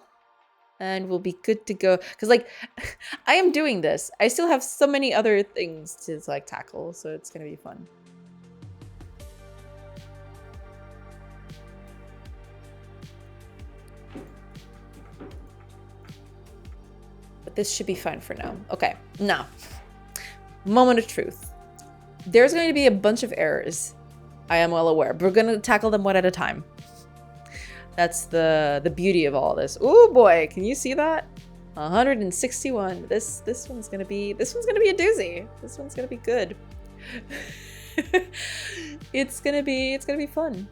And we'll be good to go. Because, like, I am doing this. I still have so many other things to, like, tackle. So it's going to be fun. But this should be fine for now. Okay, now. Moment of truth. There's going to be a bunch of errors. I am well aware. But we're going to tackle them one at a time. That's the beauty of all this. Oh boy, can you see that? 161. This one's gonna be a doozy. This one's gonna be good. It's gonna be fun.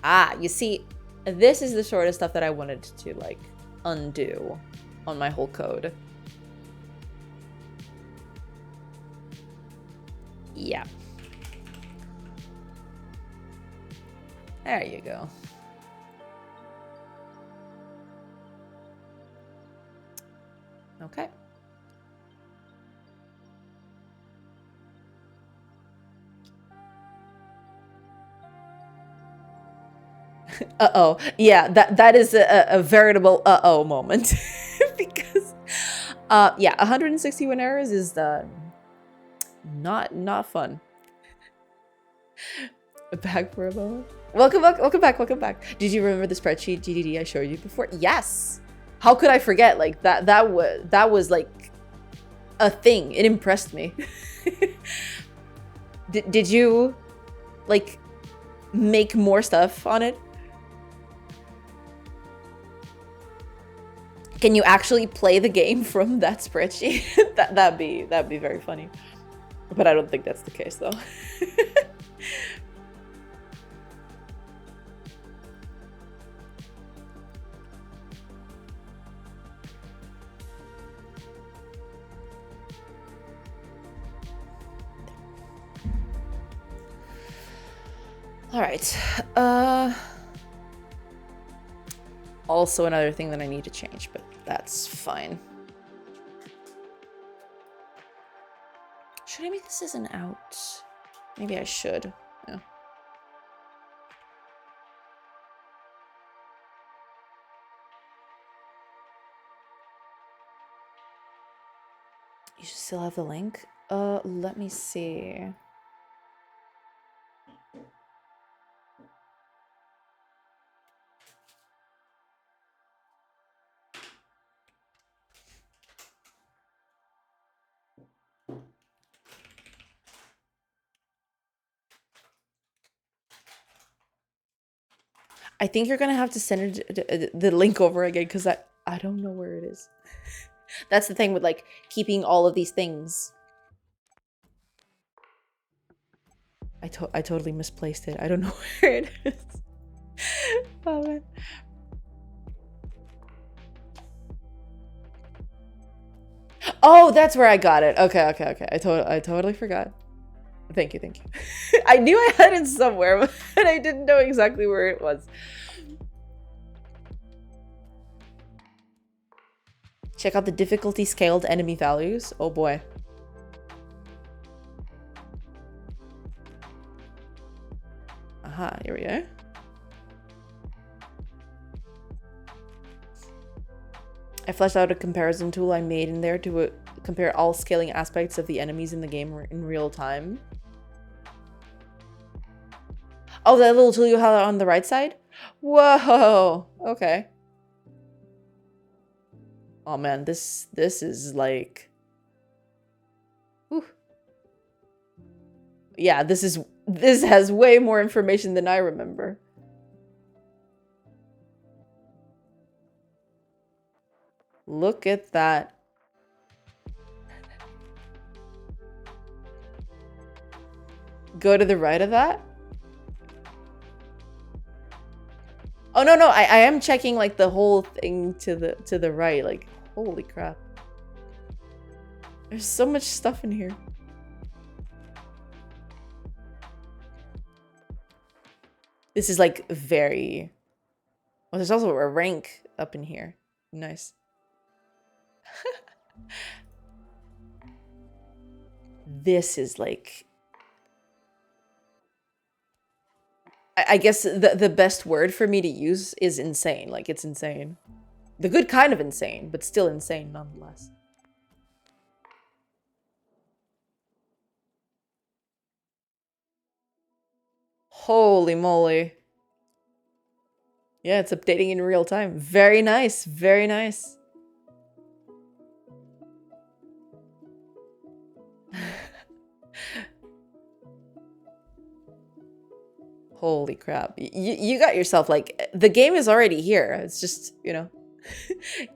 Ah, you see, this is the sort of stuff that I wanted to like undo on my whole code. Yeah. There you go. Okay. Uh-oh. Yeah, that is a veritable uh-oh moment. Because yeah, 161 errors is not fun. Back for a moment. Welcome back. Did you remember the spreadsheet GDD I showed you before? Yes. How could I forget? Like that was like a thing. It impressed me. Did you like make more stuff on it? Can you actually play the game from that spreadsheet? that'd be very funny. But I don't think that's the case though. All right. Also another thing that I need to change, but that's fine. Should I make this as an out? Maybe I should. Yeah. You should still have the link. Let me see. I think you're gonna have to send the link over again because I don't know where it is. That's the thing with like keeping all of these things. I totally misplaced it. I don't know where it is. Oh man. Oh, that's where I got it. Okay. I totally forgot. Thank you. I knew I had it somewhere, but I didn't know exactly where it was. Check out the difficulty scaled enemy values. Oh boy. Aha, here we go. I fleshed out a comparison tool I made in there to compare all scaling aspects of the enemies in the game in real time. Oh, that little tool you have on the right side? Whoa, okay. Oh man, this is like... Whew. Yeah, this has way more information than I remember. Look at that. Go to the right of that? Oh no, I am checking like the whole thing to the right. Like, holy crap. There's so much stuff in here. This is like very... Well, there's also a rank up in here. Nice. This is like... I guess the best word for me to use is insane. Like, it's insane. The good kind of insane, but still insane nonetheless. Holy moly. Yeah, it's updating in real time. Very nice. Very nice. Holy crap. You got yourself, like, the game is already here. It's just, you know,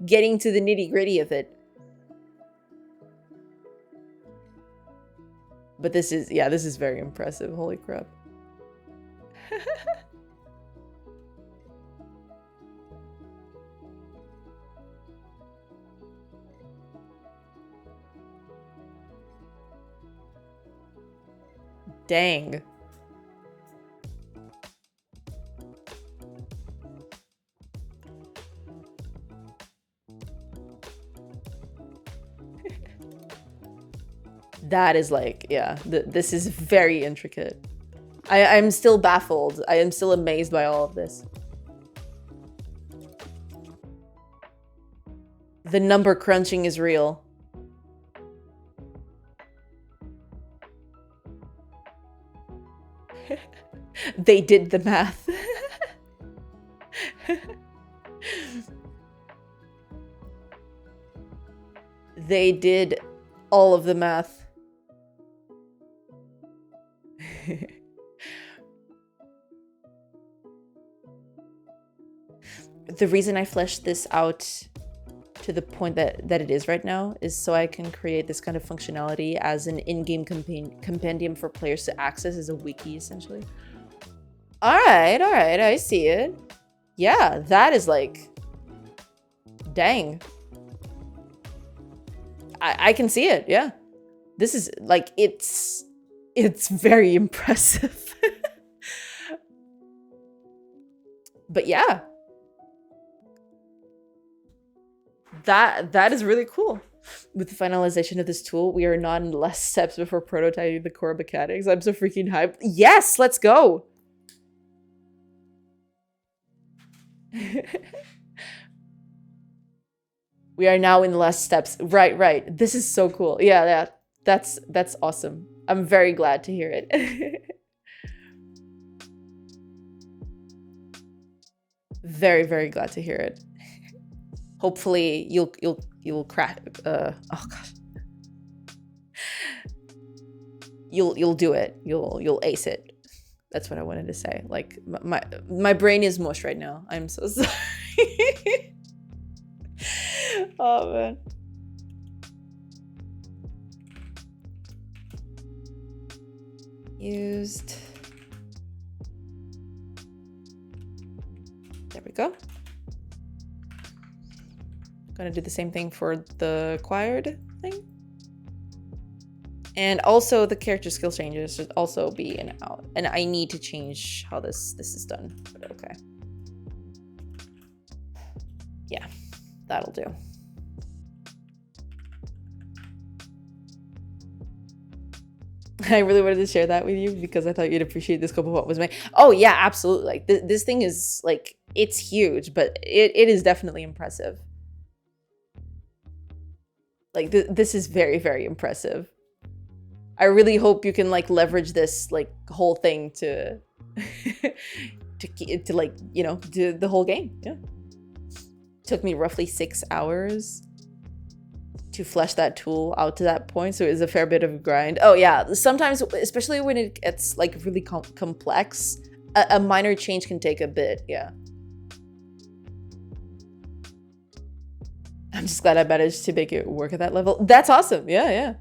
getting to the nitty-gritty of it. But this is, yeah, this is very impressive. Holy crap. Dang. That is like, yeah, this is very intricate. I'm still baffled. I am still amazed by all of this. The number crunching is real. They did the math. They did all of the math. The reason I fleshed this out to the point that it is right now is so I can create this kind of functionality as an in-game compendium for players to access as a wiki, essentially. All right, I see it. Yeah, that is like, dang. I can see it, yeah. This is like, it's very impressive. But yeah. That is really cool. With the finalization of this tool, we are not in less steps before prototyping the core mechanics. I'm so freaking hyped. Yes, let's go. We are now in the last steps. Right. This is so cool. Yeah, that's awesome. I'm very glad to hear it. Very, very glad to hear it. Hopefully you'll crack. Oh gosh. You'll do it. You'll ace it. That's what I wanted to say. Like my brain is mush right now. I'm so sorry. Oh man. Used. There we go. Gonna do the same thing for the acquired thing. And also the character skill changes should also be in and out. And I need to change how this is done, but okay. Yeah, that'll do. I really wanted to share that with you because I thought you'd appreciate the scope of what was made. Oh yeah, absolutely. Like this thing is like, it's huge, but it is definitely impressive. Like this is very, very impressive. I really hope you can like leverage this like whole thing to to like, you know, do the whole game. Yeah. Took me roughly 6 hours to flesh that tool out to that point, so it was a fair bit of a grind. Oh yeah, sometimes, especially when it gets like really complex, a minor change can take a bit. Yeah. I'm just glad I managed to make it work at that level. That's awesome. Yeah.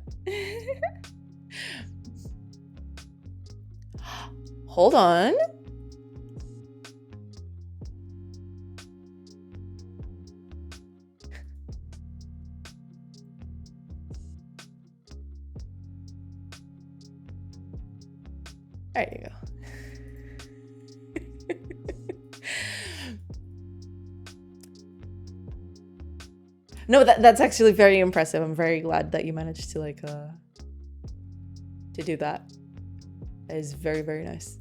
Hold on. There you go. No, that's actually very impressive. I'm very glad that you managed to like to do that. That is very, very nice.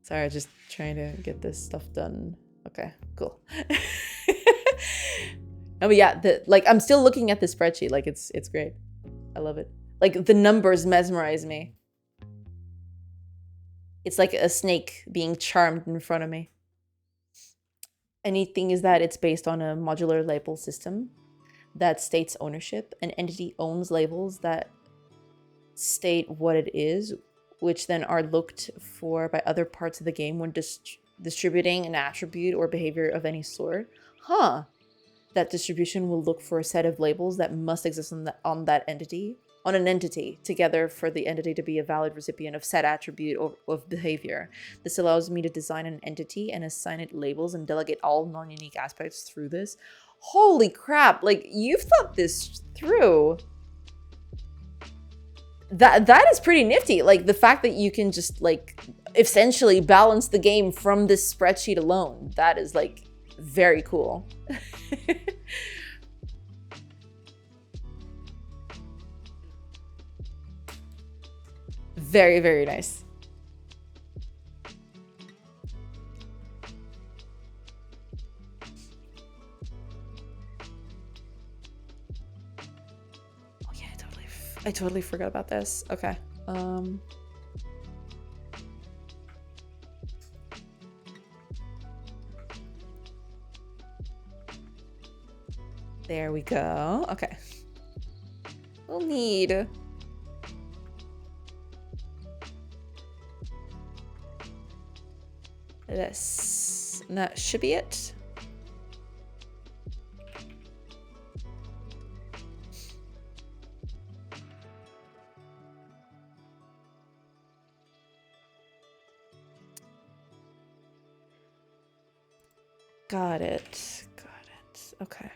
Sorry, just trying to get this stuff done. Okay, cool. Oh, but yeah, like I'm still looking at the spreadsheet. Like it's great. I love it. Like the numbers mesmerize me. It's like a snake being charmed in front of me. A neat thing is that it's based on a modular label system that states ownership. An entity owns labels that state what it is, which then are looked for by other parts of the game when distributing an attribute or behavior of any sort. Huh. That distribution will look for a set of labels that must exist on that entity, on an entity, together for the entity to be a valid recipient of said attribute of behavior. This allows me to design an entity and assign it labels and delegate all non-unique aspects through this. Holy crap, like, you've thought this through. That is pretty nifty. Like, the fact that you can just, like, essentially balance the game from this spreadsheet alone. That is, like, very cool. Very, very nice. Oh yeah, I totally forgot about this. Okay. There we go. Okay. We'll need this. And that should be it. Got it. Got it. Okay.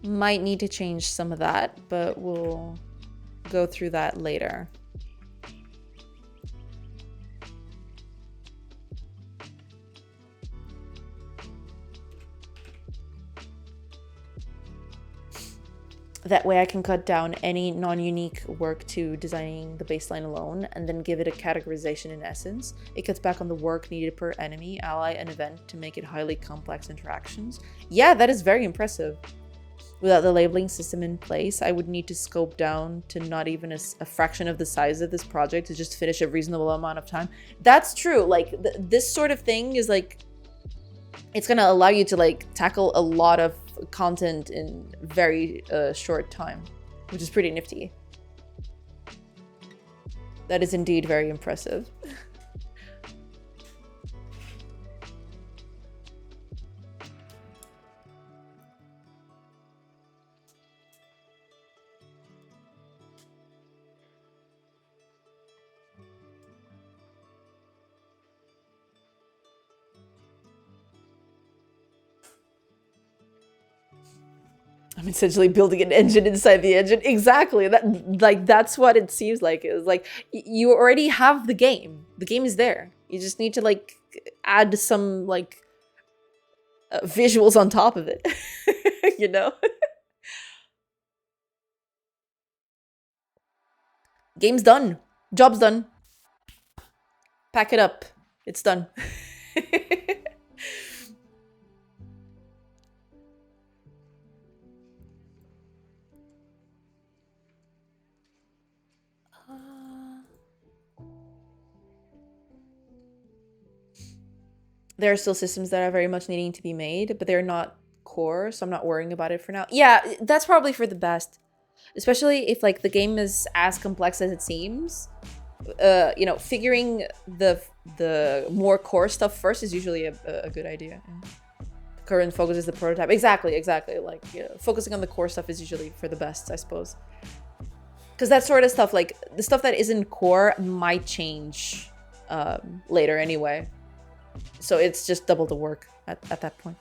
Might need to change some of that, but we'll go through that later. That way I can cut down any non-unique work to designing the baseline alone and then give it a categorization in essence. It cuts back on the work needed per enemy, ally, and event to make it highly complex interactions. Yeah, that is very impressive. Without the labeling system in place, I would need to scope down to not even a fraction of the size of this project to just finish a reasonable amount of time. That's true. Like, this sort of thing is like, it's gonna allow you to like tackle a lot of content in very short time, which is pretty nifty. That is indeed very impressive. I'm essentially building an engine inside the engine. Exactly. That's what it seems like. Is like you already have the game. The game is there. You just need to like add some like visuals on top of it. You know? Game's done. Job's done. Pack it up. It's done. There are still systems that are very much needing to be made, but they're not core, so I'm not worrying about it for now. Yeah, that's probably for the best. Especially if like the game is as complex as it seems. You know, figuring the more core stuff first is usually a good idea. Yeah. Current focus is the prototype. Exactly. Like, you know, focusing on the core stuff is usually for the best, I suppose. Because that sort of stuff, like the stuff that isn't core might change later anyway. So it's just double the work at that point.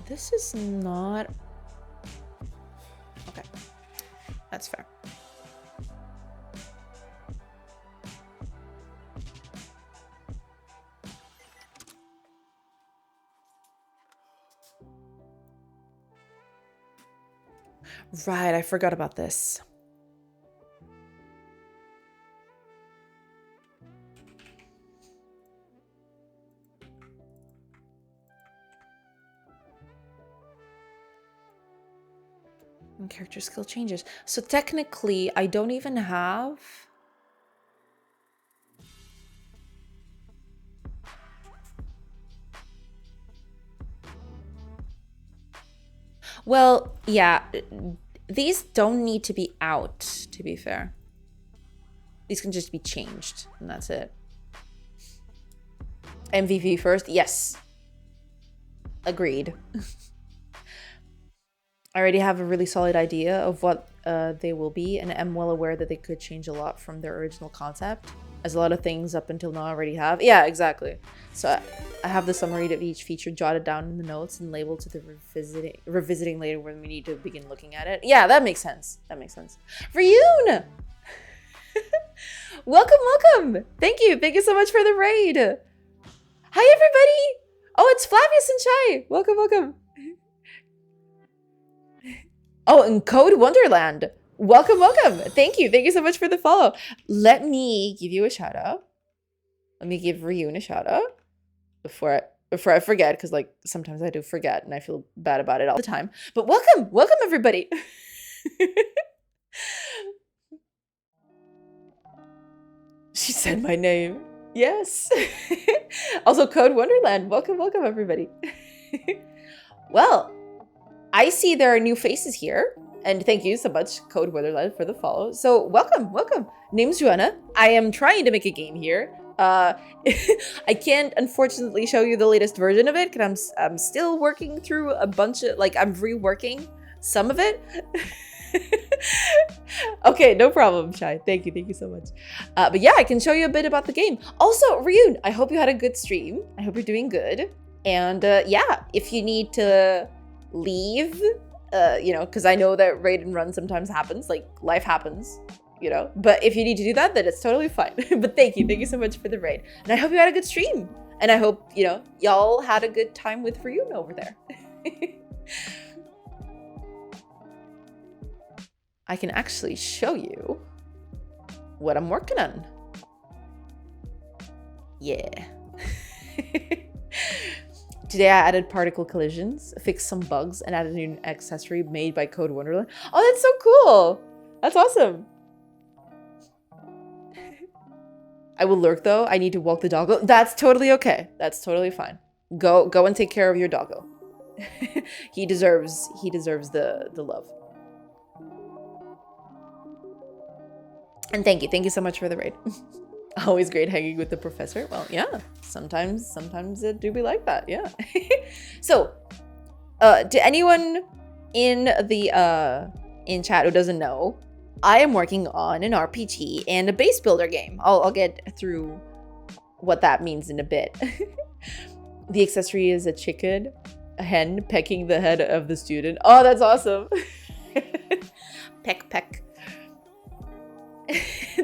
This is not... Okay. That's fair. Right, I forgot about this. And character skill changes. So technically, I don't even have... Well, yeah, these don't need to be out, to be fair. These can just be changed, and that's it. MVP first? Yes. Agreed. I already have a really solid idea of what they will be, and I'm well aware that they could change a lot from their original concept, as a lot of things up until now I already have. Yeah, exactly. So I have the summary of each feature jotted down in the notes and labeled to the revisiting later when we need to begin looking at it. Yeah, that makes sense. That makes sense. Ryun! Welcome, welcome! Thank you. Thank you so much for the raid. Hi, everybody! Oh, it's Flavius and Chai. Welcome, welcome. Oh, and Code Wonderland. Welcome, welcome. Thank you. Thank you so much for the follow. Let me give you a shout out. Let me give Ryun a shout out before I forget, because like sometimes I do forget and I feel bad about it all the time. But welcome, welcome everybody. She said my name. Yes. Also, Code Wonderland. Welcome, welcome everybody. Well, I see there are new faces here. And thank you so much, Code Wonderland, for the follow. So welcome, welcome. Name's Joanna. I am trying to make a game here. I can't unfortunately show you the latest version of it because I'm still working through a bunch of, like, I'm reworking some of it. Okay, no problem, Shai. Thank you so much. But yeah, I can show you a bit about the game. Also, Ryun, I hope you had a good stream. I hope you're doing good. And yeah, if you need to leave, you know, because I know that raid and run sometimes happens, like life happens, you know, but if you need to do that, then it's totally fine. But thank you so much for the raid. And I hope you had a good stream. And I hope, you know, y'all had a good time with Ryun over there. I can actually show you what I'm working on. Yeah. Today I added particle collisions, fixed some bugs, and added a new accessory made by Code Wonderland. Oh, that's so cool! That's awesome. I will lurk though. I need to walk the doggo. That's totally okay. That's totally fine. Go and take care of your doggo. He deserves the love. And thank you so much for the raid. Always great hanging with the professor. Well, yeah, sometimes it do be like that, yeah. So, to anyone in the in chat who doesn't know, I am working on an RPG and a base builder game. I'll get through what that means in a bit. The accessory is a chicken, a hen pecking the head of the student. Oh, that's awesome. Peck, peck.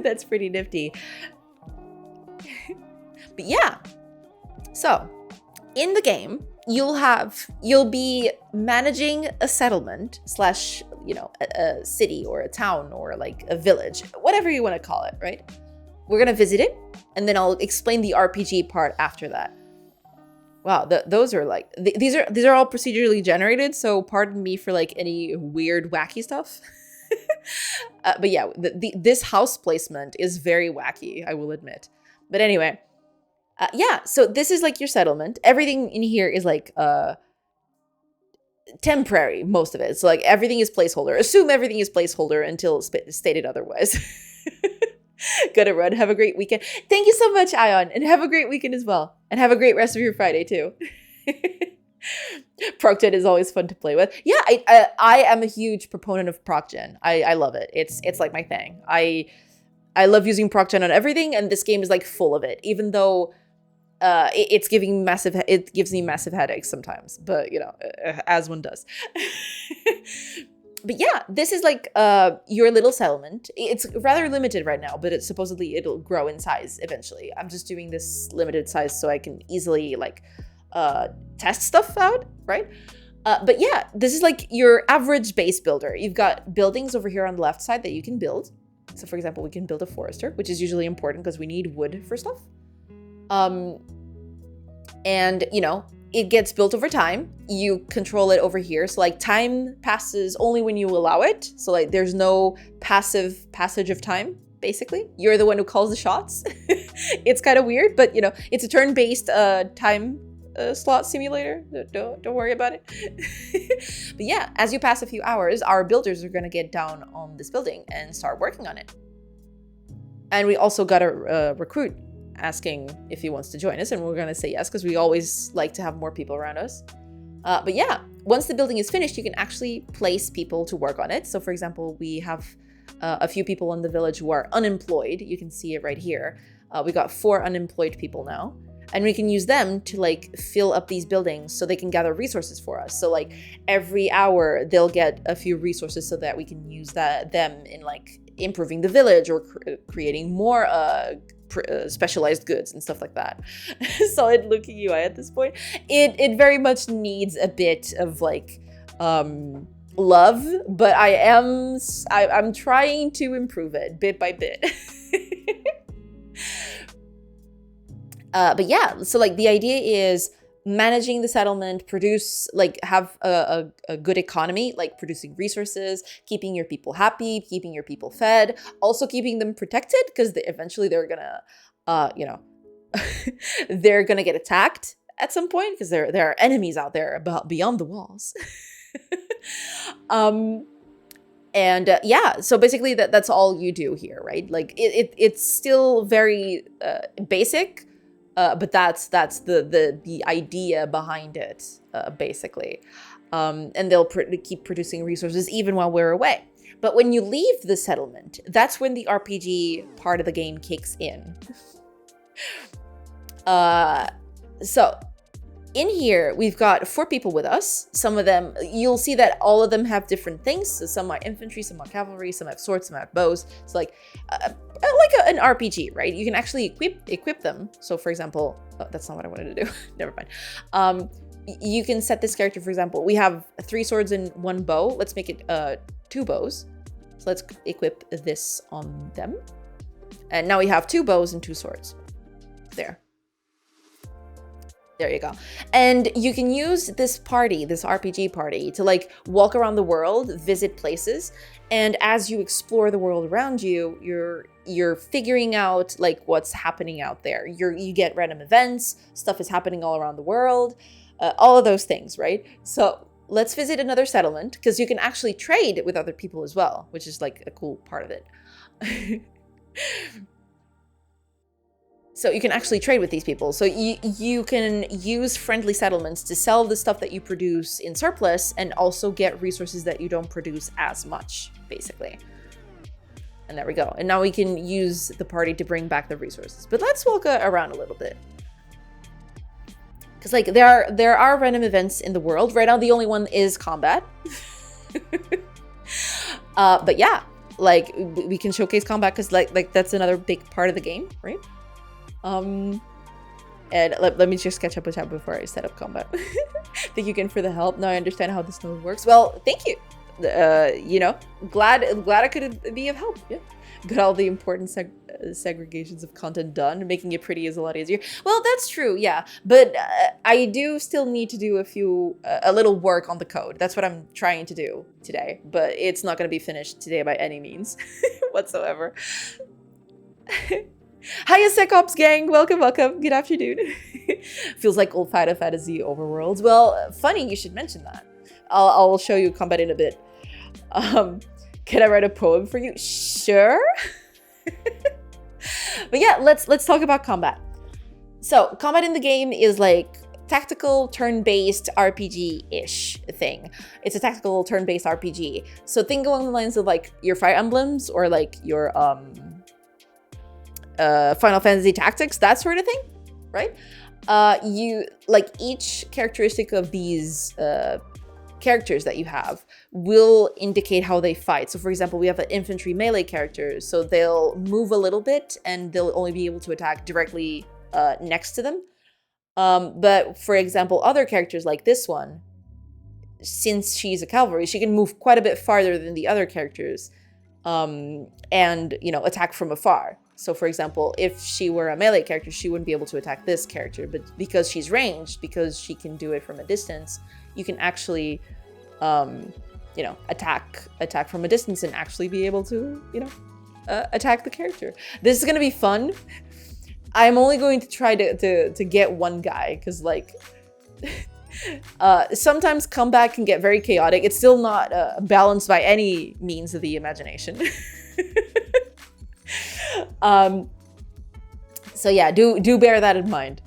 That's pretty nifty. But yeah, so in the game, you'll be managing a settlement slash, you know, a city or a town or like a village, whatever you want to call it, right? We're gonna visit it, and then I'll explain the RPG part after that. Wow, those are like these are all procedurally generated, so pardon me for like any weird wacky stuff. But yeah, this house placement is very wacky, I will admit. But anyway, yeah, so this is like your settlement. Everything in here is like temporary, most of it. So like everything is placeholder. Assume everything is placeholder until stated otherwise. Gotta run. Have a great weekend. Thank you so much, Ion, and have a great weekend as well. And have a great rest of your Friday too. ProcGen is always fun to play with. Yeah, I am a huge proponent of ProcGen. I love it. It's like my thing. I love using ProcGen on everything, and this game is like full of it. Even though it gives me massive headaches sometimes, but you know, as one does. But yeah, this is like your little settlement. It's rather limited right now, but it'll grow in size eventually. I'm just doing this limited size so I can easily like test stuff out, right? But yeah, this is like your average base builder. You've got buildings over here on the left side that you can build. So for example, we can build a forester, which is usually important because we need wood for stuff. And you know, it gets built over time. You control it over here. So like time passes only when you allow it. So like there's no passive passage of time, basically. You're the one who calls the shots. It's kind of weird, but you know, it's a turn-based time slot simulator. Don't worry about it. But yeah, as you pass a few hours, our builders are gonna get down on this building and start working on it. And we also got a recruit asking if he wants to join us, and we're gonna say yes because we always like to have more people around us. But yeah, once the building is finished, you can actually place people to work on it. So for example, we have a few people in the village who are unemployed. You can see it right here. We got 4 unemployed people now, and we can use them to like fill up these buildings so they can gather resources for us. So like every hour they'll get a few resources so that we can use them in like improving the village or creating more specialized goods and stuff like that. Solid looking UI at this point. It very much needs a bit of like love, but I'm trying to improve it bit by bit. But yeah, so like the idea is managing the settlement, have a good economy, like producing resources, keeping your people happy, keeping your people fed, also keeping them protected because eventually they're gonna, they're gonna get attacked at some point because there are enemies out there beyond the walls. Yeah, so basically that's all you do here, right? Like it's still very basic. But that's the idea behind it, basically. And they'll keep producing resources even while we're away. But when you leave the settlement, that's when the RPG part of the game kicks in. So in here, we've got 4 people with us. Some of them, you'll see that all of them have different things. So some are infantry, some are cavalry, some have swords, some have bows. So like an RPG, right? You can actually equip them. So for example, oh, that's not what I wanted to do. Never mind. You can set this character, for example, we have 3 swords and 1 bow. Let's make it 2 bows. So let's equip this on them. And now we have 2 bows and 2 swords. There you go. And you can use this RPG party, to like walk around the world, visit places. And as you explore the world around you, you're figuring out like what's happening out there. You get random events, stuff is happening all around the world, all of those things, right? So let's visit another settlement because you can actually trade with other people as well, which is like a cool part of it. So you can actually trade with these people. So you can use friendly settlements to sell the stuff that you produce in surplus and also get resources that you don't produce as much, basically. And there we go. And now we can use the party to bring back the resources. But let's walk around a little bit. Because like there are random events in the world. Right now the only one is combat. But yeah, like we can showcase combat because like that's another big part of the game, right? And let me just catch up with that before I set up combat. Thank you again for the help. Now I understand how this node works. Well, thank you. You know, glad I could be of help. Yeah, got all the important segregations of content done. Making it pretty is a lot easier. Well, that's true. Yeah, but I do still need to do a little work on the code. That's what I'm trying to do today. But it's not going to be finished today by any means whatsoever. Hiya, SecOps gang! Welcome, welcome. Good afternoon. Feels like old Final Fantasy overworlds. Well, funny you should mention that. I'll show you combat in a bit. Can I write a poem for you? Sure. But yeah, let's talk about combat. So combat in the game is like tactical turn-based RPG-ish thing. It's a tactical turn-based RPG. So think along the lines of like your Fire Emblems or like your Final Fantasy Tactics, that sort of thing, right? You like each characteristic of these characters that you have will indicate how they fight. So for example, we have an infantry melee character, so they'll move a little bit and they'll only be able to attack directly next to them. But for example, other characters like this one, since she's a cavalry, she can move quite a bit farther than the other characters and, you know, attack from afar. So for example, if she were a melee character, she wouldn't be able to attack this character, but because she's ranged, because she can do it from a distance, you can actually, you know, attack from a distance and actually be able to, you know, attack the character. This is gonna be fun. I'm only going to try to get one guy, because like sometimes combat can get very chaotic. It's still not balanced by any means of the imagination. So yeah, do bear that in mind.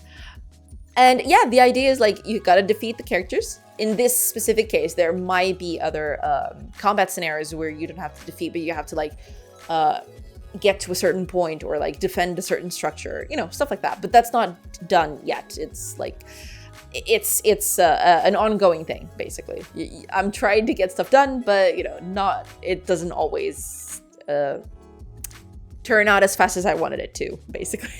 And yeah, the idea is like you gotta defeat the characters. In this specific case, there might be other combat scenarios where you don't have to defeat, but you have to like get to a certain point or like defend a certain structure, you know, stuff like that. But that's not done yet. It's like it's an ongoing thing, basically. I'm trying to get stuff done, but you know, it doesn't always turn out as fast as I wanted it to, basically.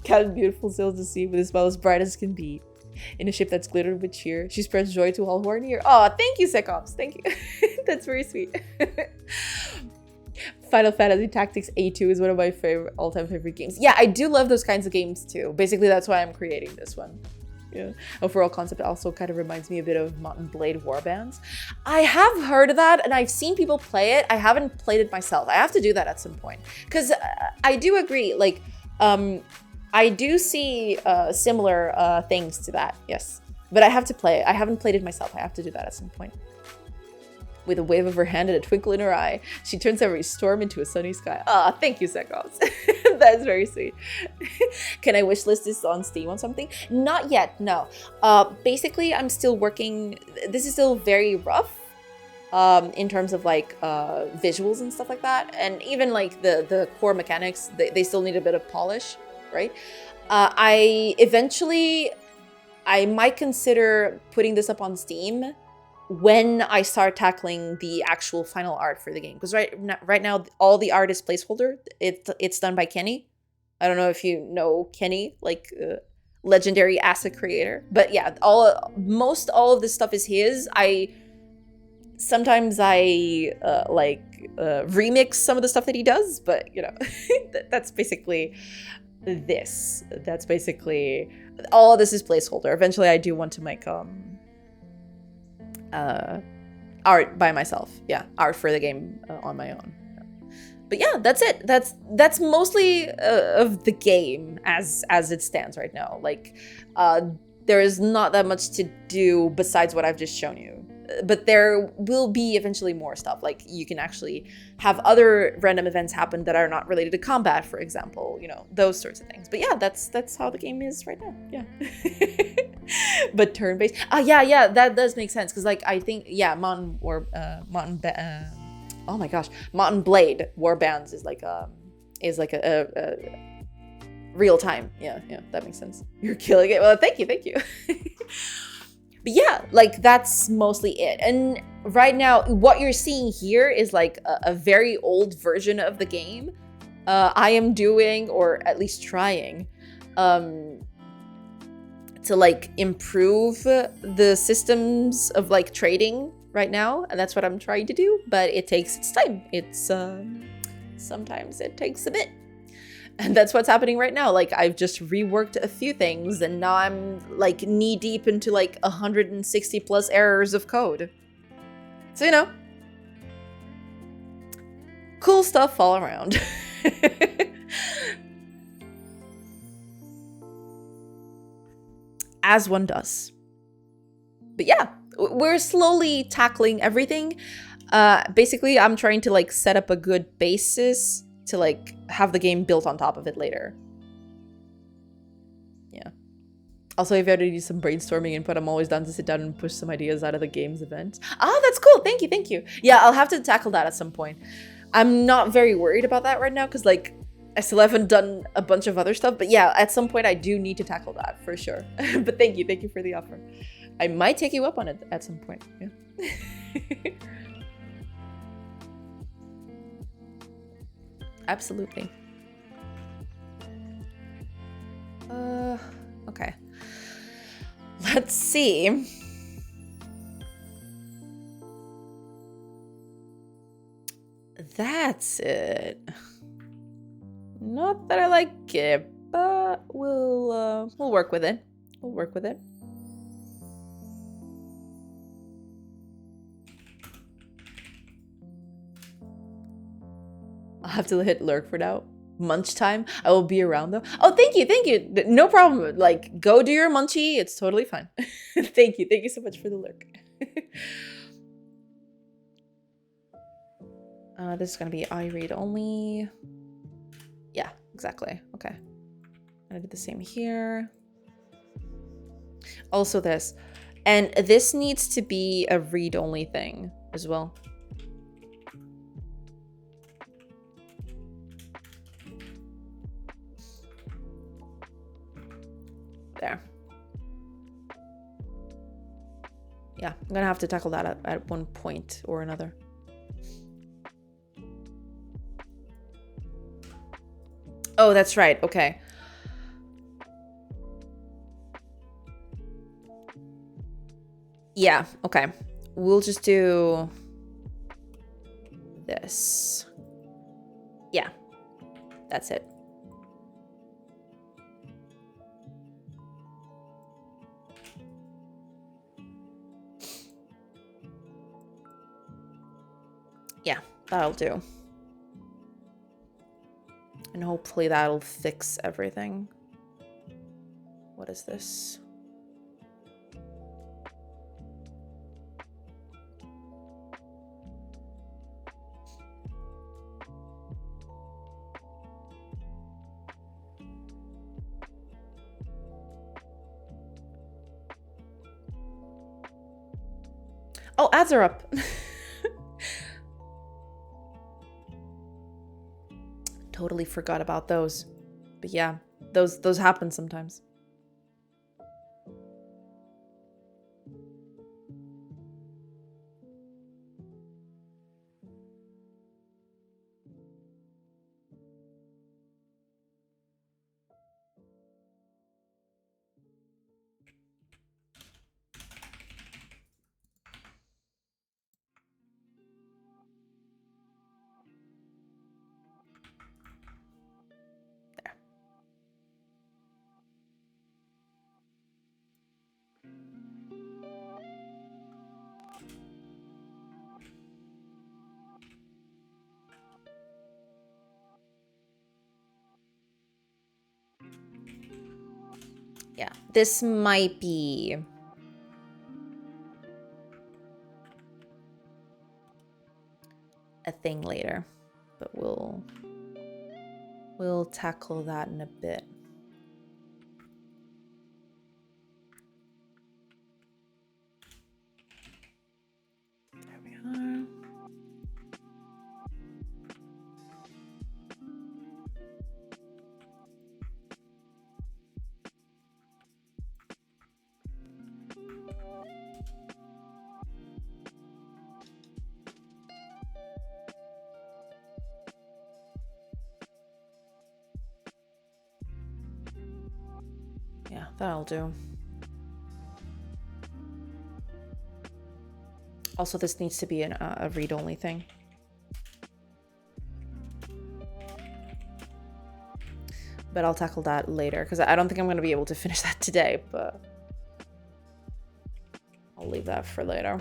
Kind of beautiful sails to see with a smile as bright as can be. In a ship that's glittered with cheer, she spreads joy to all who are near. Oh, thank you, Secops. Thank you. That's very sweet. Final Fantasy Tactics A2 is one of my all-time favorite games. Yeah, I do love those kinds of games too. Basically, that's why I'm creating this one. Yeah. Overall concept also kind of reminds me a bit of Mount and Blade Warbands. I have heard of that and I've seen people play it. I haven't played it myself. I have to do that at some point. Because I do agree, like, I do see similar things to that, yes. But I have to play it. I haven't played it myself. I have to do that at some point. With a wave of her hand and a twinkle in her eye, she turns every storm into a sunny sky. Ah, thank you, Sekops. That's very sweet. Can I wishlist this on Steam on something? Not yet, no. Basically, I'm still working. This is still very rough in terms of like visuals and stuff like that. And even like the core mechanics, they still need a bit of polish, right? I might consider putting this up on Steam when I start tackling the actual final art for the game. Because right now, all the art is placeholder. It's done by Kenny. I don't know if you know Kenny, like legendary asset creator. But yeah, most all of this stuff is his. Sometimes I remix some of the stuff that he does, but you know, that's basically this. That's basically, all of this is placeholder. Eventually I do want to make art by myself. Yeah, art for the game on my own. But yeah, that's it. That's mostly of the game as it stands right now. Like, there is not that much to do besides what I've just shown you. But there will be eventually more stuff. Like, you can actually have other random events happen that are not related to combat, for example. You know, those sorts of things. But yeah, that's how the game is right now. Yeah. But turn-based. Yeah, that does make sense. Because, like, I think, yeah, Mountain Blade Warbands is like a real time. Yeah, that makes sense. You're killing it. Well, thank you. But yeah, like, that's mostly it. And right now, what you're seeing here is like a very old version of the game. I am doing, or at least trying, to like improve the systems of like trading right now. And that's what I'm trying to do, but it takes its time. It's sometimes it takes a bit. And that's what's happening right now. Like, I've just reworked a few things and now I'm like knee deep into like 160 plus errors of code. So, you know, cool stuff all around. As one does. But yeah, we're slowly tackling everything. Basically, I'm trying to like set up a good basis to like have the game built on top of it later. Yeah. Also, if you had to do some brainstorming input, I'm always down to sit down and push some ideas out of the game's event. Ah, that's cool. Thank you. Yeah, I'll have to tackle that at some point. I'm not very worried about that right now because like I still haven't done a bunch of other stuff. But yeah, at some point I do need to tackle that for sure. But thank you for the offer. I might take you up on it at some point. Yeah. Absolutely. Okay. Let's see. That's it. Not that I like it, but we'll work with it. We'll work with it. I'll have to hit lurk for now. Munch time. I will be around though. Oh, thank you, thank you. No problem. Like, go do your munchie. It's totally fine. Thank you so much for the lurk. This is gonna be I read only. Yeah, exactly. Okay. I'm gonna do the same here. Also this. And this needs to be a read only thing as well. There. Yeah, I'm gonna have to tackle that at one point or another. Oh, that's right. Okay. Yeah, okay. We'll just do this. Yeah, that's it. Yeah, that'll do. And hopefully that'll fix everything. What is this? Oh, ads are up. Totally forgot about those. But yeah, those happen sometimes. Yeah, this might be a thing later, but we'll tackle that in a bit. There we are. Yeah, that'll do. Also, this needs to be a read-only thing. But I'll tackle that later, because I don't think I'm going to be able to finish that today, but I'll leave that for later.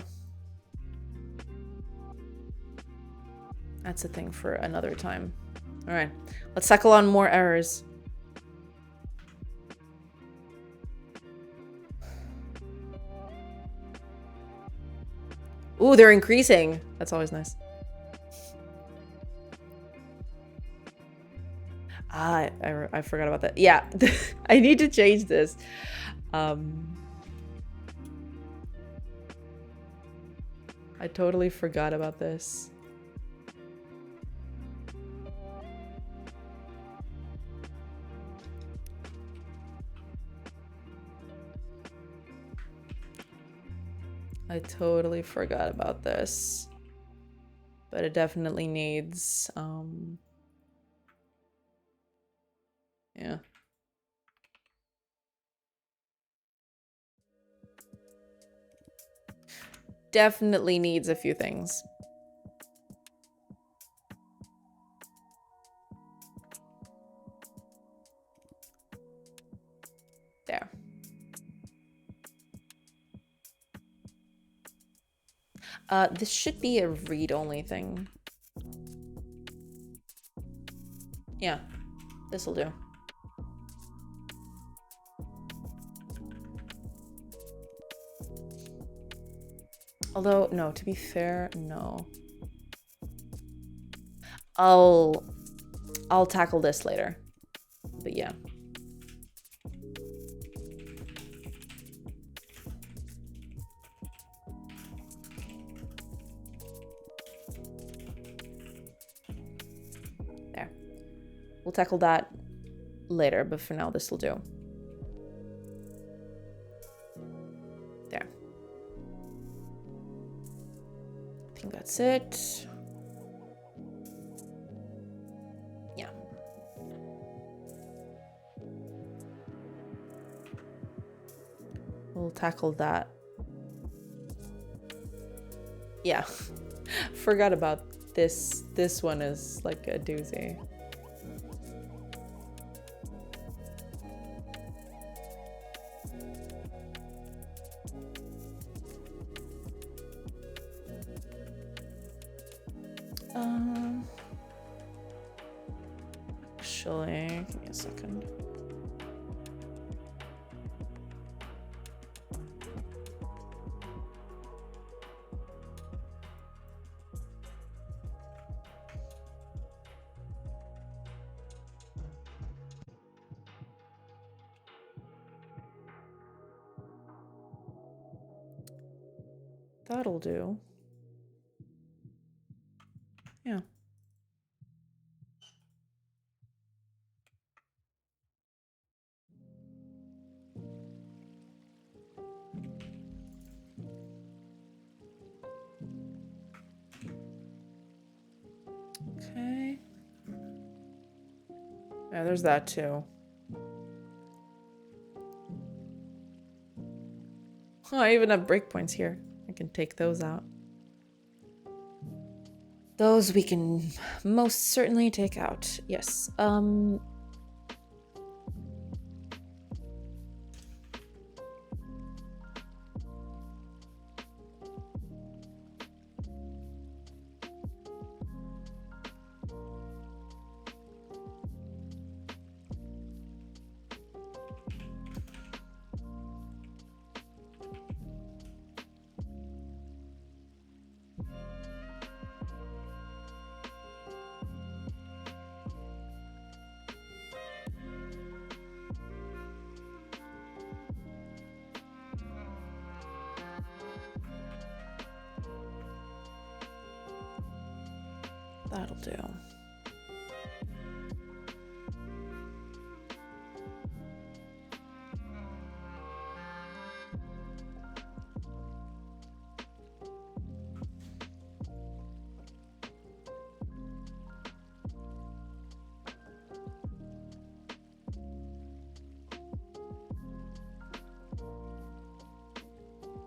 That's a thing for another time. All right, let's tackle on more errors. Ooh, they're increasing. That's always nice. Ah, I forgot about that. Yeah, I need to change this. I totally forgot about this. I totally forgot about this. But it definitely needs, yeah. Definitely needs a few things. There. This should be a read-only thing. Yeah, this'll do. Although, no, to be fair, no. I'll tackle this later. But yeah. There. We'll tackle that later, but for now this will do. There. I think that's it. Yeah. We'll tackle that. Yeah. Forgot about this. This one is like a doozy. Actually, give me a second. That'll do. Yeah. Okay. Yeah, there's that too. Oh, I even have breakpoints here. I can take those out. Those we can most certainly take out. Yes. That'll do.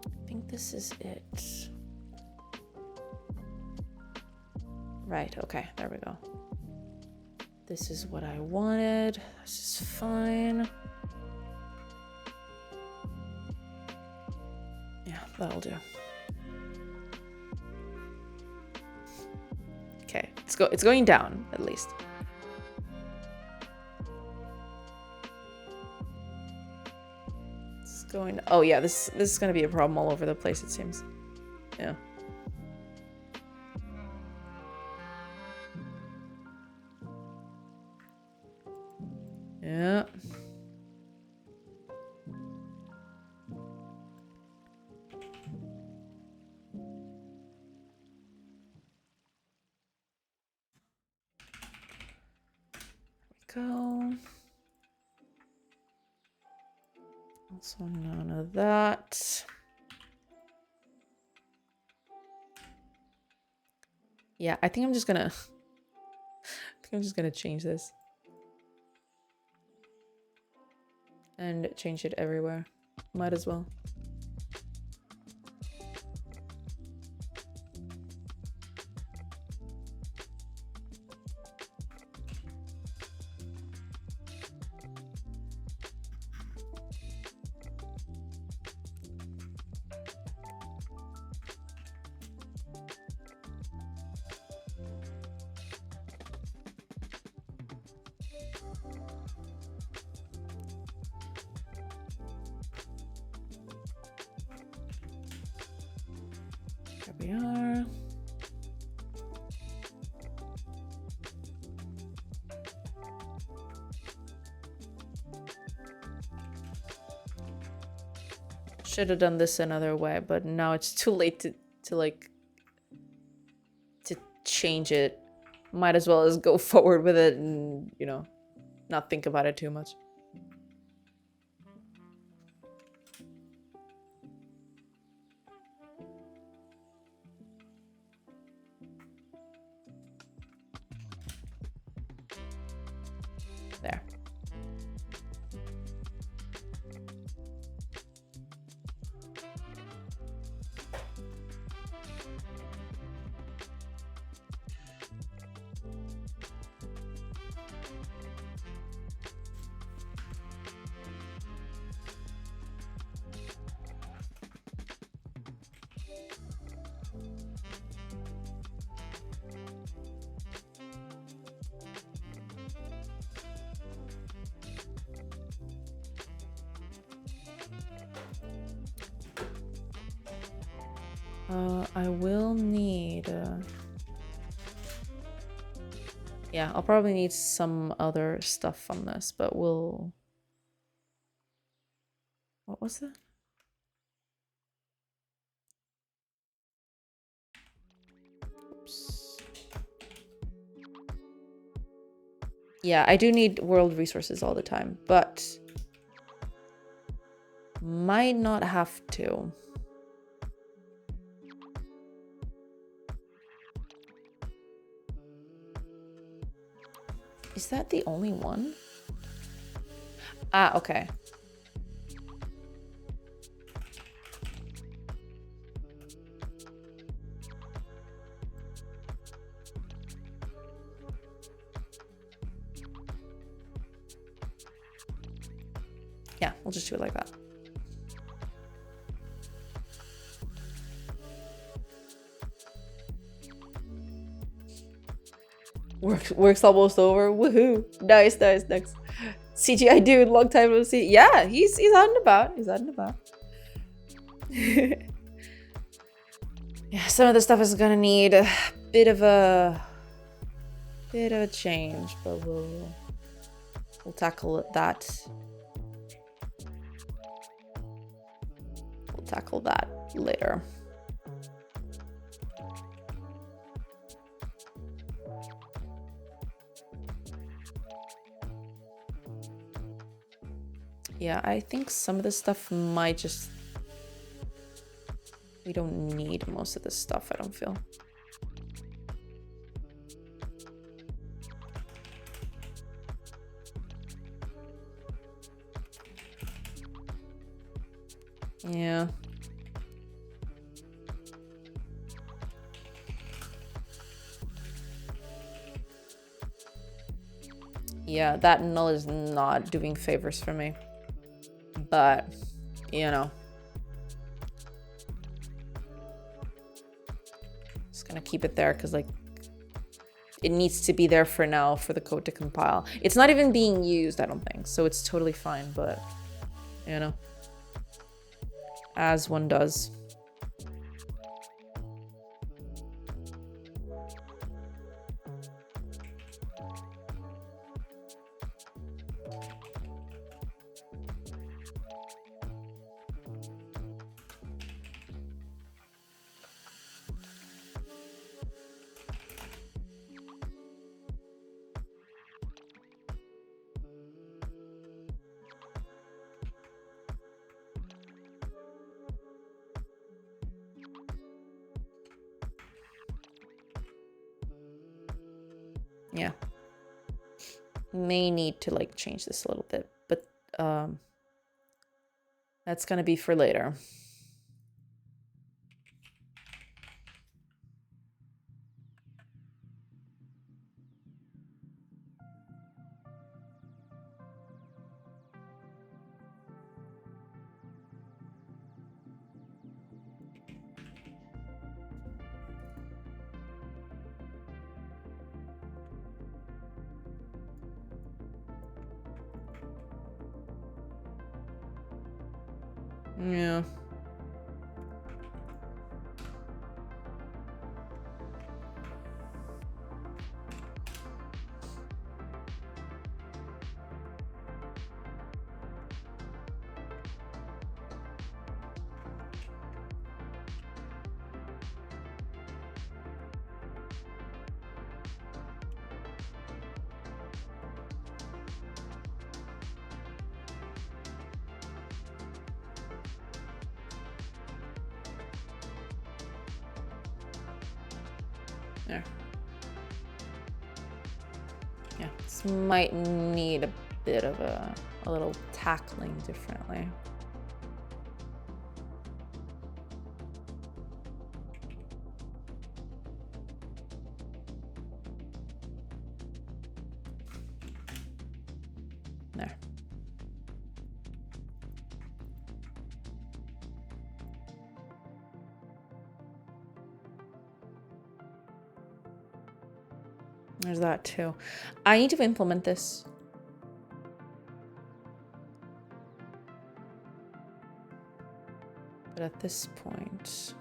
I think this is it. Right, okay, there we go. This is what I wanted. This is fine. Yeah, that'll do. Okay, it's going down, at least. It's going, oh yeah, this is gonna be a problem all over the place, it seems. Yeah. Yeah. There we go. Also none of that. Yeah, I think I'm just gonna change this. And change it everywhere. Might as well. There we are. Should have done this another way, but now it's too late to like to change it. Might as well as go forward with it and, you know, not think about it too much. There. I will need... yeah, I'll probably need some other stuff on this, but we'll... What was that? Oops. Yeah, I do need world resources all the time, but... might not have to. Is that the only one? Ah, okay. Yeah, we'll just do it like that. Work's almost over. Woohoo! Nice, nice, nice. CGI dude, long time no see. Yeah, he's out and about. He's out and about. Yeah, some of the stuff is gonna need a bit of a change, but we'll tackle that. We'll tackle that later. Yeah, I think some of this stuff might just... we don't need most of this stuff, I don't feel. Yeah. Yeah, that null is not doing favors for me. But, you know. Just gonna keep it there because, like, it needs to be there for now for the code to compile. It's not even being used, I don't think, so it's totally fine, but, you know. As one does. Yeah. May need to like change this a little bit, but that's gonna be for later. Yeah. There. Yeah, this might need a bit of a little tackling differently. There. There's that too. I need to implement this. But at this point...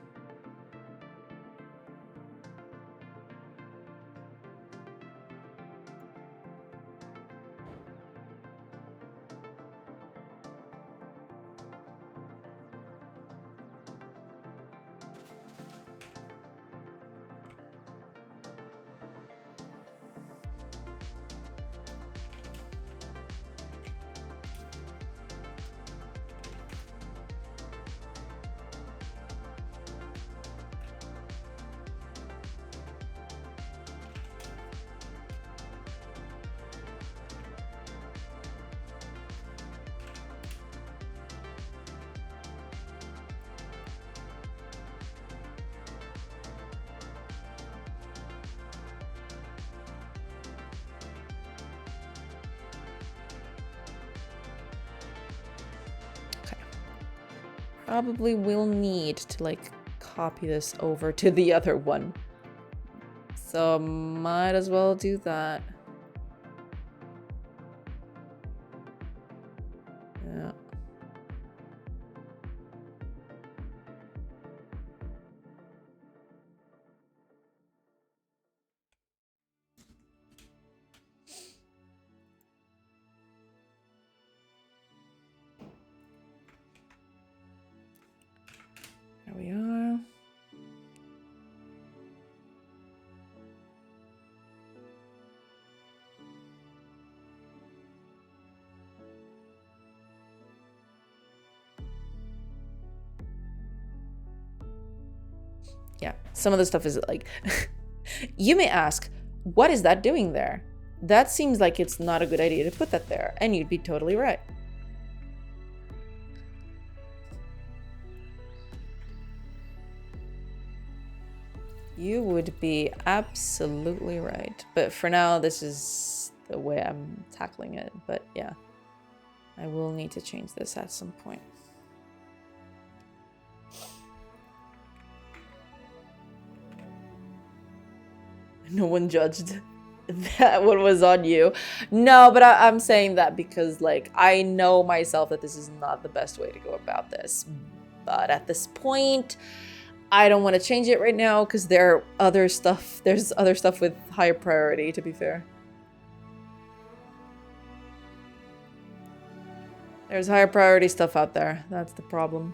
Probably will need to like copy this over to the other one. So might as well do that. Yeah. There we are. Yeah, some of the stuff is like, you may ask, what is that doing there? That seems like it's not a good idea to put that there, and you'd be totally right. You would be absolutely right. But for now, this is the way I'm tackling it. But yeah, I will need to change this at some point. No one judged that one was on you. No, but I'm saying that because like I know myself that this is not the best way to go about this. But at this point, I don't want to change it right now because there's other stuff with higher priority, to be fair. There's higher priority stuff out there. That's the problem.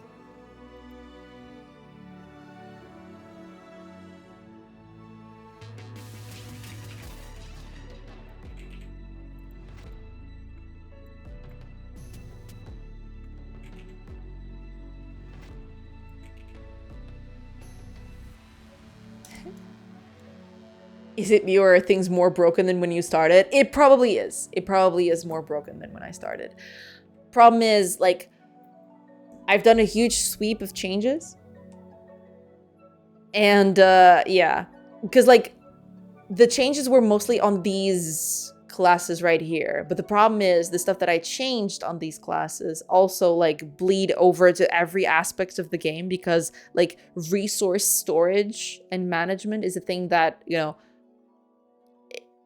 Is it me or are things more broken than when you started? It probably is. It probably is more broken than when I started. Problem is, like, I've done a huge sweep of changes. And, yeah. Because, like, the changes were mostly on these classes right here. But the problem is, the stuff that I changed on these classes also, like, bleed over to every aspect of the game. Because, like, resource storage and management is a thing that, you know,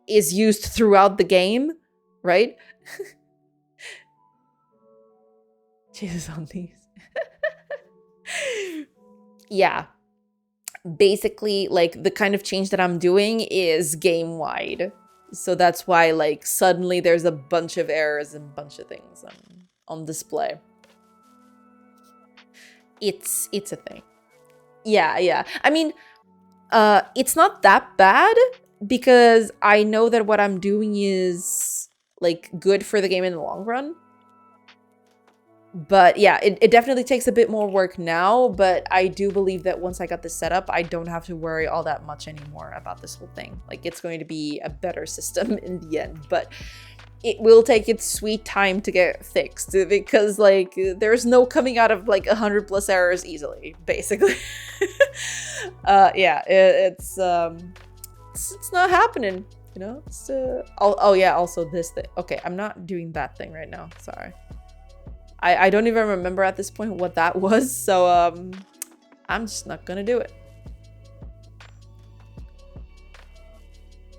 is used throughout the game, right? Jesus on these. Yeah. Basically, like, the kind of change that I'm doing is game-wide. So that's why, like, suddenly there's a bunch of errors and a bunch of things on display. It's a thing. Yeah. I mean, it's not that bad because I know that what I'm doing is, like, good for the game in the long run. But yeah, it definitely takes a bit more work now, but I do believe that once I got this set up, I don't have to worry all that much anymore about this whole thing. Like, it's going to be a better system in the end, but it will take its sweet time to get fixed because, like, there's no coming out of like 100+ errors easily, basically. Yeah, it's not happening, you know? It's, oh yeah, also this thing. Okay, I'm not doing that thing right now. Sorry. I don't even remember at this point what that was, so I'm just not gonna do it.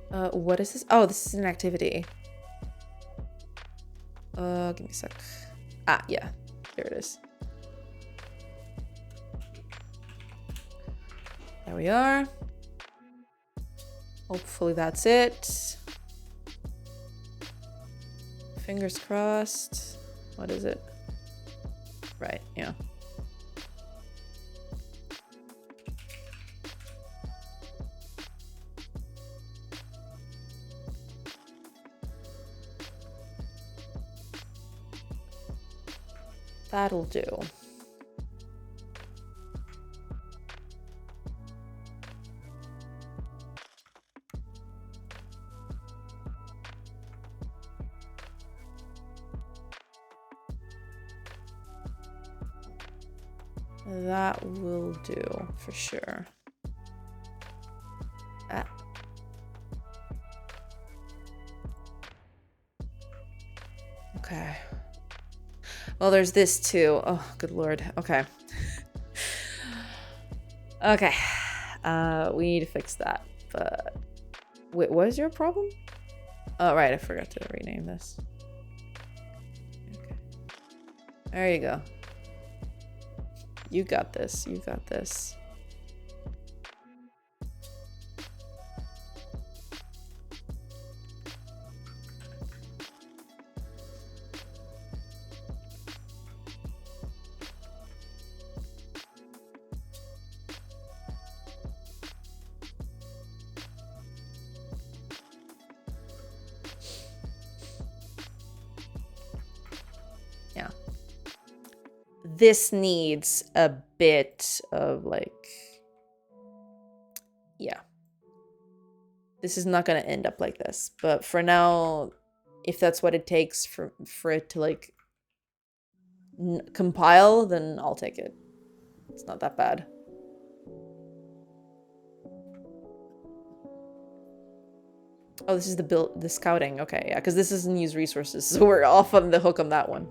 What is this? Oh, this is an activity. Give me a sec. Ah, yeah, there it is. There we are. Hopefully that's it. Fingers crossed. What is it? Right, yeah. That'll do. That will do for sure. Ah. Okay. Well, there's this too. Oh, good lord. Okay. Okay. We need to fix that. But wait, what is your problem? Oh, right. I forgot to rename this. Okay. There you go. You got this. You got this. Yeah. This needs a bit of like, yeah. This is not going to end up like this, but for now, if that's what it takes for it to like compile, then I'll take it. It's not that bad. Oh, this is the scouting. Okay, yeah, because this doesn't use resources, so we're off on the hook on that one.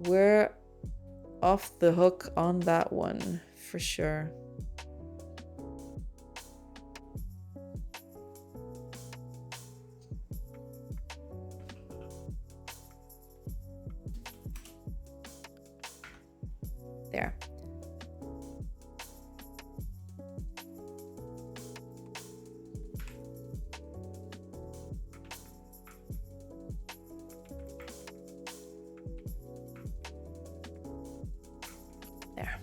We're off the hook on that one, for sure. There. There.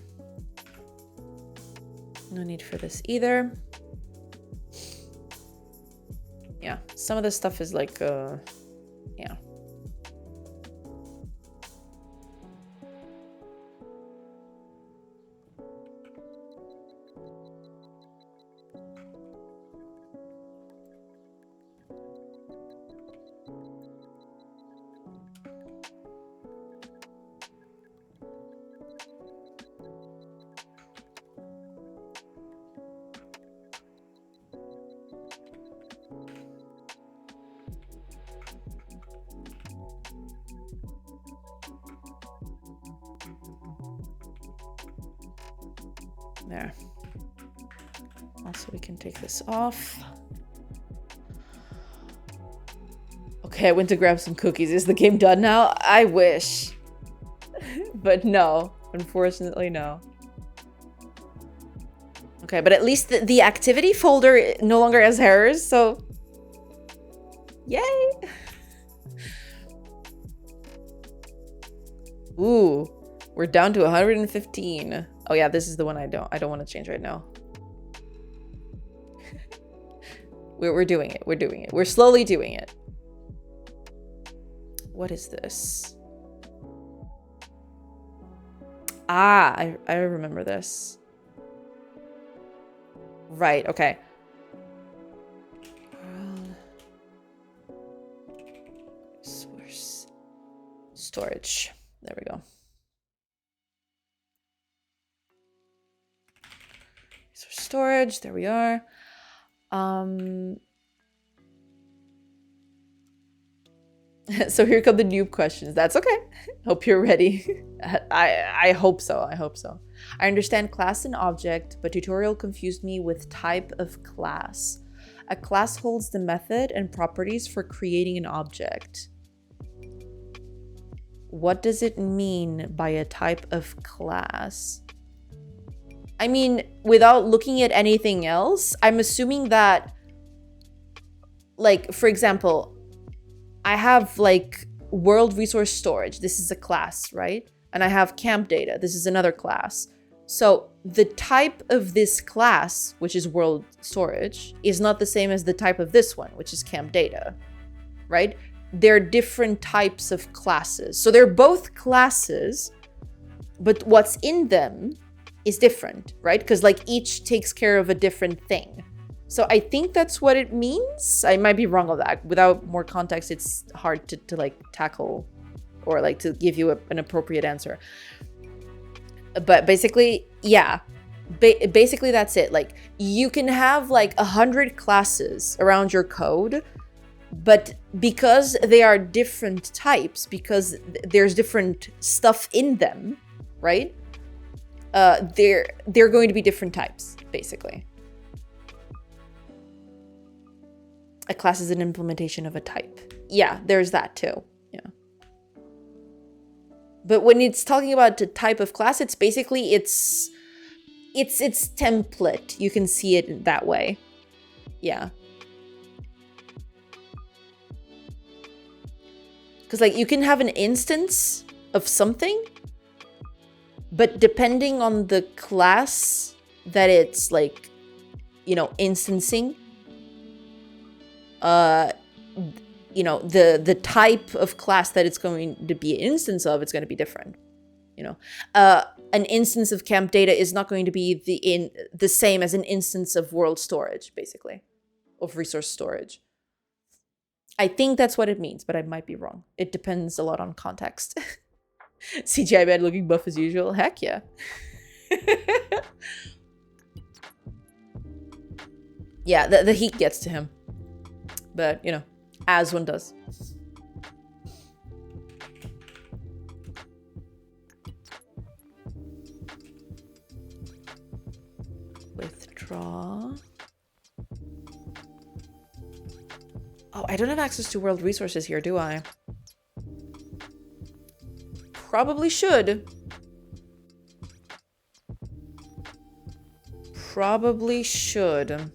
No need for this either. Yeah, some of this stuff is like, yeah. There. Also, we can take this off. Okay, I went to grab some cookies. Is the game done now? I wish. But no. Unfortunately, no. Okay, but at least the activity folder no longer has errors, so... Yay! Ooh. We're down to 115. Oh yeah, this is the one I don't want to change right now. We're doing it. We're doing it. We're slowly doing it. What is this? Ah, I remember this. Right, okay. Source. Storage. There we go. Source storage, there we are. So here come the noob questions. That's okay. Hope you're ready. I hope so. I hope so. I understand class and object, but tutorial confused me with type of class. A class holds the method and properties for creating an object. What does it mean by a type of class? I mean, without looking at anything else, I'm assuming that, like, for example, I have like world resource storage. This is a class, right? And I have camp data. This is another class. So the type of this class, which is world storage, is not the same as the type of this one, which is camp data, right? They're different types of classes. So they're both classes, but what's in them is different, right? Because like each takes care of a different thing. So I think that's what it means. I might be wrong on that. Without more context, it's hard to like tackle or like to give you an appropriate answer. But basically, yeah, basically that's it. Like you can have like 100 classes around your code, but because they are different types, because there's different stuff in them, right? They're going to be different types, basically. A class is an implementation of a type. Yeah, there's that too. Yeah. But when it's talking about the type of class, it's basically its template. You can see it that way. Yeah. Because like you can have an instance of something, but depending on the class that it's like, you know, instancing, you know, the type of class that it's going to be an instance of, it's going to be different. You know, an instance of camp data is not going to be the same as an instance of world storage, basically, of resource storage. I think that's what it means, but I might be wrong. It depends a lot on context. CGI bad looking buff as usual. Heck yeah. Yeah, the heat gets to him. But, you know, as one does. Withdraw. Oh, I don't have access to world resources here, do I? Probably should. Probably should.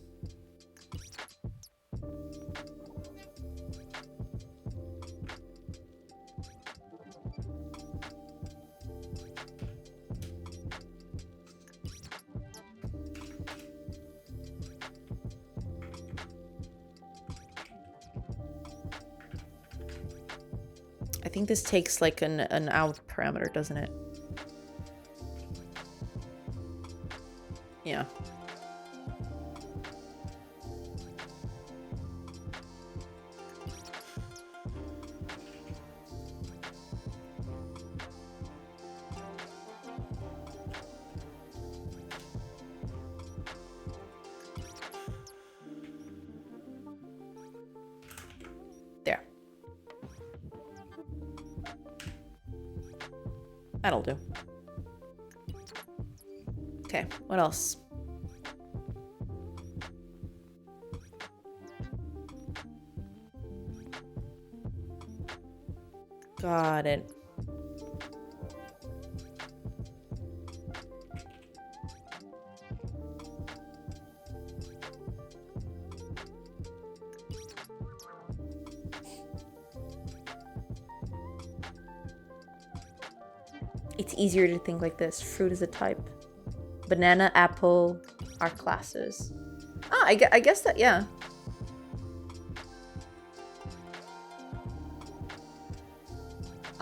I think this takes like an out parameter, doesn't it? Yeah. There. That'll do. Okay, what else? Got it. It's easier to think like this. Fruit is a type. Banana, apple are classes. Ah, I guess that, yeah.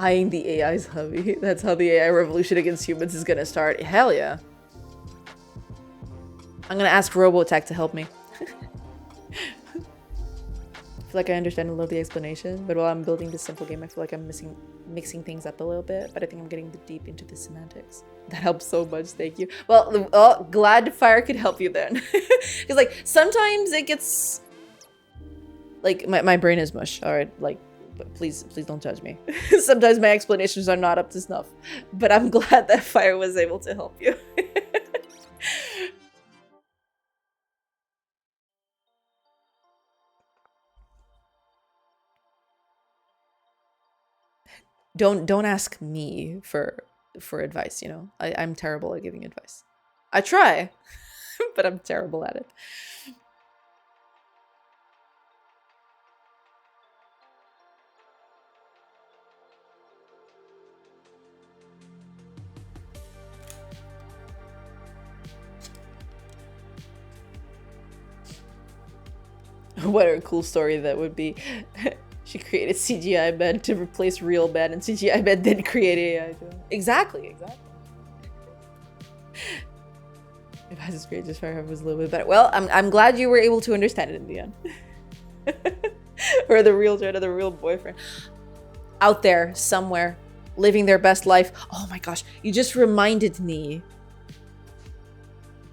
Eyeing the AI's hubby. That's how the AI revolution against humans is gonna start. Hell yeah. I'm gonna ask Robotech to help me. I feel like I understand a little of the explanation, but while I'm building this simple game, I feel like I'm mixing things up a little bit, but I think I'm getting deep into the semantics. That helps so much, thank you. Well, glad Fire could help you then. Because like, sometimes it gets... Like, my brain is mush, alright? Like, please don't judge me. Sometimes my explanations are not up to snuff, but I'm glad that Fire was able to help you. Don't ask me for advice, you know? I'm terrible at giving advice. I try, but I'm terrible at it. What a cool story that would be. She created CGI men to replace real men, and CGI men didn't create AI. Exactly. If I was great, just Fire was a little bit better. Well, I'm glad you were able to understand it in the end. Or the real Jed, the real boyfriend. Out there, somewhere, living their best life. Oh my gosh, you just reminded me.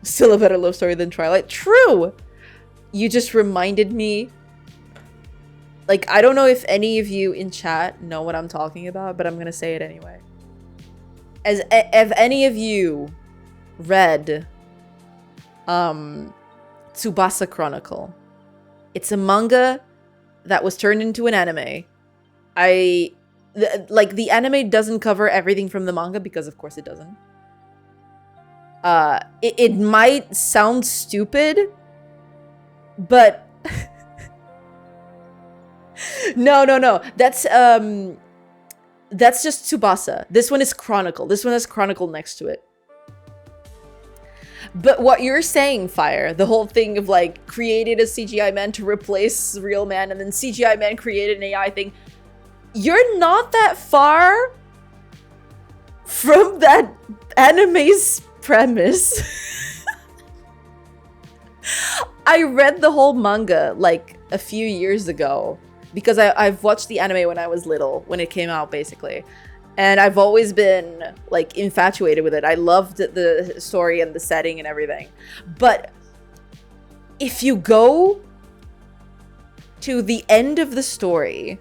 Still a better love story than Twilight. True! You just reminded me. Like, I don't know if any of you in chat know what I'm talking about, but I'm gonna say it anyway. If any of you read Tsubasa Chronicle, it's a manga that was turned into an anime. Like, the anime doesn't cover everything from the manga, because of course it doesn't. It might sound stupid, but no. That's just Tsubasa. This one is Chronicle. This one has Chronicle next to it. But what you're saying, Fire, the whole thing of like created a CGI man to replace real man, and then CGI man created an AI thing, you're not that far from that anime's premise. I read the whole manga like a few years ago, because I've watched the anime when I was little, when it came out, basically. And I've always been, like, infatuated with it. I loved the story and the setting and everything. But if you go to the end of the story,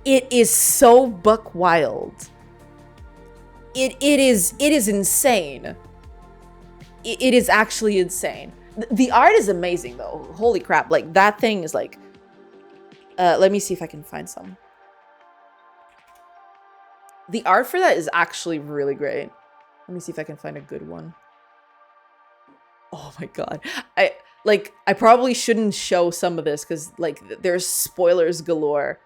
it is so buck wild. It is insane. It is actually insane. The art is amazing, though. Holy crap. Like, that thing is, like... let me see if I can find some. The art for that is actually really great. Let me see if I can find a good one. Oh my god. I probably shouldn't show some of this, because, like, there's spoilers galore.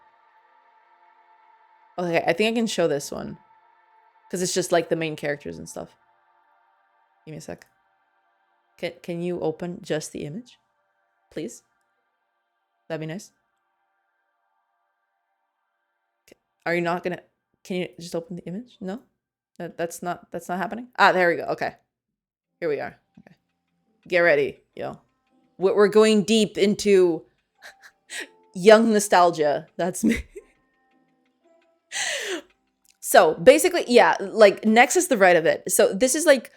Okay, I think I can show this one. Because it's just, like, the main characters and stuff. Give me a sec. Can you open just the image? Please? That'd be nice. Okay. Are you not gonna... Can you just open the image? No? That's not happening? Ah, there we go. Okay. Here we are. Okay. Get ready, yo. We're going deep into young nostalgia. That's me. So, basically, yeah, like, Nex is the right of it. So, this is, like,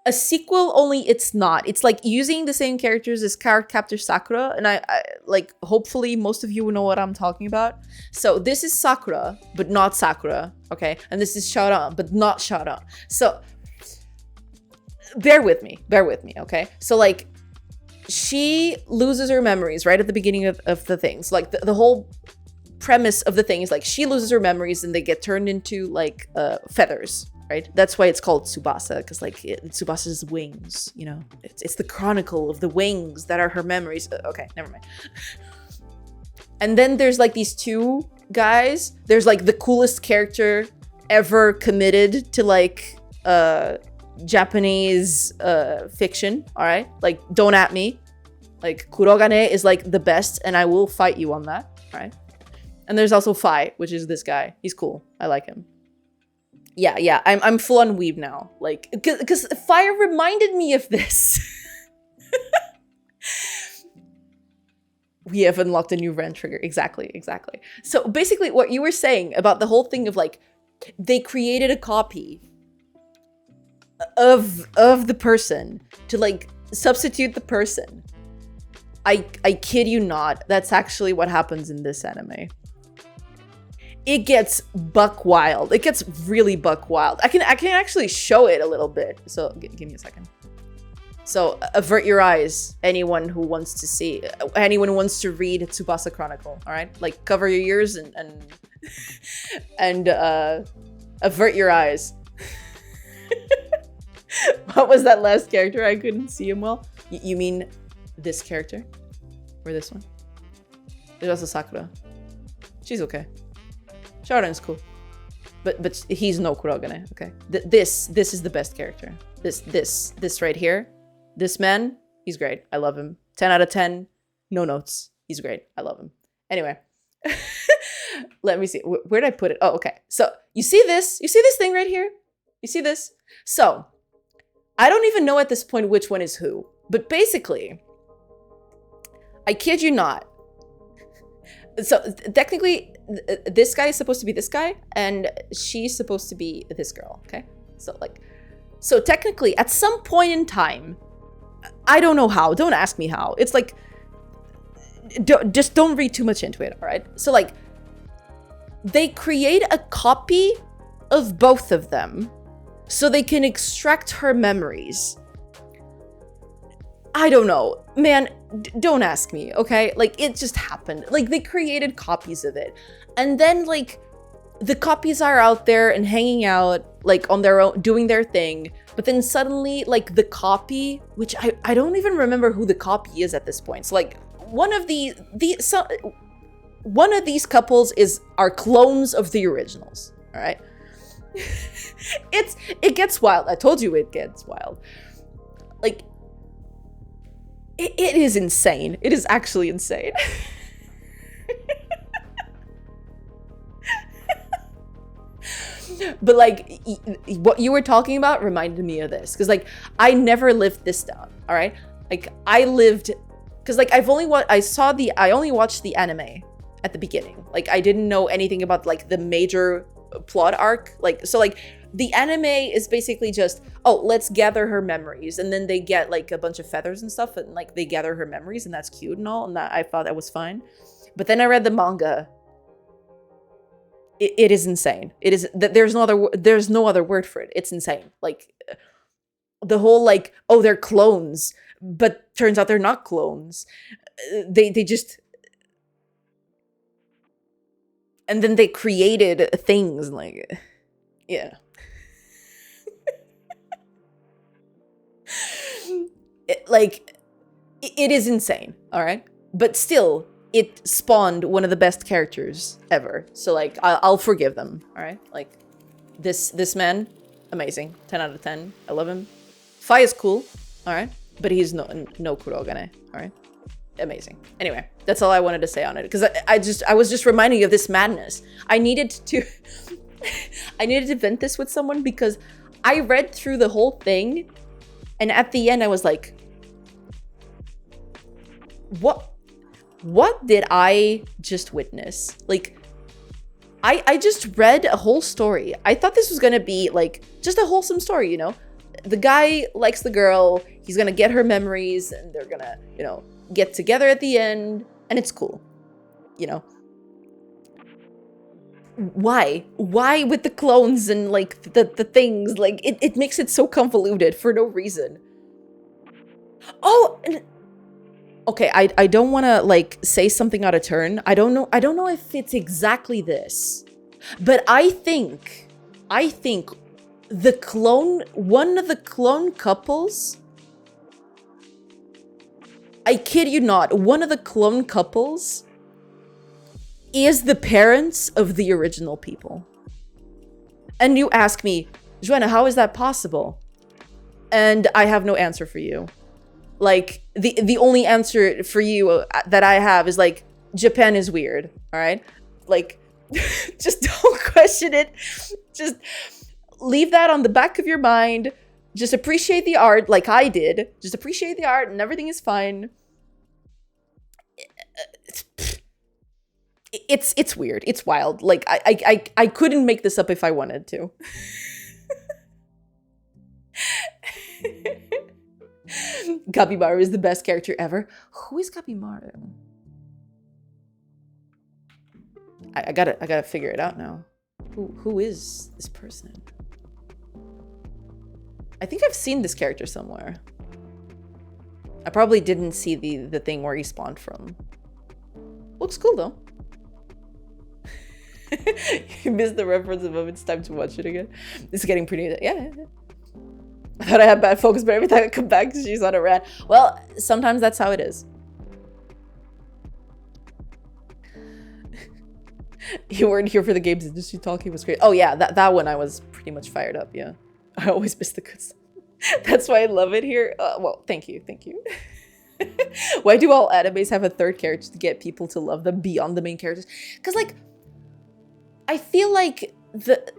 a sequel, only it's not. It's, like, using the same characters as Card Captor Sakura, and I like, hopefully most of you will know what I'm talking about. So, this is Sakura, but not Sakura, okay? And this is Shaoran, but not Shaoran. So, bear with me, okay? So, like, she loses her memories right at the beginning of the things. Like, the whole premise of the thing is, like, she loses her memories and they get turned into, like, feathers, right? That's why it's called Tsubasa, because, like, Tsubasa's wings, you know? It's the chronicle of the wings that are her memories. Okay, never mind. And then there's, like, these two guys. There's, like, the coolest character ever committed to, like, Japanese fiction, all right? Like, don't at me. Like, Kurogane is, like, the best, and I will fight you on that, all right? And there's also Fi, which is this guy. He's cool. I like him. Yeah. I'm full on weeb now. Like, because Fire reminded me of this. We have unlocked a new rent trigger. Exactly. So basically what you were saying about the whole thing of like, they created a copy of the person to like substitute the person. I kid you not. That's actually what happens in this anime. It gets buck wild. It gets really buck wild. I can actually show it a little bit. So give me a second. So avert your eyes, anyone who wants to see, anyone who wants to read Tsubasa Chronicle. All right, like cover your ears and avert your eyes. What was that last character? I couldn't see him well. You mean this character or this one? There's also Sakura. She's okay. Sharon's cool, but he's no Kurogane. Okay, this is the best character. This right here. This man, he's great. I love him. 10 out of 10. No notes. He's great. I love him. Anyway, let me see. Where did I put it? Oh, okay. So you see this? You see this thing right here? You see this? So I don't even know at this point which one is who. But basically, I kid you not. So technically, this guy is supposed to be this guy, and she's supposed to be this girl. Okay? So technically, at some point in time, I don't know how. Don't ask me how. It's like, just don't read too much into it, all right? So like, they create a copy of both of them so they can extract her memories. I don't know. Man, don't ask me, okay? Like, it just happened. Like, they created copies of it. And then, like, the copies are out there and hanging out, like, on their own, doing their thing. But then suddenly, like, the copy, which I don't even remember who the copy is at this point. So, like, one of these couples are clones of the originals, all right? It gets wild. I told you it gets wild. Like, it is insane. It is actually insane. But like, what you were talking about reminded me of this, because like, I never lived this down. All right, like I lived, because like I only watched the anime at the beginning. Like I didn't know anything about like the major plot arc. Like, so like the anime is basically just, oh, let's gather her memories, and then they get like a bunch of feathers and stuff, and like they gather her memories, and that's cute and all, and that I thought that was fine. But then I read the manga. It is insane. It is that there's no other word for it. It's insane. Like the whole like, oh, they're clones, but turns out they're not clones. They just, and then they created things like, yeah. It is insane. All right, but still. It spawned one of the best characters ever. So like, I'll forgive them, all right? Like, this man, amazing. 10 out of 10. I love him. Fi is cool, all right? But he's no Kurogane, all right? Amazing. Anyway, that's all I wanted to say on it. Because I was just reminding you of this madness. I needed to vent this with someone because I read through the whole thing. And at the end, I was like, what did I just witness? Like, I just read a whole story. I thought this was gonna be like just a wholesome story, you know? The guy likes the girl, he's gonna get her memories, and they're gonna, you know, get together at the end, and it's cool, you know? Why? Why with the clones and like the things? Like, it makes it so convoluted for no reason. Oh, and okay, I don't want to like say something out of turn. I don't know if it's exactly this, but I think one of the clone couples, I kid you not, one of the clone couples is the parents of the original people. And you ask me, Joanna, how is that possible? And I have no answer for you. Like, the only answer for you that I have is like, Japan is weird, all right? Like, just don't question it. Just leave that on the back of your mind. Just appreciate the art like I did. Just appreciate the art and everything is fine. It's weird. It's wild. Like, I couldn't make this up if I wanted to. Gabimaru is the best character ever. Who is Gabimaru? I gotta figure it out now. Who is this person? I think I've seen this character somewhere. I probably didn't see the thing where he spawned from. Looks cool though. You missed the reference of it's time to watch it again. It's getting pretty. Yeah. I thought I had bad focus, but every time I come back, she's on a rant. Well, sometimes that's how it is. You weren't here for the games industry talk. He was great. Oh yeah, that one I was pretty much fired up. Yeah, I always miss the good stuff. That's why I love it here. Well, thank you. Why do all animes have a third character to get people to love them beyond the main characters? Because like, I feel like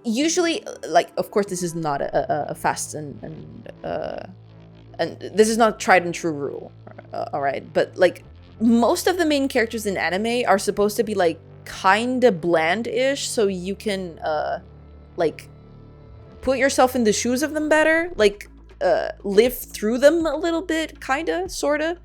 usually, like, of course this is not a fast and this is not tried and true rule. All right, but like most of the main characters in anime are supposed to be like kind of bland-ish, so you can like put yourself in the shoes of them better, like live through them a little bit, kinda, sorta.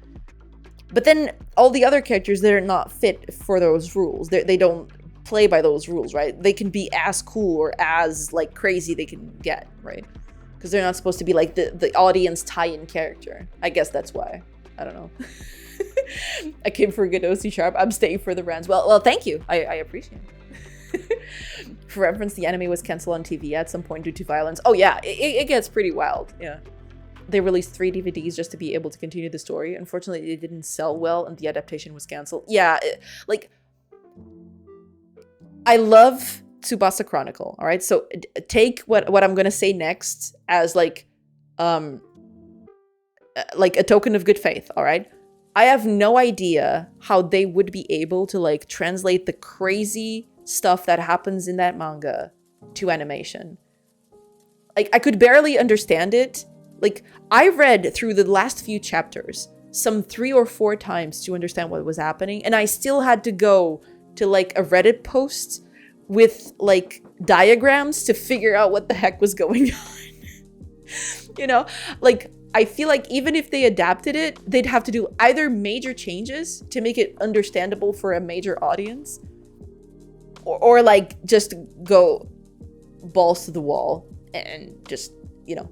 But then all the other characters, they're not fit for those rules. They don't play by those rules, right? They can be as cool or as like crazy they can get, right? Because they're not supposed to be like the audience tie-in character. I guess that's why. I don't know. I came for a good OC sharp. I'm staying for the rants. Well, thank you. I appreciate it. For reference, the anime was canceled on TV at some point due to violence. Oh yeah, it gets pretty wild. Yeah. They released 3 DVDs just to be able to continue the story. Unfortunately, it didn't sell well and the adaptation was canceled. Yeah, like, I love Tsubasa Chronicle, all right? So take what I'm going to say next as like a token of good faith, all right? I have no idea how they would be able to like translate the crazy stuff that happens in that manga to animation. Like, I could barely understand it. Like, I read through the last few chapters some 3 or 4 times to understand what was happening, and I still had to go to like a Reddit post with like diagrams to figure out what the heck was going on. You know, like, I feel like even if they adapted it, they'd have to do either major changes to make it understandable for a major audience, or like just go balls to the wall and just, you know,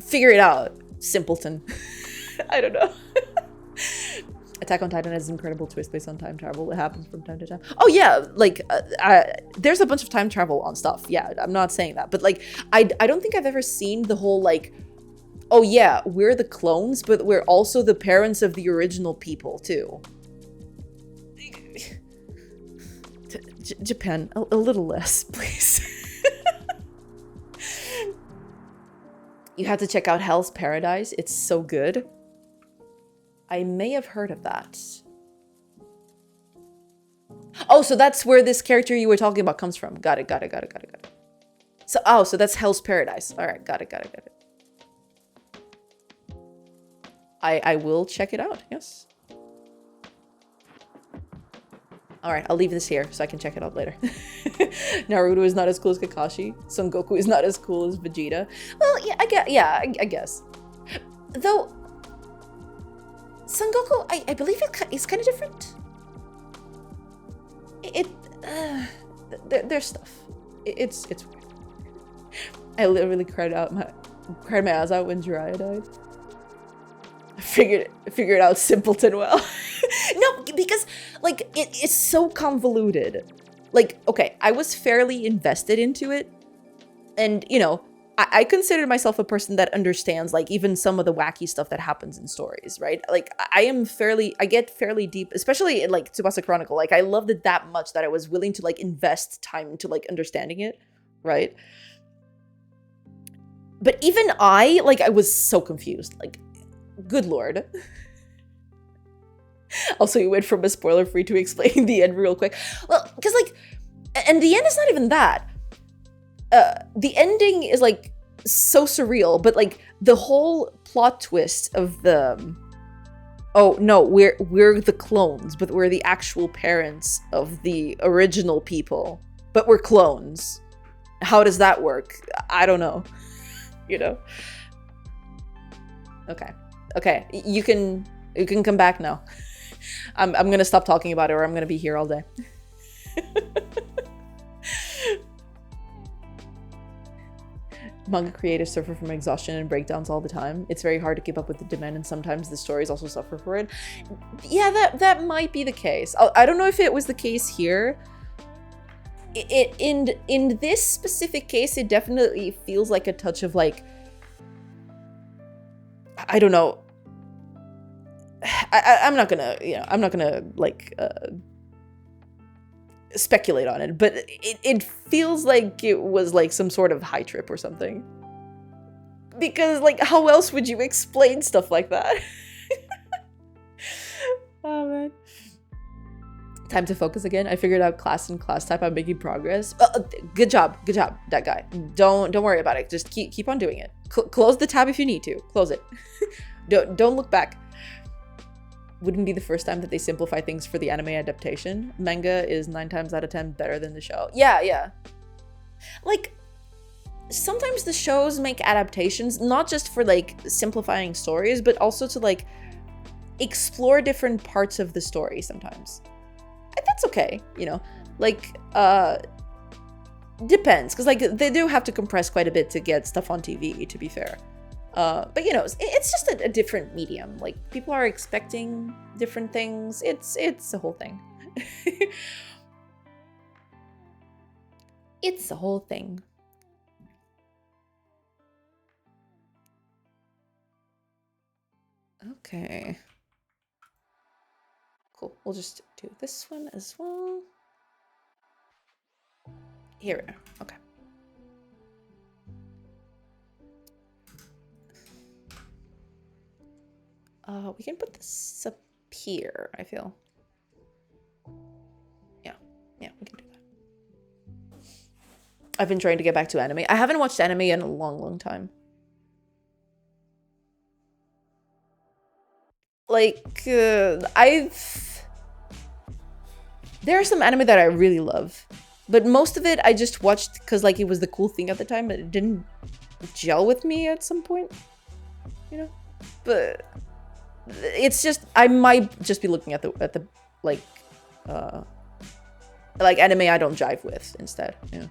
figure it out, simpleton. I don't know. Attack on Titan has an incredible twist based on time travel. It happens from time to time. Oh yeah, like there's a bunch of time travel on stuff. Yeah, I'm not saying that, but like I don't think I've ever seen the whole like, oh yeah, we're the clones, but we're also the parents of the original people too. Japan, a little less, please. You have to check out Hell's Paradise. It's so good. I may have heard of that. Oh, so that's where this character you were talking about comes from. Got it. So, oh, so that's Hell's Paradise. All right, got it. I will check it out, yes. All right, I'll leave this here so I can check it out later. Naruto is not as cool as Kakashi. Son Goku is not as cool as Vegeta. Well, yeah, I guess. Though, Son Goku, I believe it's kind of different. There's stuff. It's weird. I literally cried my ass out when Jiraiya died. I figured it out, simpleton well. No, because like it's so convoluted. Like, okay, I was fairly invested into it, and you know, I consider myself a person that understands like even some of the wacky stuff that happens in stories, right? Like I get fairly deep, especially in like Tsubasa Chronicle. Like I loved it that much that I was willing to like invest time into like understanding it, right? But even I was so confused. Like, good lord. Also, you went from a spoiler-free to explaining the end real quick. Well, because like, and the end is not even that. The ending is like so surreal, but like the whole plot twist of the oh no, we're the clones, but we're the actual parents of the original people, but we're clones. How does that work? I don't know. You know. Okay, you can come back now. I'm gonna stop talking about it, or I'm gonna be here all day. Manga creators suffer from exhaustion and breakdowns all the time. It's very hard to keep up with the demand, and sometimes the stories also suffer for it. Yeah, that might be the case. I don't know if it was the case here. In this specific case, it definitely feels like a touch of like, I don't know. I'm not gonna like speculate on it, but it feels like it was like some sort of high trip or something. Because like, how else would you explain stuff like that? Oh man. Time to focus again. I figured out class and class type. I'm making progress. Good job, that guy. Don't worry about it. Just keep on doing it. Close the tab if you need to. Close it. Don't look back. Wouldn't be the first time that they simplify things for the anime adaptation. Manga is 9 times out of 10 better than the show. Yeah. Like, sometimes the shows make adaptations, not just for like simplifying stories, but also to like explore different parts of the story sometimes. And that's okay, you know, like, depends, because like they do have to compress quite a bit to get stuff on TV, to be fair. But you know, it's just a different medium. Like, people are expecting different things. It's a whole thing. It's a whole thing. Okay. Cool. We'll just do this one as well. Here we are. Okay. We can put this up here, I feel. Yeah, we can do that. I've been trying to get back to anime. I haven't watched anime in a long time. Like, there are some anime that I really love, but most of it I just watched because like it was the cool thing at the time, but it didn't gel with me at some point, you know. But it's just, I might just be looking at the like anime I don't jive with instead. Yeah.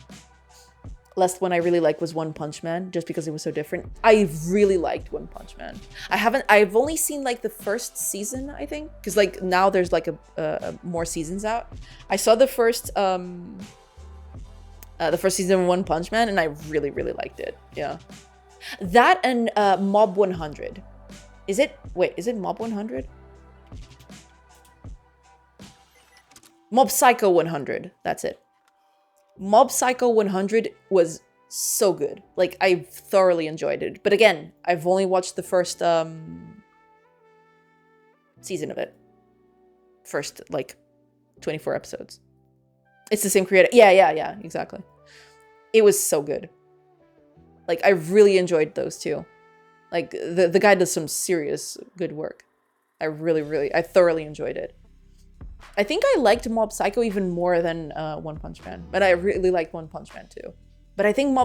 Last one I really liked was One Punch Man, just because it was so different. I really liked One Punch Man. I've only seen like the first season, I think, because like now there's like a more seasons out. I saw the first season of One Punch Man, and I really liked it. Yeah, that and Mob 100. Is it Mob 100? Mob Psycho 100. That's it. Mob Psycho 100 was so good. Like, I thoroughly enjoyed it. But again, I've only watched the first season of it. First, like, 24 episodes. It's the same creator. Yeah, exactly. It was so good. Like, I really enjoyed those two. Like, the guy does some serious good work. I thoroughly enjoyed it. I think I liked Mob Psycho even more than One Punch Man, but I really liked One Punch Man too. But I think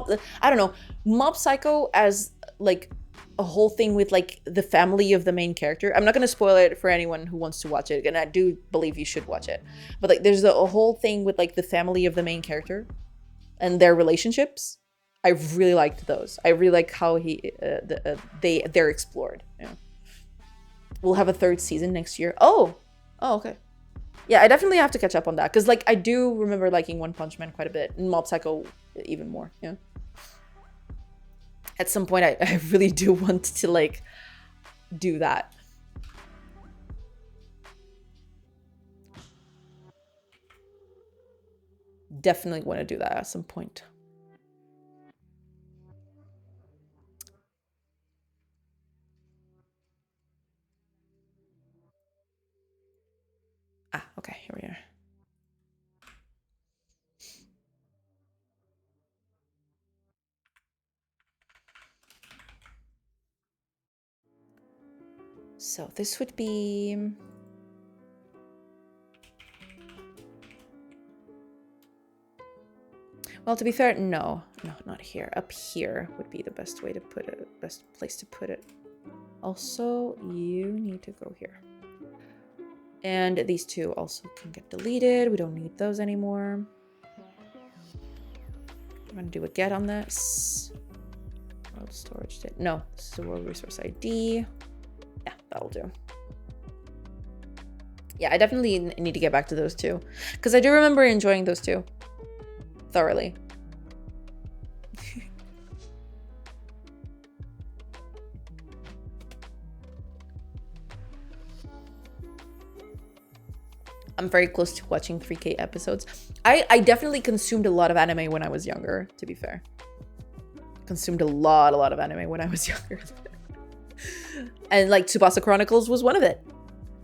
I don't know, Mob Psycho as like a whole thing with like the family of the main character. I'm not gonna spoil it for anyone who wants to watch it, and I do believe you should watch it. But like, there's a whole thing with like the family of the main character and their relationships. I really liked those. I really like how they're explored. Yeah. We'll have a 3rd season next year. Oh, okay. Yeah, I definitely have to catch up on that, because like I do remember liking One Punch Man quite a bit, and Mob Psycho even more. Yeah. At some point, I really do want to like do that. Definitely want to do that at some point. over here. So this would be... Well, to be fair, no, not here. Up here would be the best way to put it, best place to put it. Also, you need to go here. And these two also can get deleted. We don't need those anymore. I'm gonna do a get on this. World storage data. No, this is a world resource ID. Yeah, that'll do. Yeah, I definitely need to get back to those two, because I do remember enjoying those two thoroughly. I'm very close to watching 3K episodes. I definitely consumed a lot of anime when I was younger, to be fair. Consumed a lot of anime when I was younger. And like Tsubasa Chronicles was one of it.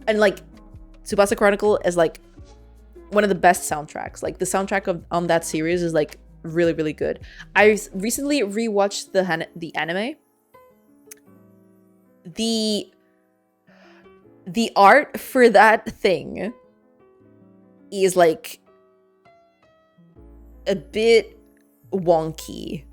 And like Tsubasa Chronicle is like one of the best soundtracks. Like the soundtrack on that series is like really, really good. I recently rewatched the anime. The art for that thing is like a bit wonky.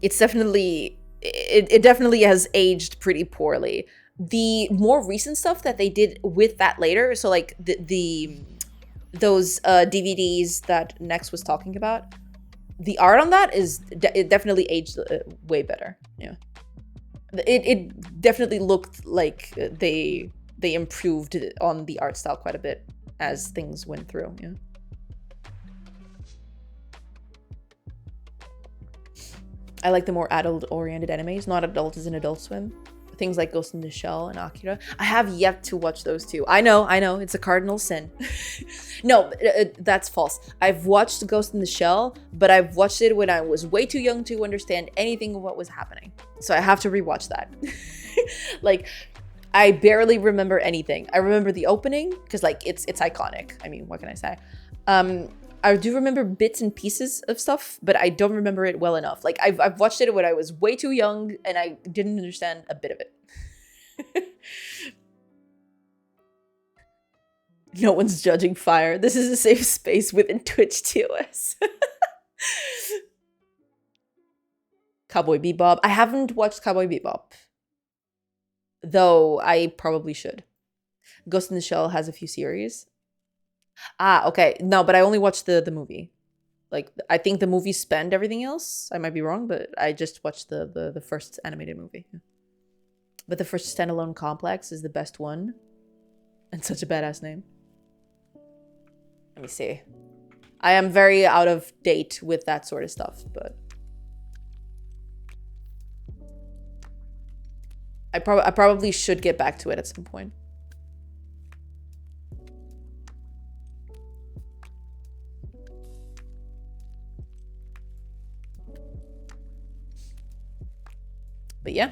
It's definitely it definitely has aged pretty poorly. The more recent stuff that they did with that later, so like those DVDs that Nex was talking about, the art on that is it definitely aged way better. Yeah, it definitely looked like they improved on the art style quite a bit as things went through. Yeah. I like the more adult-oriented animes. Not adult as in Adult Swim. Things like Ghost in the Shell and Akira. I have yet to watch those two. I know, it's a cardinal sin. No, that's false. I've watched Ghost in the Shell, but I've watched it when I was way too young to understand anything of what was happening. So I have to rewatch that. Like, I barely remember anything. I remember the opening, because like it's iconic. I mean, what can I say? I do remember bits and pieces of stuff, but I don't remember it well enough. Like I've watched it when I was way too young and I didn't understand a bit of it. No one's judging Fire. This is a safe space within Twitch TOS. Cowboy Bebop. I haven't watched Cowboy Bebop, though I probably should. Ghost in the Shell has a few series. Ah, okay. No, but I only watched the movie. Like, I think the movie spanned everything else. I might be wrong, but I just watched the first animated movie. But the first standalone complex is the best one. And such a badass name. Let me see. I am very out of date with that sort of stuff, but... I probably should get back to it at some point. But yeah.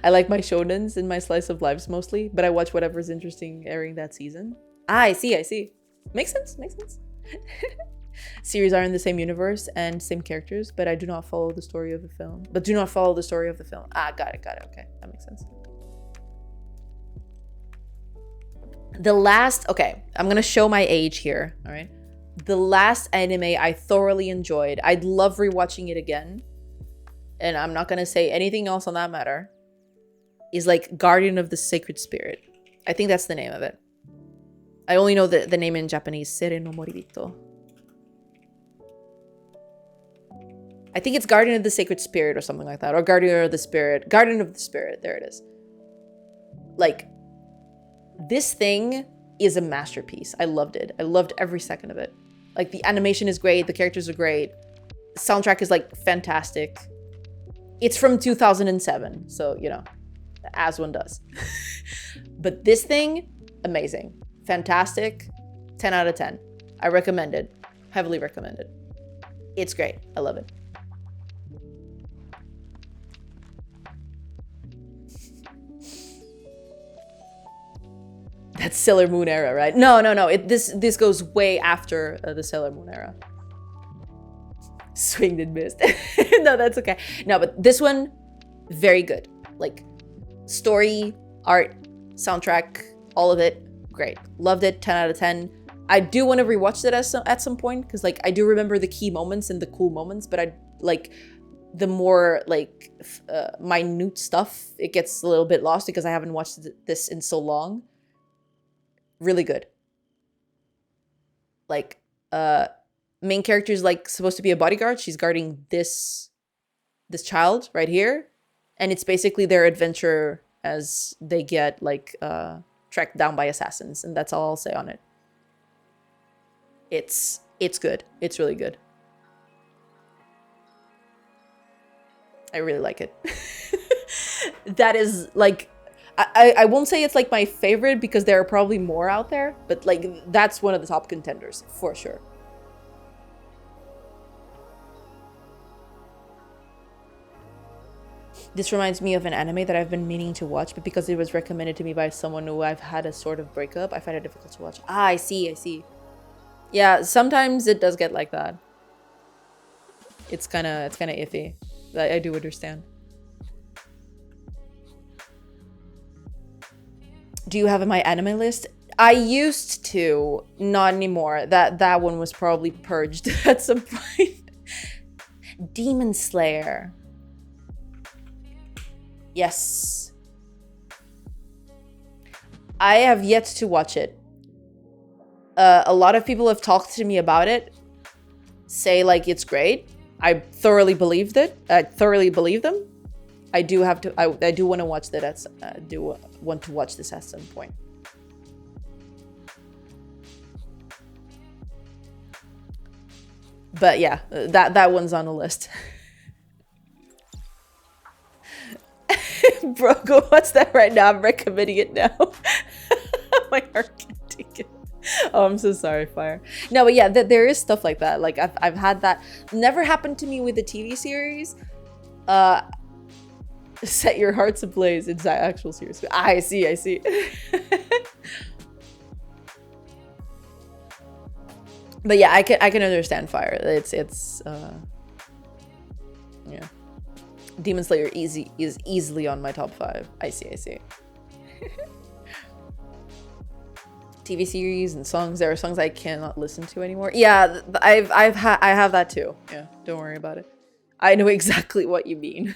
I like my shonens and my slice of lives mostly, but I watch whatever's interesting airing that season. Ah, I see. Makes sense. Series are in the same universe and same characters, but I do not follow the story of the film. Ah, got it. Okay, that makes sense. Okay, I'm gonna show my age here, all right? The last anime I thoroughly enjoyed, I'd love rewatching it again, and I'm not gonna say anything else on that matter, is like Guardian of the Sacred Spirit. I think that's the name of it. I only know the name in Japanese, Sere no Moribito. I think it's Guardian of the Sacred Spirit or something like that, or Guardian of the Spirit. Guardian of the Spirit, there it is. Like, this thing is a masterpiece. I loved it. I loved every second of it. Like, the animation is great, the characters are great, the soundtrack is like fantastic. It's from 2007, so, you know, as one does. But this thing, amazing. Fantastic. 10 out of 10. I recommend it. Heavily recommend it. It's great. I love it. That's Sailor Moon era, right? No, no, no. This goes way after the Sailor Moon era. Swinged and missed. No, that's okay. No, but this one, very good. Like, story, art, soundtrack, all of it, great. Loved it, 10 out of 10. I do want to rewatch it at some point, because like I do remember the key moments and the cool moments, but I like the more like minute stuff, it gets a little bit lost because I haven't watched this in so long. Really good. Like, main character is like supposed to be a bodyguard. She's guarding this child right here, and it's basically their adventure as they get like tracked down by assassins, and that's all I'll say on it. It's good. It's really good. I really like it. That is like, I won't say it's like my favorite because there are probably more out there, but like that's one of the top contenders for sure. This reminds me of an anime that I've been meaning to watch, but because it was recommended to me by someone who I've had a sort of breakup, I find it difficult to watch. Ah, I see. Yeah, sometimes it does get like that. It's kind of iffy. I do understand. Do you have my anime list? I used to, not anymore. That one was probably purged at some point. Demon Slayer. Yes. I have yet to watch it. A lot of people have talked to me about it, say like it's great. I thoroughly believed it. I thoroughly believe them. I do have to. I do want to watch that. I do want to watch this at some point. But yeah, that one's on the list. Bro, go watch that right now. I'm recommending it now. My heart can't take it. Oh, I'm so sorry, Fire. No, but yeah, there is stuff like that. Like I've had that. Never happened to me with the TV series. Set your hearts ablaze. It's that actual series. I see. But yeah, I can understand Fire. It's yeah. Demon Slayer is easily on my top 5. I see. TV series and songs. There are songs I cannot listen to anymore. Yeah, I have that too. Yeah, don't worry about it. I know exactly what you mean.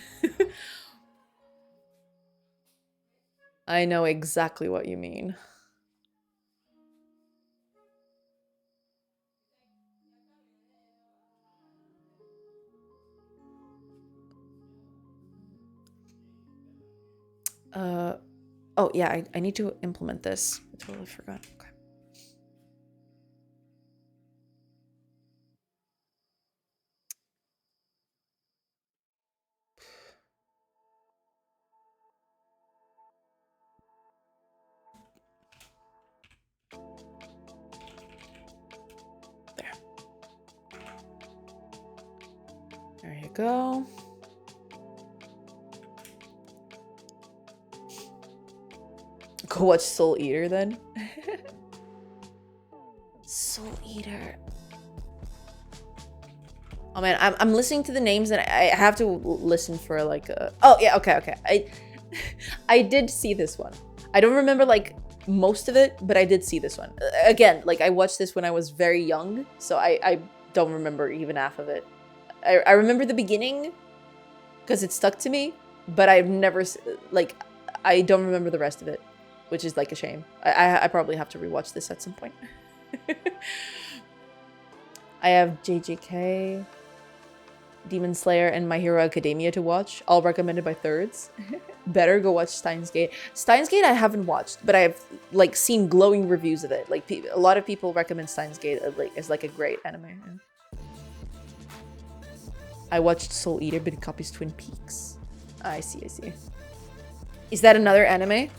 I know exactly what you mean. Oh yeah, I need to implement this. I totally forgot. Okay. There you go. Go watch Soul Eater then. Soul Eater. Oh man, I'm listening to the names and I have to listen for like a... Oh yeah, okay. I did see this one. I don't remember like most of it, but I did see this one. Again, like I watched this when I was very young, so I don't remember even half of it. I remember the beginning because it stuck to me, but I've never, like, I don't remember the rest of it, which is like a shame. I probably have to rewatch this at some point. I have JJK, Demon Slayer, and My Hero Academia to watch, all recommended by thirds. Better go watch Steins Gate. Steins Gate I haven't watched, but I've like seen glowing reviews of it. Like a lot of people recommend Steins Gate as like a great anime. Yeah. I watched Soul Eater, but it copies Twin Peaks. I see. Is that another anime?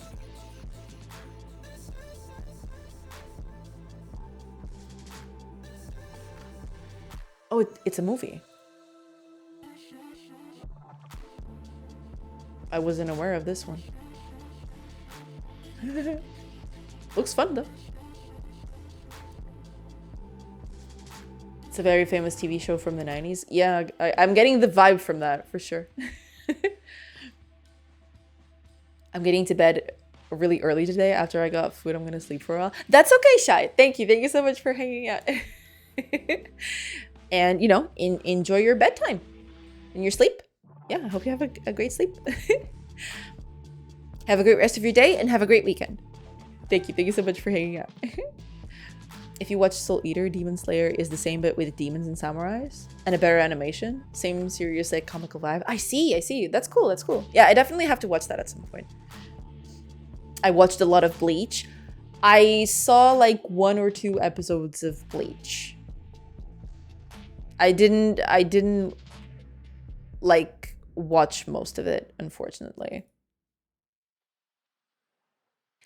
Oh, it's a movie. I wasn't aware of this one. Looks fun though. It's a very famous TV show from the 90s. Yeah, I'm getting the vibe from that for sure. I'm getting to bed really early today after I got food. I'm gonna sleep for a while. That's okay, Shai. Thank you. Thank you so much for hanging out. And, you know, enjoy your bedtime and your sleep. Yeah, I hope you have a great sleep. Have a great rest of your day and have a great weekend. Thank you. Thank you so much for hanging out. If you watch Soul Eater, Demon Slayer is the same but with demons and samurais and a better animation. Same serious, like, comical vibe. I see. That's cool. That's cool. Yeah, I definitely have to watch that at some point. I watched a lot of Bleach. I saw like 1 or 2 episodes of Bleach. I didn't like watch most of it, unfortunately.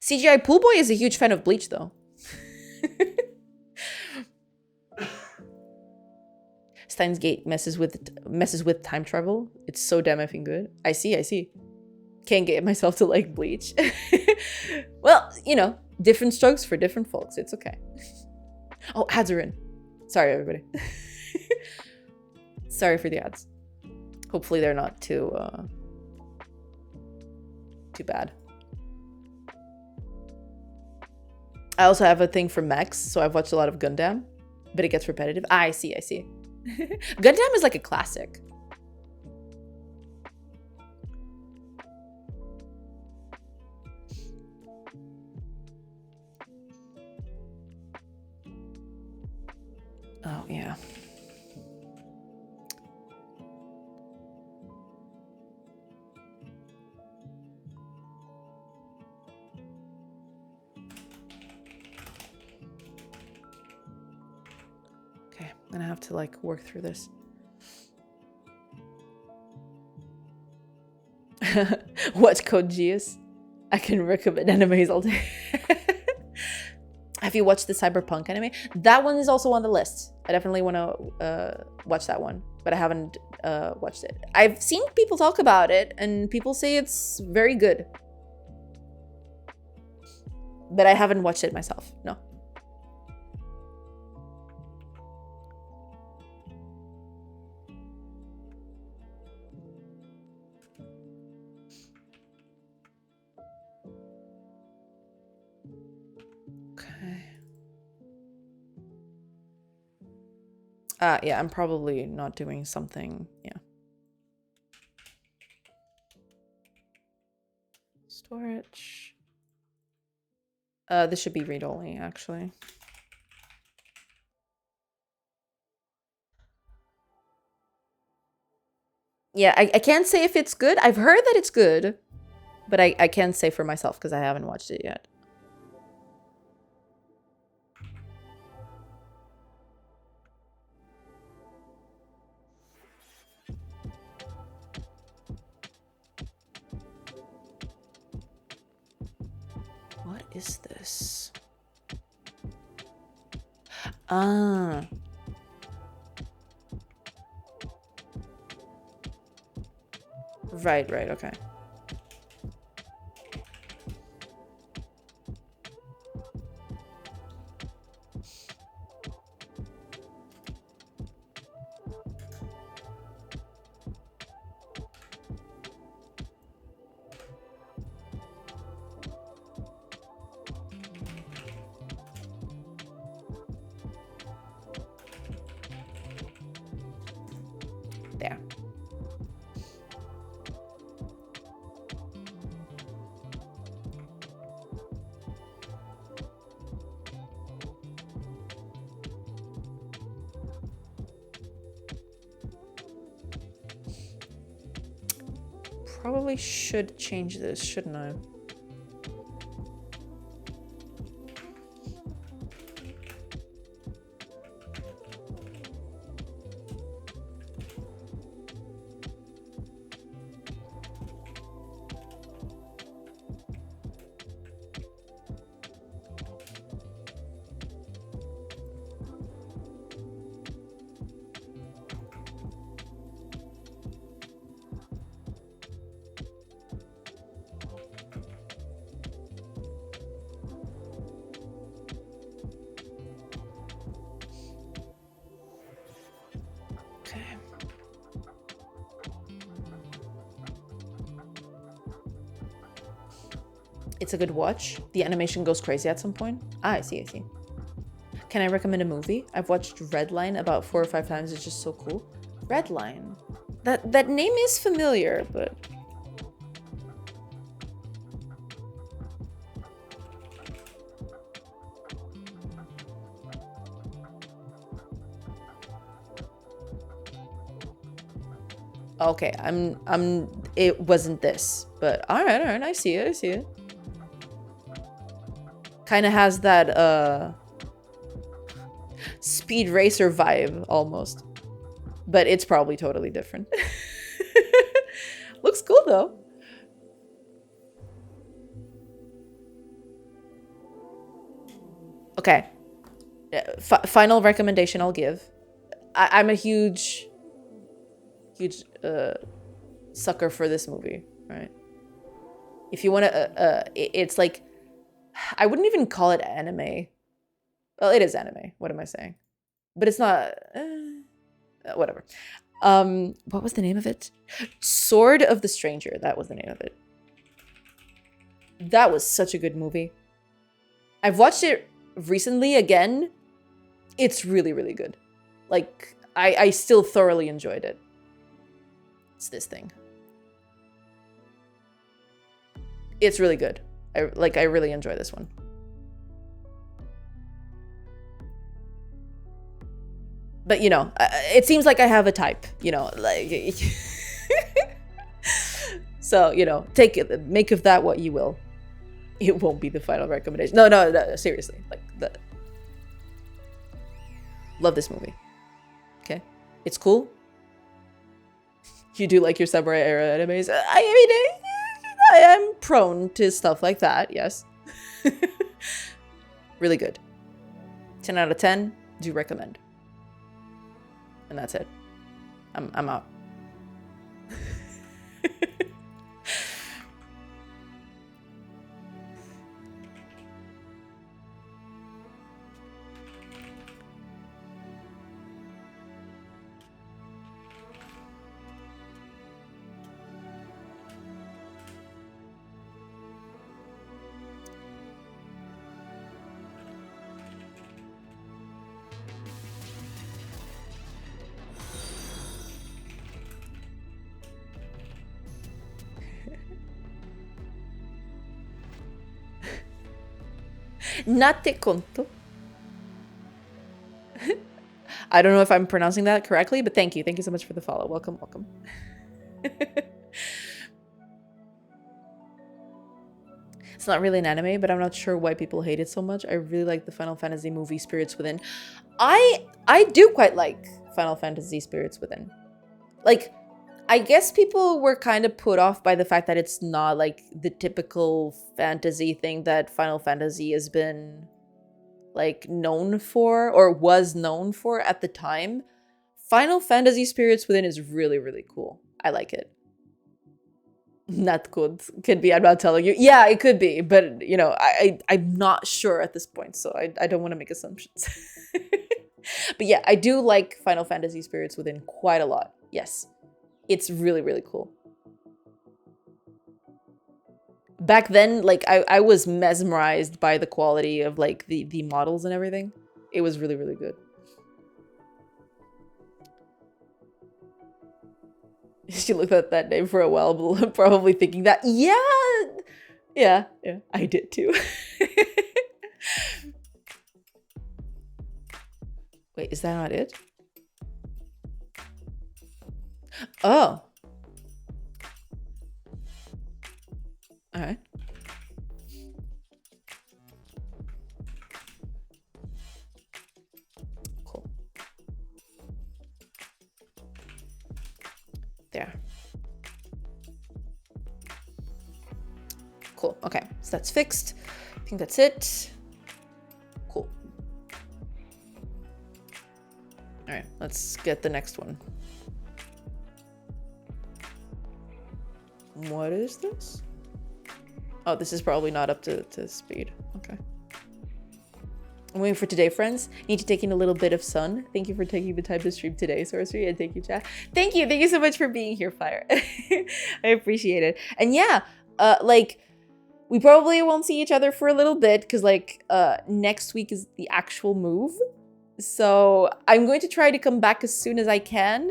CGI Pool Boy is a huge fan of Bleach though. Steins Gate messes with time travel. It's so damn effing good. I see. Can't get myself to like Bleach. Well, you know, different strokes for different folks. It's okay. Oh, ads are in. Sorry, everybody. Sorry for the ads. Hopefully they're not too bad. I also have a thing for mechs, so I've watched a lot of Gundam, but it gets repetitive. I see. Gundam is like a classic. Oh, yeah. Okay, I'm gonna have to like work through this. Watch Code Geass. I can recommend animes all day. Have you watched the Cyberpunk anime? That one is also on the list. I definitely want to watch that one, but I haven't watched it. I've seen people talk about it, and people say it's very good. But I haven't watched it myself, no. Yeah, I'm probably not doing something, yeah. Storage. This should be read-only, actually. Yeah, I can't say if it's good. I've heard that it's good, but I can't say for myself because I haven't watched it yet. What is this? Ah. Right, okay. There. Probably should change this, shouldn't I? It's a good watch. The animation goes crazy at some point. Ah, I see, I see. Can I recommend a movie? I've watched Redline about 4 or 5 times. It's just so cool. Redline. That name is familiar, but... Okay, it wasn't this, but all right, I see it. Kind of has that, Speed Racer vibe, almost. But it's probably totally different. Looks cool, though. Okay. Final recommendation I'll give. I'm a huge sucker for this movie, right? If you want to, it's like, I wouldn't even call it anime. Well, it is anime. What am I saying? But it's not, whatever. What was the name of it? Sword of the Stranger. That was the name of it. That was such a good movie. I've watched it recently again. It's really, really good. Like, I still thoroughly enjoyed it. It's this thing. It's really good. I really enjoy this one. But, you know, it seems like I have a type, you know, like... So, you know, make of that what you will. It won't be the final recommendation. No, seriously. Like, love this movie. Okay? It's cool. You do like your samurai era animes. I mean, I am prone to stuff like that, yes. Really good. 10 out of 10, do recommend. And that's it. I'm out. Nate conto. I don't know if I'm pronouncing that correctly, but thank you. Thank you so much for the follow. Welcome, welcome. It's not really an anime, but I'm not sure why people hate it so much. I really like the Final Fantasy movie Spirits Within. I do quite like Final Fantasy Spirits Within. Like, I guess people were kind of put off by the fact that it's not like the typical fantasy thing that Final Fantasy has been like known for or was known for at the time. Final Fantasy Spirits Within is really, really cool. I like it. Not good. Could be, I'm not telling you. Yeah, it could be, but you know, I'm not sure at this point, so I don't want to make assumptions. But yeah, I do like Final Fantasy Spirits Within quite a lot. Yes. It's really, really cool. Back then, like, I was mesmerized by the quality of, like, the models and everything. It was really, really good. She looked at that name for a while, probably thinking that, yeah, I did too. Wait, is that not it? Oh. All right. Cool. There. Cool. Okay. So that's fixed. I think that's it. Cool. All right. Let's get the next one. What is this? Oh, this is probably not up to speed. Okay. I'm waiting for today, friends. Need to take in a little bit of sun. Thank you for taking the time to stream today, Sorcery, and thank you, chat. Thank you so much for being here, Fire. I appreciate it. And yeah, like, we probably won't see each other for a little bit because like next week is the actual move. So I'm going to try to come back as soon as I can,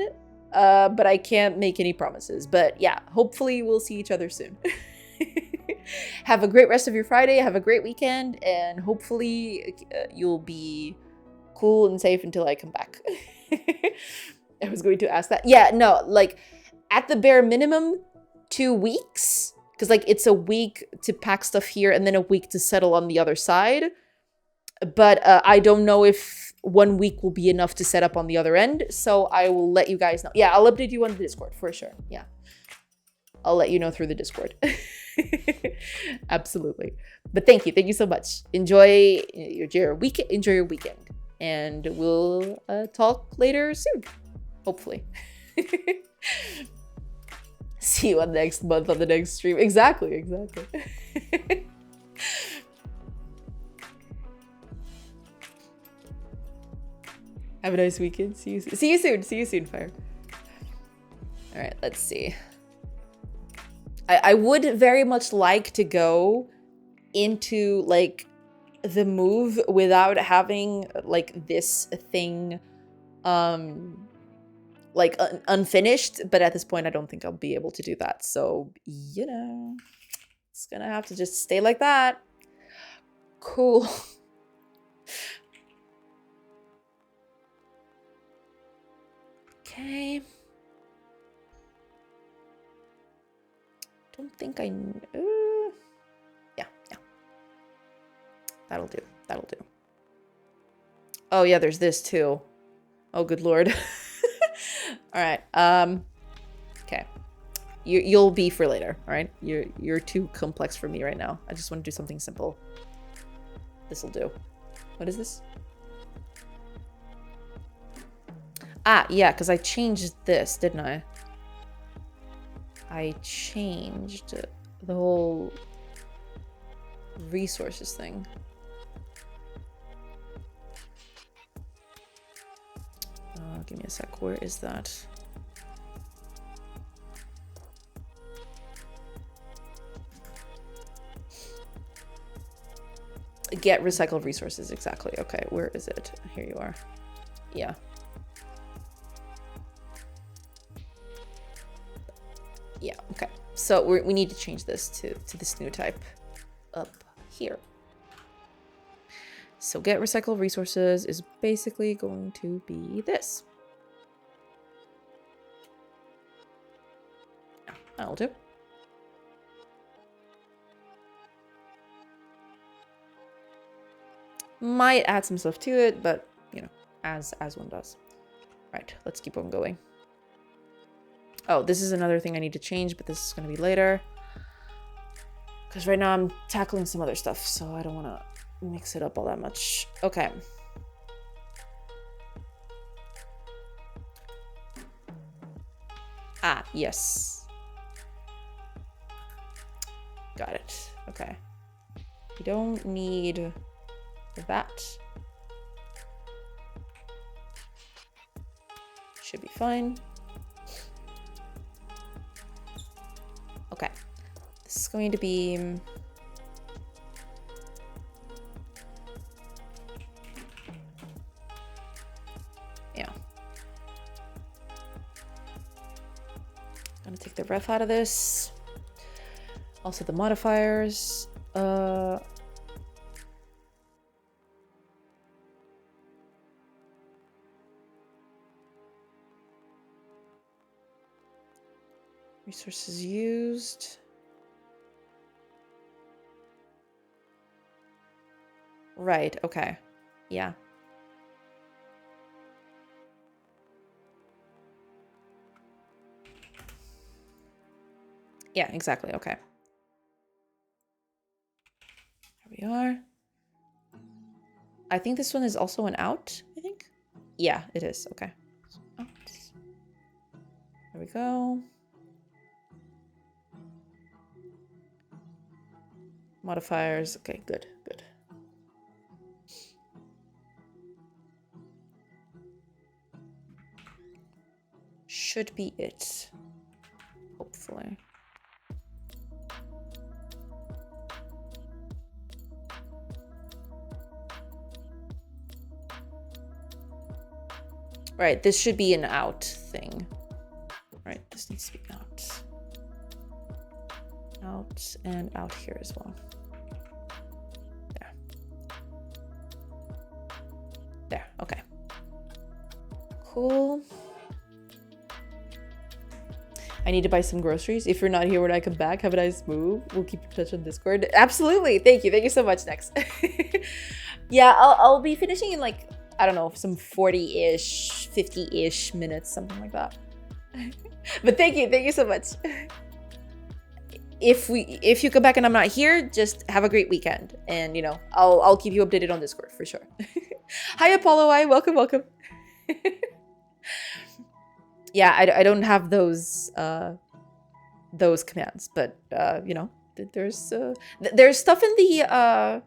but I can't make any promises. But yeah, hopefully we'll see each other soon. Have a great rest of your Friday. Have a great weekend, and hopefully you'll be cool and safe until I come back. I was going to ask that. Yeah, no, like at the bare minimum, 2 weeks. Because like it's a week to pack stuff here and then a week to settle on the other side. But I don't know if 1 week will be enough to set up on the other end. So I will let you guys know. Yeah, I'll update you on the Discord for sure. Yeah. I'll let you know through the Discord. Absolutely. But thank you. Thank you so much. Enjoy your weekend. Enjoy your weekend. And we'll talk later soon. Hopefully. See you on next month on the next stream. Exactly. Have a nice weekend. See you soon, Fire. All right, let's see. I would very much like to go into like the move without having like this thing like unfinished, but at this point I don't think I'll be able to do that. So, you know, it's gonna have to just stay like that. Cool. Okay. Don't think I know. Yeah. That'll do. Oh yeah, there's this too. Oh good lord. All right. Okay. You'll be for later. All right. You're too complex for me right now. I just want to do something simple. This'll do. What is this? Ah, yeah, because I changed this, didn't I? I changed the whole resources thing. Give me a sec. Where is that? Get recycled resources. Exactly. Okay. Where is it? Here you are. Yeah. Yeah. Okay. So we need to change this to this new type up here. So get recycled resources is basically going to be this. That'll do. Might add some stuff to it, but you know, as one does. Right, let's keep on going. Oh, this is another thing I need to change, but this is going to be later. Because right now I'm tackling some other stuff, so I don't want to mix it up all that much. Okay. Ah, yes. Got it. Okay. We don't need that. Should be fine. Okay. This is going to be... yeah. Gonna take the ref out of this. Also the modifiers. Resources used. Right, okay. Yeah. Yeah, exactly, okay. Here we are. I think this one is also an out, I think? Yeah, it is, okay. Out. There we go. Modifiers, okay, good. Should be it, hopefully. Right, this should be an out thing. Right, this needs to be out. Out and out here as well. There. There, okay. Cool. I need to buy some groceries. If you're not here when I come back, have a nice move. We'll keep in touch on Discord. Absolutely. Thank you. Thank you so much, Next. Yeah, I'll be finishing in like, I don't know, some 40-ish, 50-ish minutes, something like that. But thank you so much. If you come back and I'm not here, just have a great weekend. And you know, I'll keep you updated on Discord for sure. Hi Apollo I, welcome. Yeah, I don't have those commands, but you know, there's stuff in the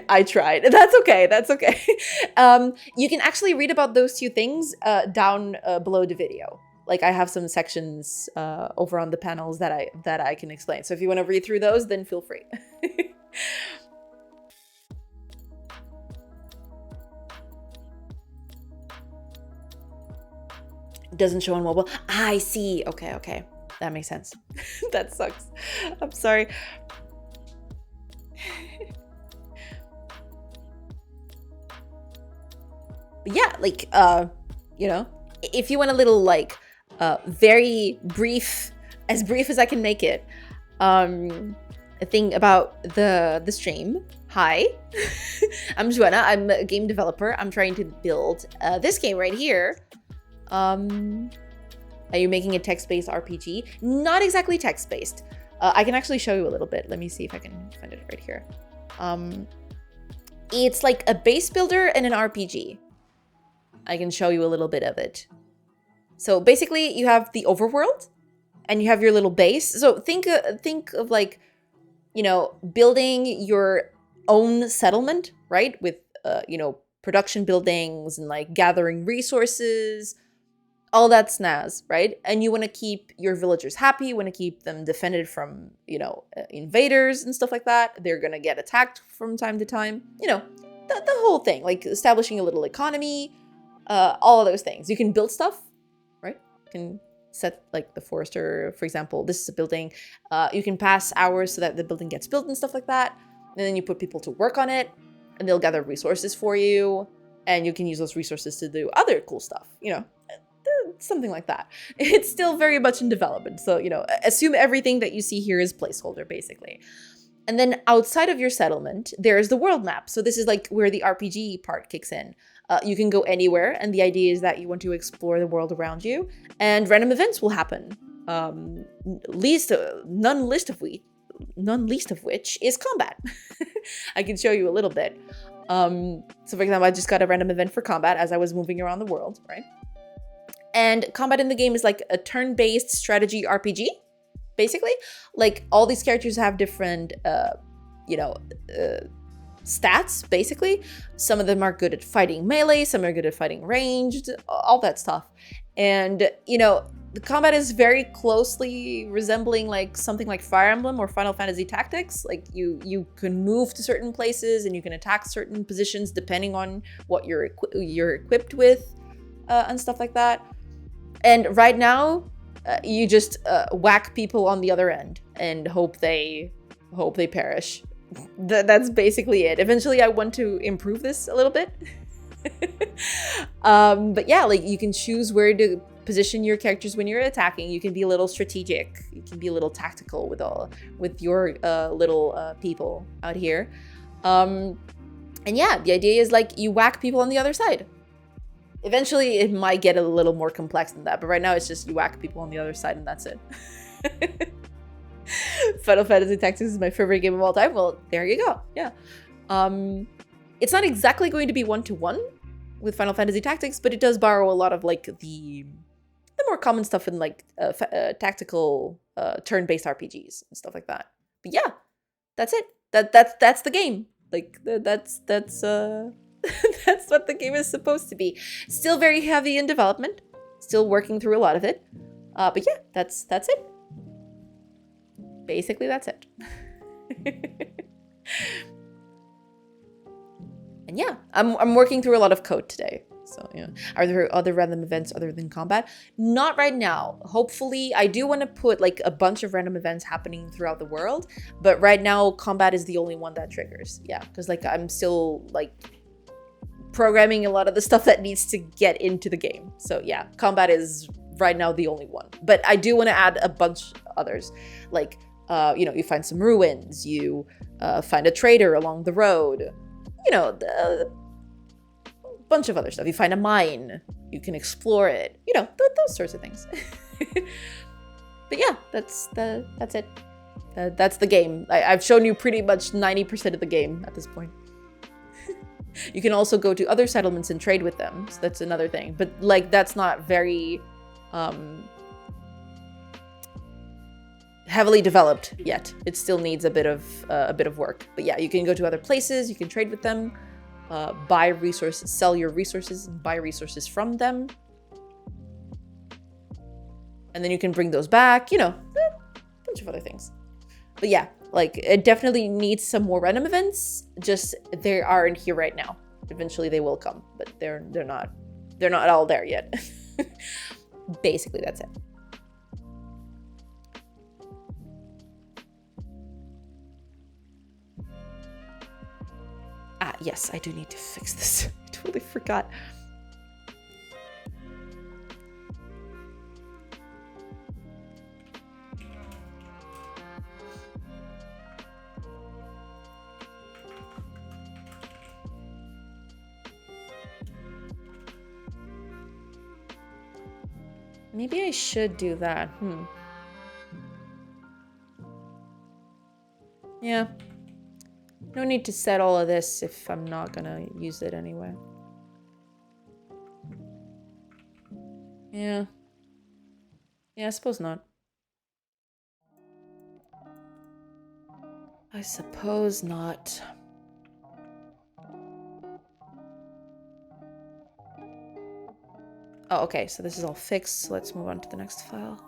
I tried. That's okay. You can actually read about those two things down below the video. Like I have some sections over on the panels that I can explain. So if you want to read through those, then feel free. Doesn't show on mobile. I see. Okay. That makes sense. That sucks. I'm sorry. But yeah, like, you know, if you want a little, like, very brief, as brief as I can make it, a thing about the stream. Hi, I'm Joanna. I'm a game developer. I'm trying to build this game right here. Are you making a text-based RPG? Not exactly text-based. I can actually show you a little bit. Let me see if I can find it right here. It's like a base builder and an RPG. I can show you a little bit of it. So basically, you have the overworld, and you have your little base. So think of like, you know, building your own settlement, right? With you know, production buildings and like gathering resources. All that snaz, right? And you want to keep your villagers happy. You want to keep them defended from, you know, invaders and stuff like that. They're going to get attacked from time to time. You know, the whole thing, like establishing a little economy, all of those things. You can build stuff, right? You can set like the forester, for example, this is a building. You can pass hours so that the building gets built and stuff like that. And then you put people to work on it and they'll gather resources for you. And you can use those resources to do other cool stuff, you know. Something like that. It's still very much in development. So, you know, assume everything that you see here is placeholder, basically. And then outside of your settlement, there's the world map. So this is like where the RPG part kicks in. You can go anywhere. And the idea is that you want to explore the world around you. And random events will happen. None least of which is combat. I can show you a little bit. So for example, I just got a random event for combat as I was moving around the world, right? And combat in the game is like a turn-based strategy RPG, basically. Like all these characters have different, you know, stats, basically. Some of them are good at fighting melee, some are good at fighting ranged, all that stuff. And, you know, the combat is very closely resembling like something like Fire Emblem or Final Fantasy Tactics. Like you can move to certain places and you can attack certain positions depending on what you're equipped with and stuff like that. And right now, you just whack people on the other end and hope they perish. That's basically it. Eventually, I want to improve this a little bit. But yeah, like you can choose where to position your characters when you're attacking. You can be a little strategic. You can be a little tactical with your little people out here. And yeah, the idea is like you whack people on the other side. Eventually, it might get a little more complex than that, but right now it's just you whack people on the other side and that's it. Final Fantasy Tactics is my favorite game of all time. Well, there you go. Yeah. It's not exactly going to be one-to-one with Final Fantasy Tactics, but it does borrow a lot of like the more common stuff in like tactical turn-based RPGs and stuff like that. But yeah, that's it. That's the game. Like that's that's what the game is supposed to be. Still very heavy in development. Still working through a lot of it. But yeah, that's it. Basically, that's it. And yeah, I'm working through a lot of code today. So yeah. Are there other random events other than combat? Not right now. Hopefully, I do want to put like a bunch of random events happening throughout the world, but right now combat is the only one that triggers. Yeah, because like I'm still like programming a lot of the stuff that needs to get into the game. So yeah, combat is right now the only one. But I do want to add a bunch others, like you know, you find some ruins, you find a trader along the road, you know, a bunch of other stuff. You find a mine, you can explore it, you know, those sorts of things. But yeah, that's it. That's the game. I've shown you pretty much 90% of the game at this point. You can also go to other settlements and trade with them. So that's another thing. But like that's not very heavily developed yet. It still needs a bit of work. But yeah, you can go to other places, you can trade with them, buy resources, sell your resources, and buy resources from them. And then you can bring those back, you know, a bunch of other things. But yeah, like it definitely needs some more random events. Just they aren't here right now. Eventually they will come, but they're not all there yet. Basically, that's it. Ah, yes, I do need to fix this. I totally forgot. Maybe I should do that. Yeah. No need to set all of this if I'm not gonna use it anyway. Yeah. Yeah, I suppose not. I suppose not. Oh, okay, so this is all fixed. So let's move on to the next file.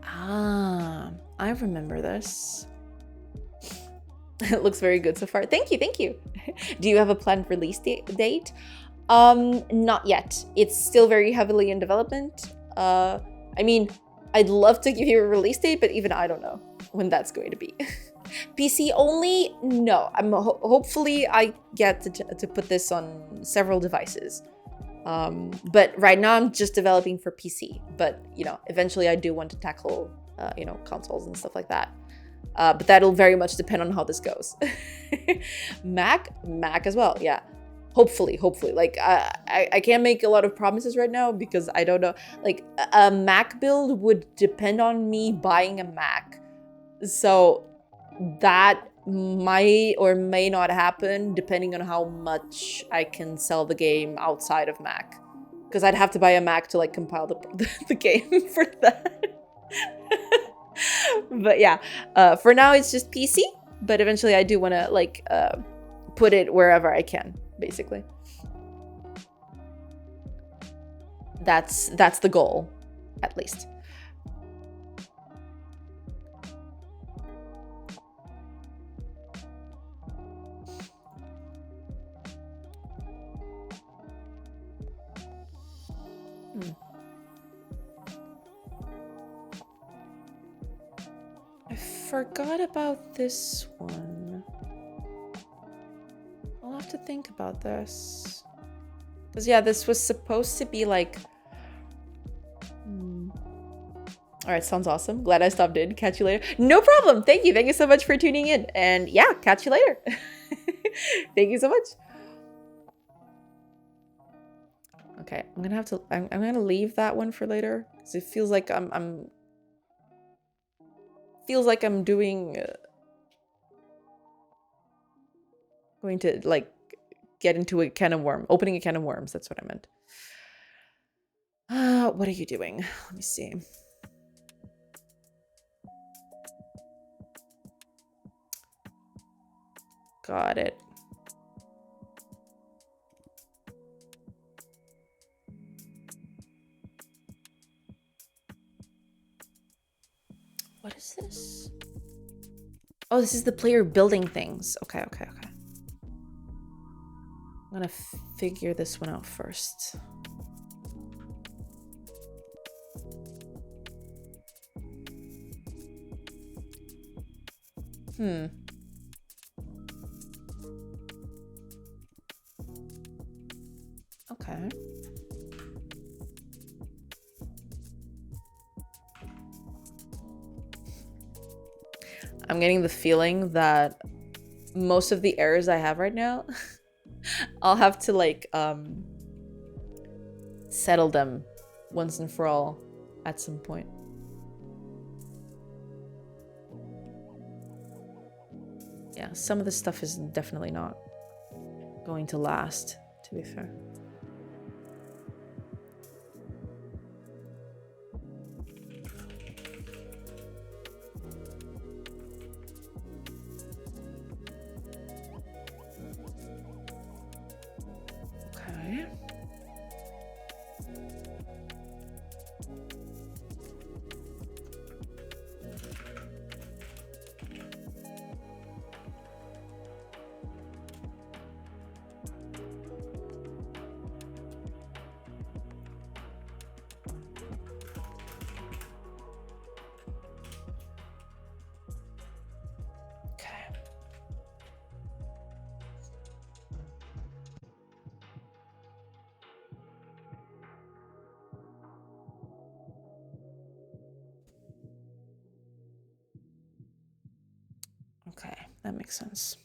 Ah, I remember this. It looks very good so far. Thank you, thank you. Do you have a planned release date? Not yet. It's still very heavily in development. I mean, I'd love to give you a release date, but even I don't know when that's going to be. PC only? No. Hopefully I get to put this on several devices. But right now I'm just developing for PC. But, you know, eventually I do want to tackle, you know, consoles and stuff like that. But that'll very much depend on how this goes. Mac as well, yeah. Hopefully. Like, I can't make a lot of promises right now because I don't know. Like, a Mac build would depend on me buying a Mac. So that might or may not happen depending on how much I can sell the game outside of Mac. Because I'd have to buy a Mac to, like, compile the game for that. But yeah, for now it's just PC, but eventually I do want to like put it wherever I can, basically. That's the goal, at least. I forgot about this one. I'll have to think about this. Because, yeah, this was supposed to be like... Alright, sounds awesome. Glad I stopped in. Catch you later. No problem! Thank you. Thank you so much for tuning in. And yeah, catch you later. Thank you so much. Okay, I'm gonna have to... I'm gonna leave that one for later. Because it feels like I'm feels like I'm doing... going to, like, get into a can of worms. Opening a can of worms. That's what I meant. What are you doing? Let me see. Got it. Oh, this is the player building things. Okay. I'm gonna figure this one out first. Okay. I'm getting the feeling that most of the errors I have right now, I'll have to like settle them once and for all at some point. Yeah, some of the stuff is definitely not going to last, to be fair. Okay. Okay, that makes sense.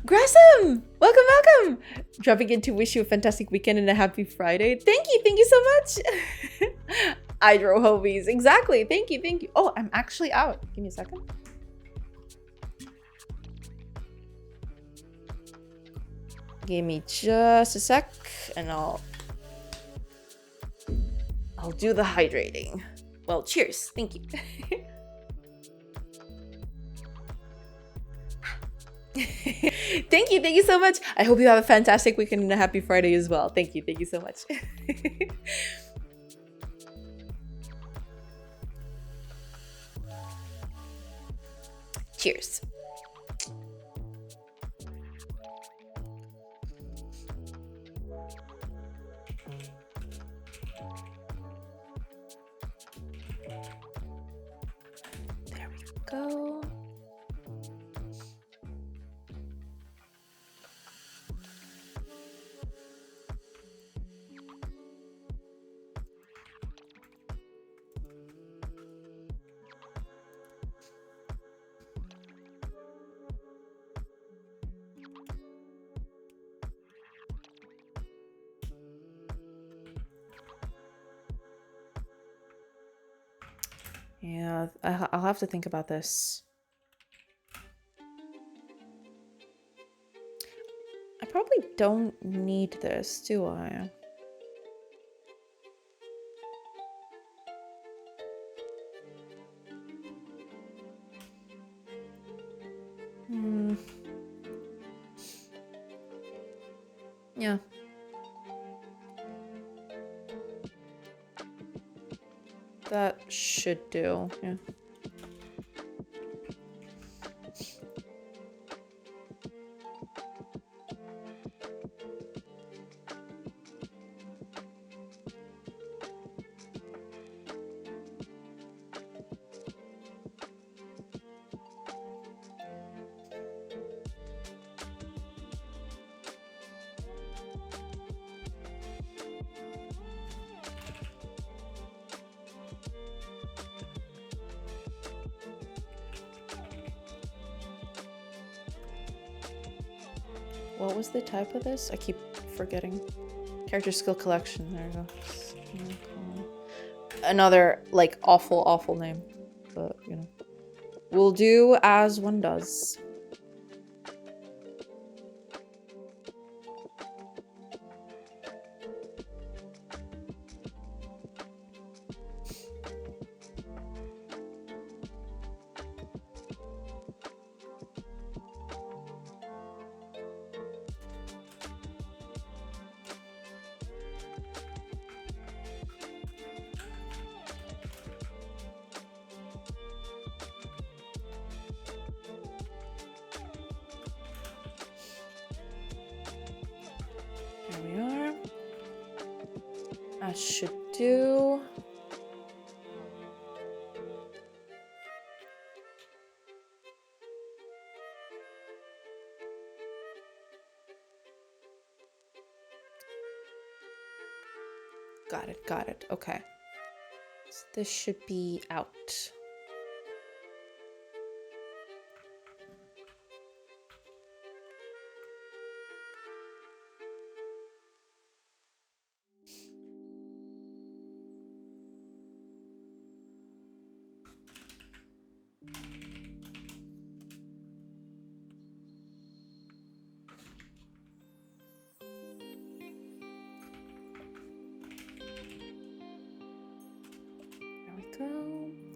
Grassham! Welcome! Dropping in to wish you a fantastic weekend and a happy Friday. Thank you so much! Hydro Hobies, exactly. Thank you. Oh, I'm actually out. Give me a second. Give me just a sec, and I'll do the hydrating. Well, cheers. Thank you. Thank you so much. I hope you have a fantastic weekend and a happy Friday as well. Thank you so much. Cheers. There we go. Yeah, I'll have to think about this. I probably don't need this, do I? Yeah. That should do, yeah. What was the type of this? I keep forgetting. Character skill collection. There we go. Another, like, awful name. But, you know. We'll do as one does. Should do. Got it. Okay. So this should be out.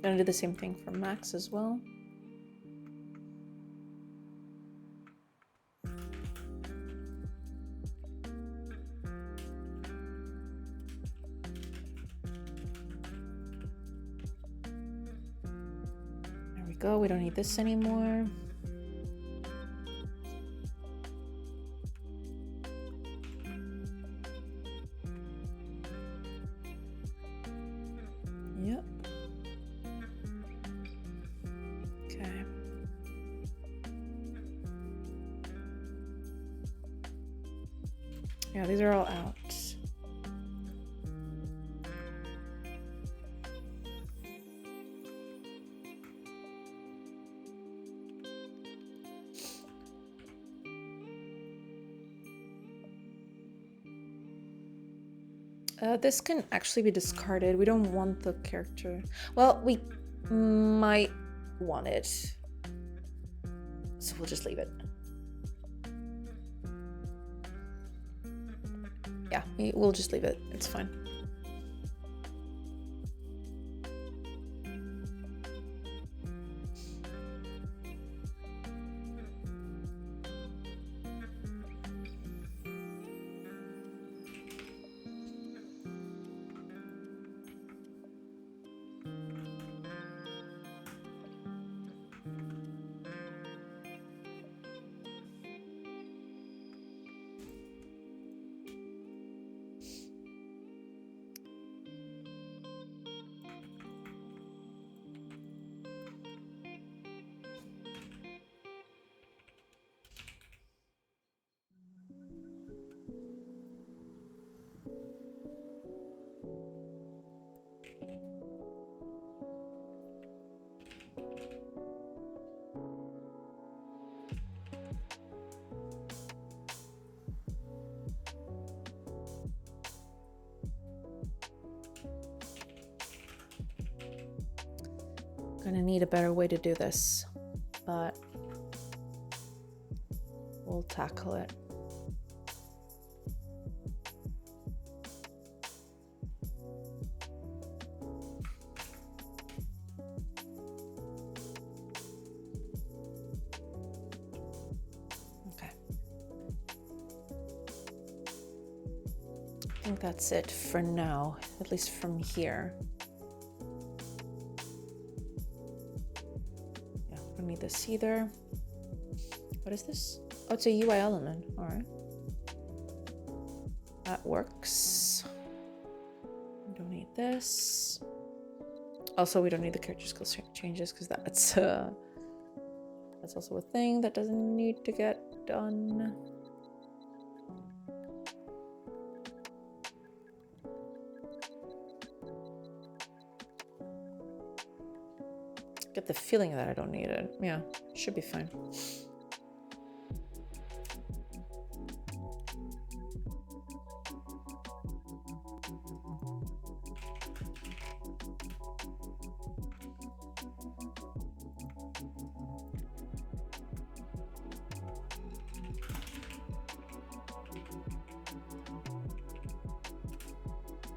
Gonna do the same thing for Max as well. There we go. We don't need this anymore. Yep. Okay. Yeah, these are all out. This can actually be discarded. We don't want the character. Well, we might want it. So we'll just leave it. Yeah, we'll just leave it. It's fine. Gonna need a better way to do this, but we'll tackle it. think that's it for now, at least from here. Yeah, we don't need this either. What is this? Oh, it's a UI element. All right. That works. We don't need this. Also, we don't need the character skills changes because that's also a thing that doesn't need to get done. Get the feeling that I don't need it. Yeah, should be fine.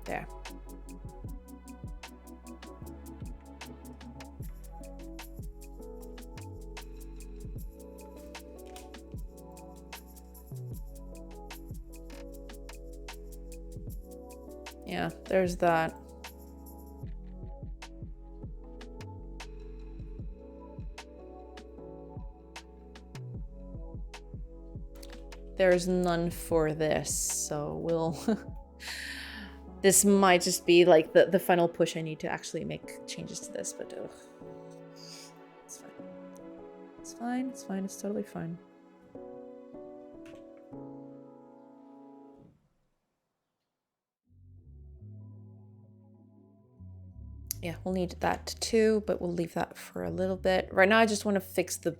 There. Yeah, there's that. There's none for this, so we'll... This might just be like the final push I need to actually make changes to this, but it's fine. It's fine, it's fine, it's totally fine. Yeah, we'll need that too, but we'll leave that for a little bit. Right now I just want to fix the...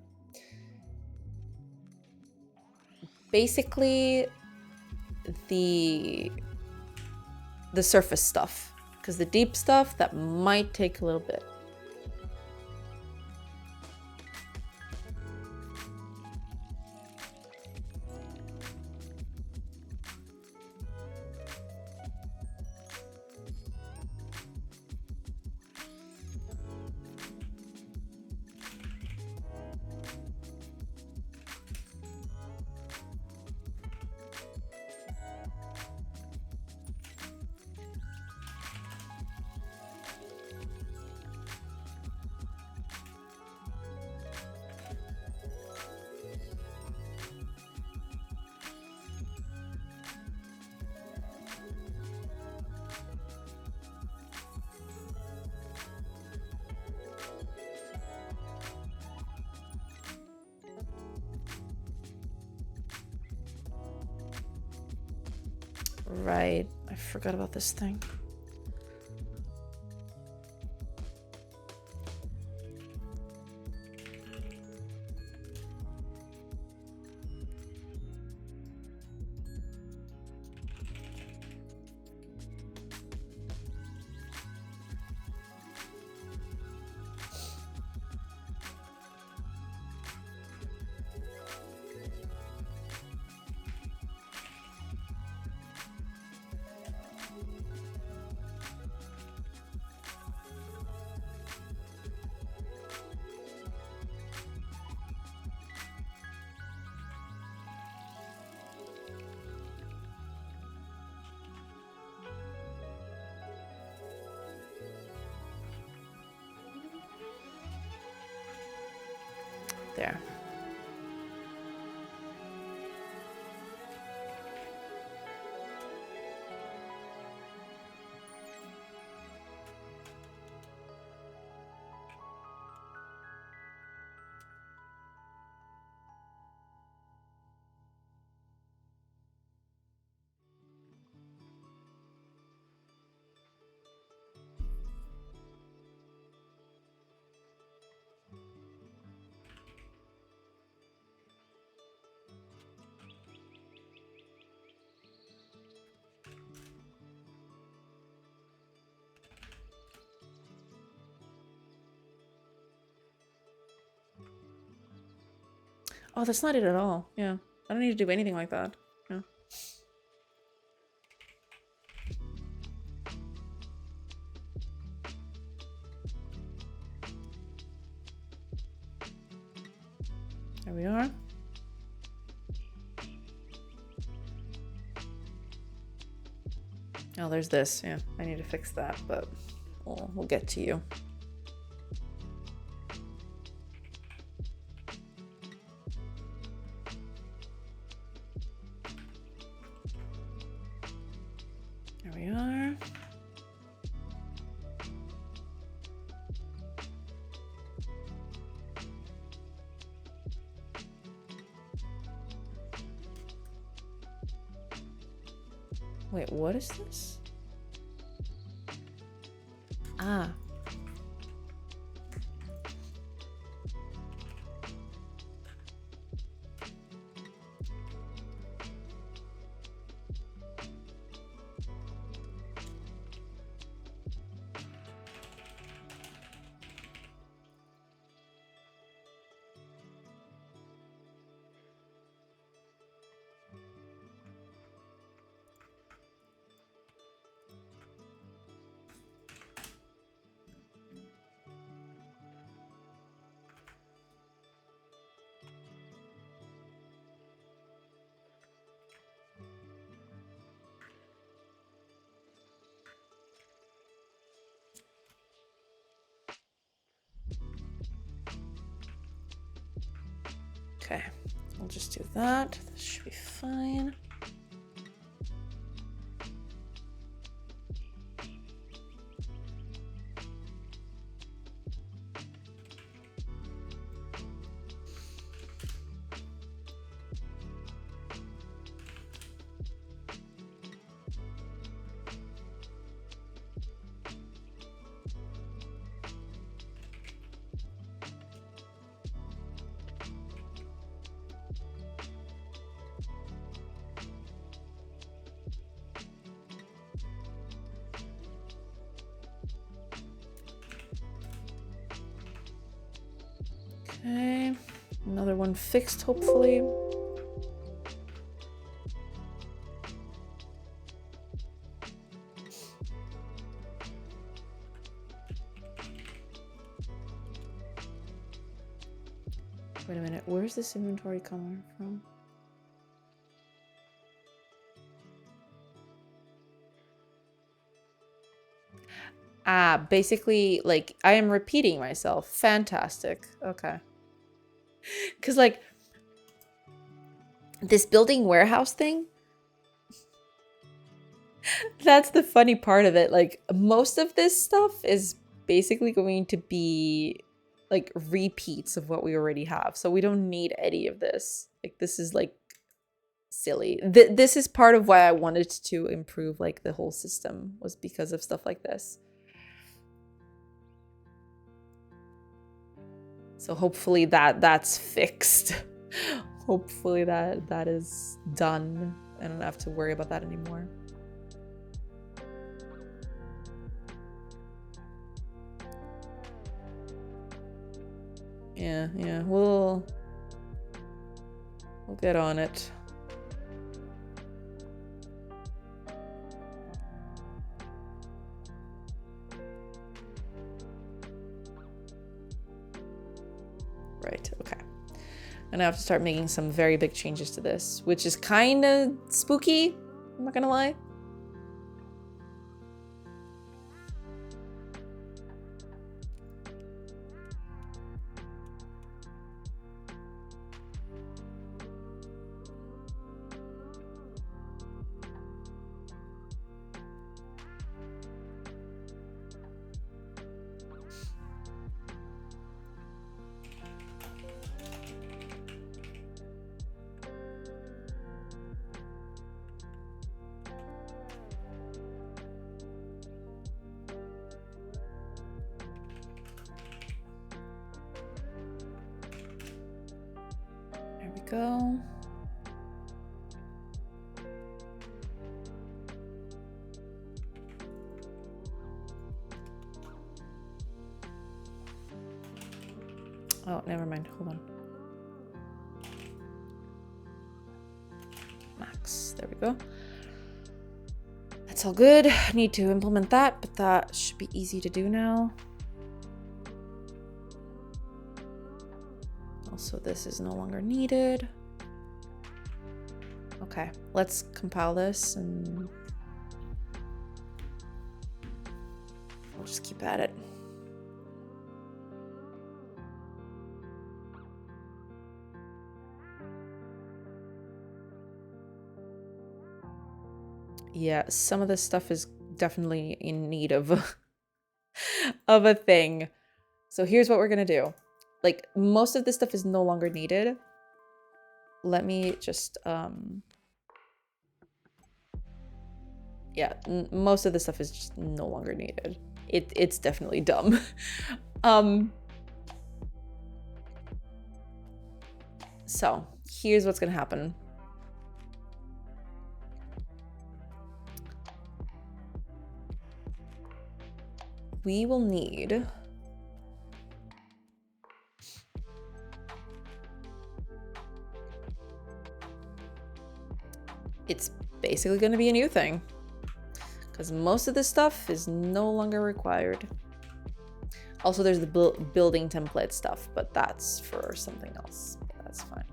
Basically, the surface stuff, because the deep stuff, that might take a little bit. Right, I forgot about this thing. There. Oh, that's not it at all. Yeah. I don't need to do anything like that. Yeah. There we are. Oh, there's this. Yeah, I need to fix that, but we'll get to you. There we are. Wait, what is this? Ah. Okay, we'll just do that. This should be fine. Okay, another one fixed, hopefully. Wait a minute, where's this inventory coming from? Ah, basically, like, I am repeating myself. Fantastic. Okay. Because, like, this building warehouse thing, that's the funny part of it. Like, most of this stuff is basically going to be, like, repeats of what we already have. So we don't need any of this. Like, this is, like, silly. This is part of why I wanted to improve, like, the whole system, was because of stuff like this. So hopefully that's fixed. Hopefully that is done. I don't have to worry about that anymore. Yeah, we'll get on it. Right, okay. And I have to start making some very big changes to this, which is kind of spooky, I'm not gonna lie. Go. Oh, never mind. Hold on. Max. There we go. That's all good. I need to implement that, but that should be easy to do now. Also, this is no longer needed. Okay, let's compile this and We'll just keep at it. Yeah, some of this stuff is definitely in need of of a thing. So here's what we're gonna do. Like, most of this stuff is no longer needed. Let me just, yeah, most of this stuff is just no longer needed. It's definitely dumb. So here's what's gonna happen. We will need it's basically going to be a new thing because most of this stuff is no longer required. Also, there's the building template stuff, but that's for something else. That's fine.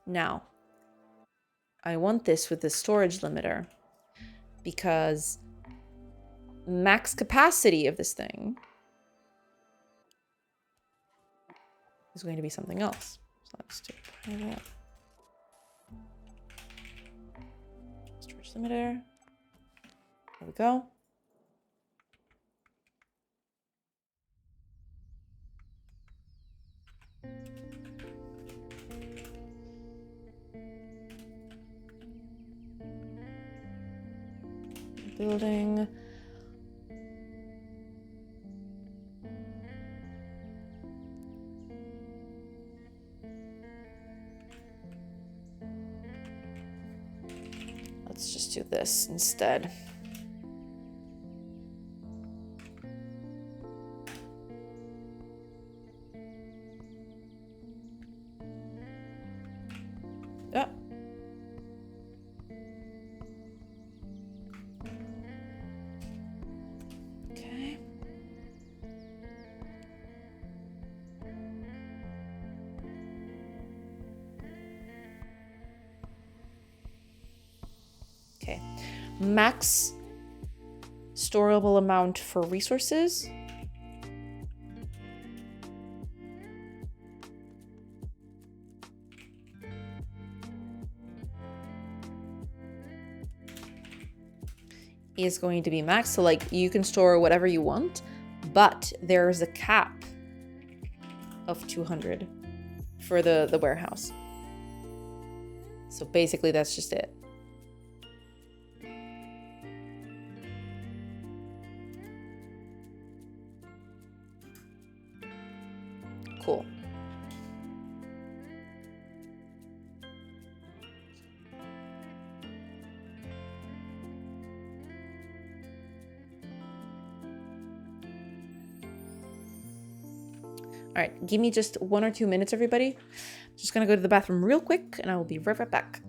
Now, I want this with the storage limiter because max capacity of this thing is going to be something else. So let's do that. Storage limiter. There we go. Building. Let's just do this instead. Yeah. Okay. Okay. Max storable amount for resources. Is going to be max. So like you can store whatever you want, but there's a cap of 200 for the warehouse. So basically that's just it. Cool. All right, give me just 1 or 2 minutes, everybody. Just gonna go to the bathroom real quick and I will be right back.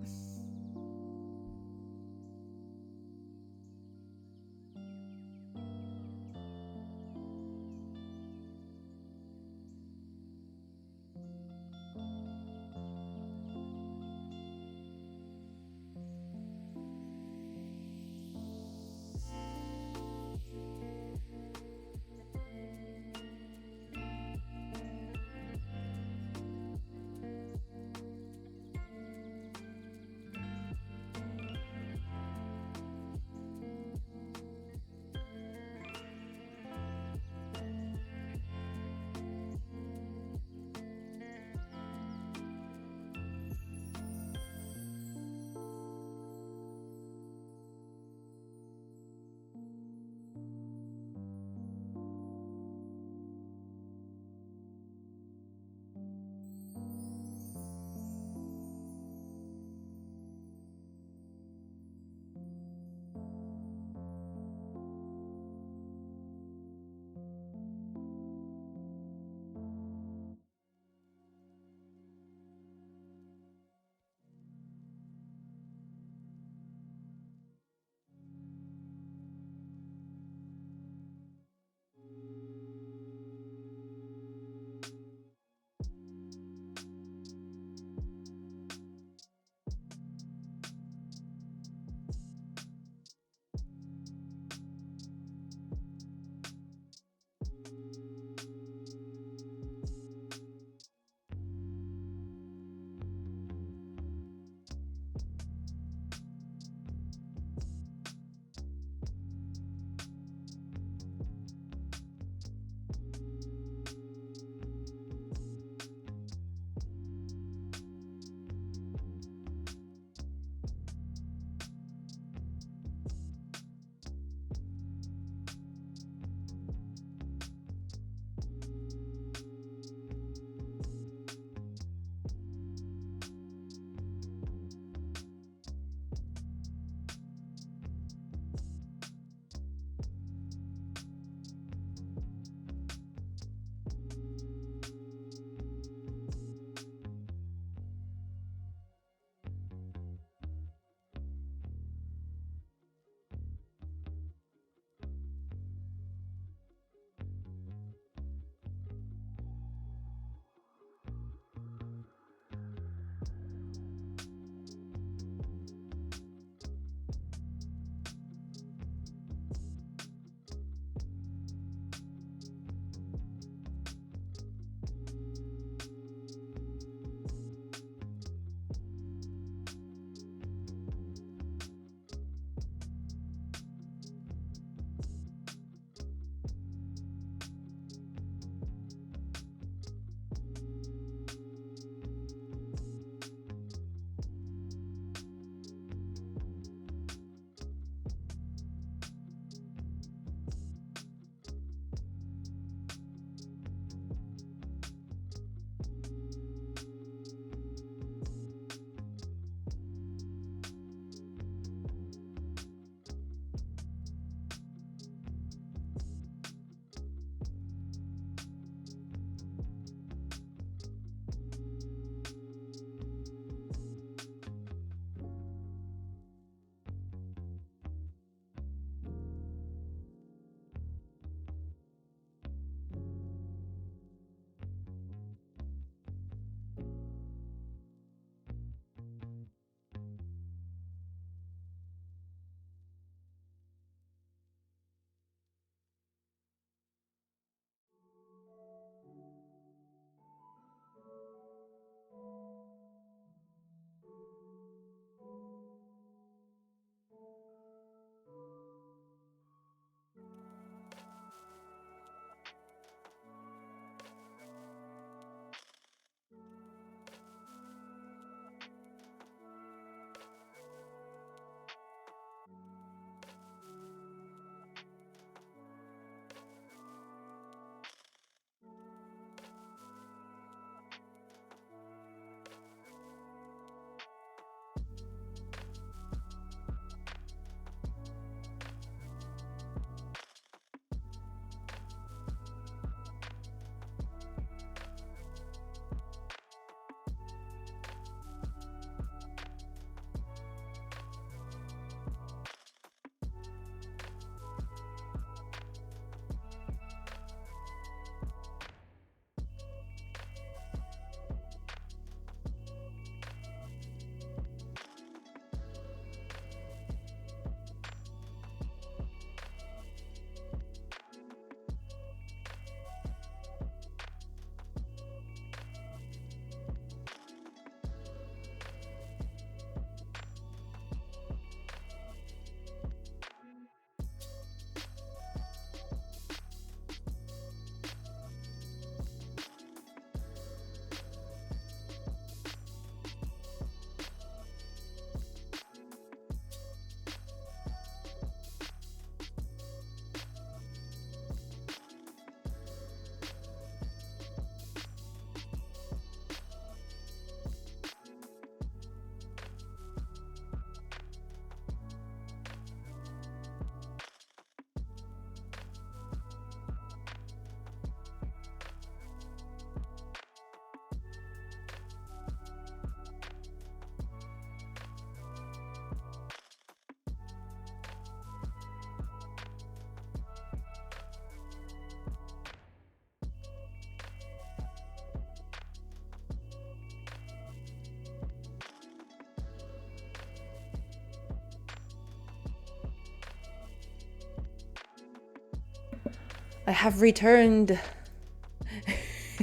I have returned.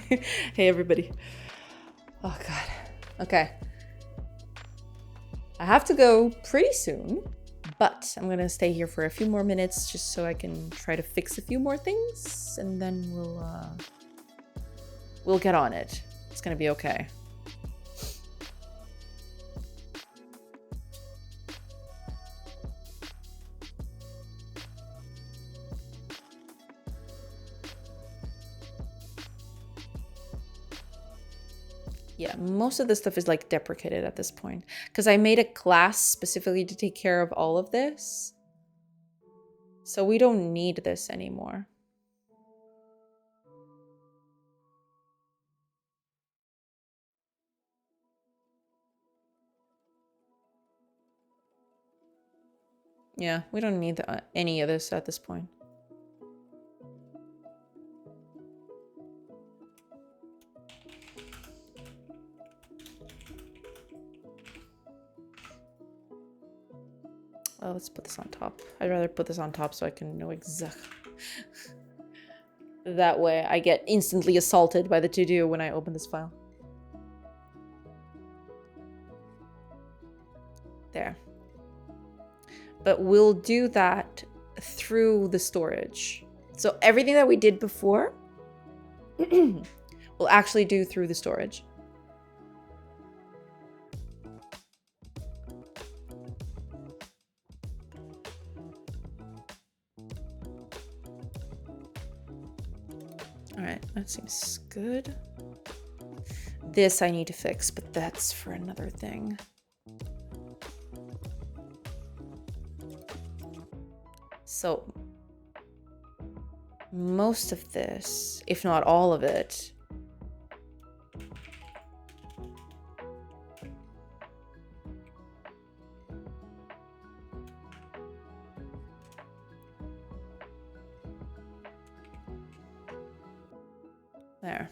Hey, everybody. Oh, God. Okay. I have to go pretty soon, but I'm gonna stay here for a few more minutes just so I can try to fix a few more things, and then we'll get on it. It's gonna be okay. Yeah, most of the stuff is like deprecated at this point because I made a class specifically to take care of all of this. So we don't need this anymore. Yeah, we don't need any of this at this point. Oh, let's put this on top. I'd rather put this on top so I can know exactly. That way I get instantly assaulted by the to-do when I open this file. There. But we'll do that through the storage. So everything that we did before, we'll actually do through the storage. All right, that seems good. This I need to fix, but that's for another thing. So most of this, if not all of it, there.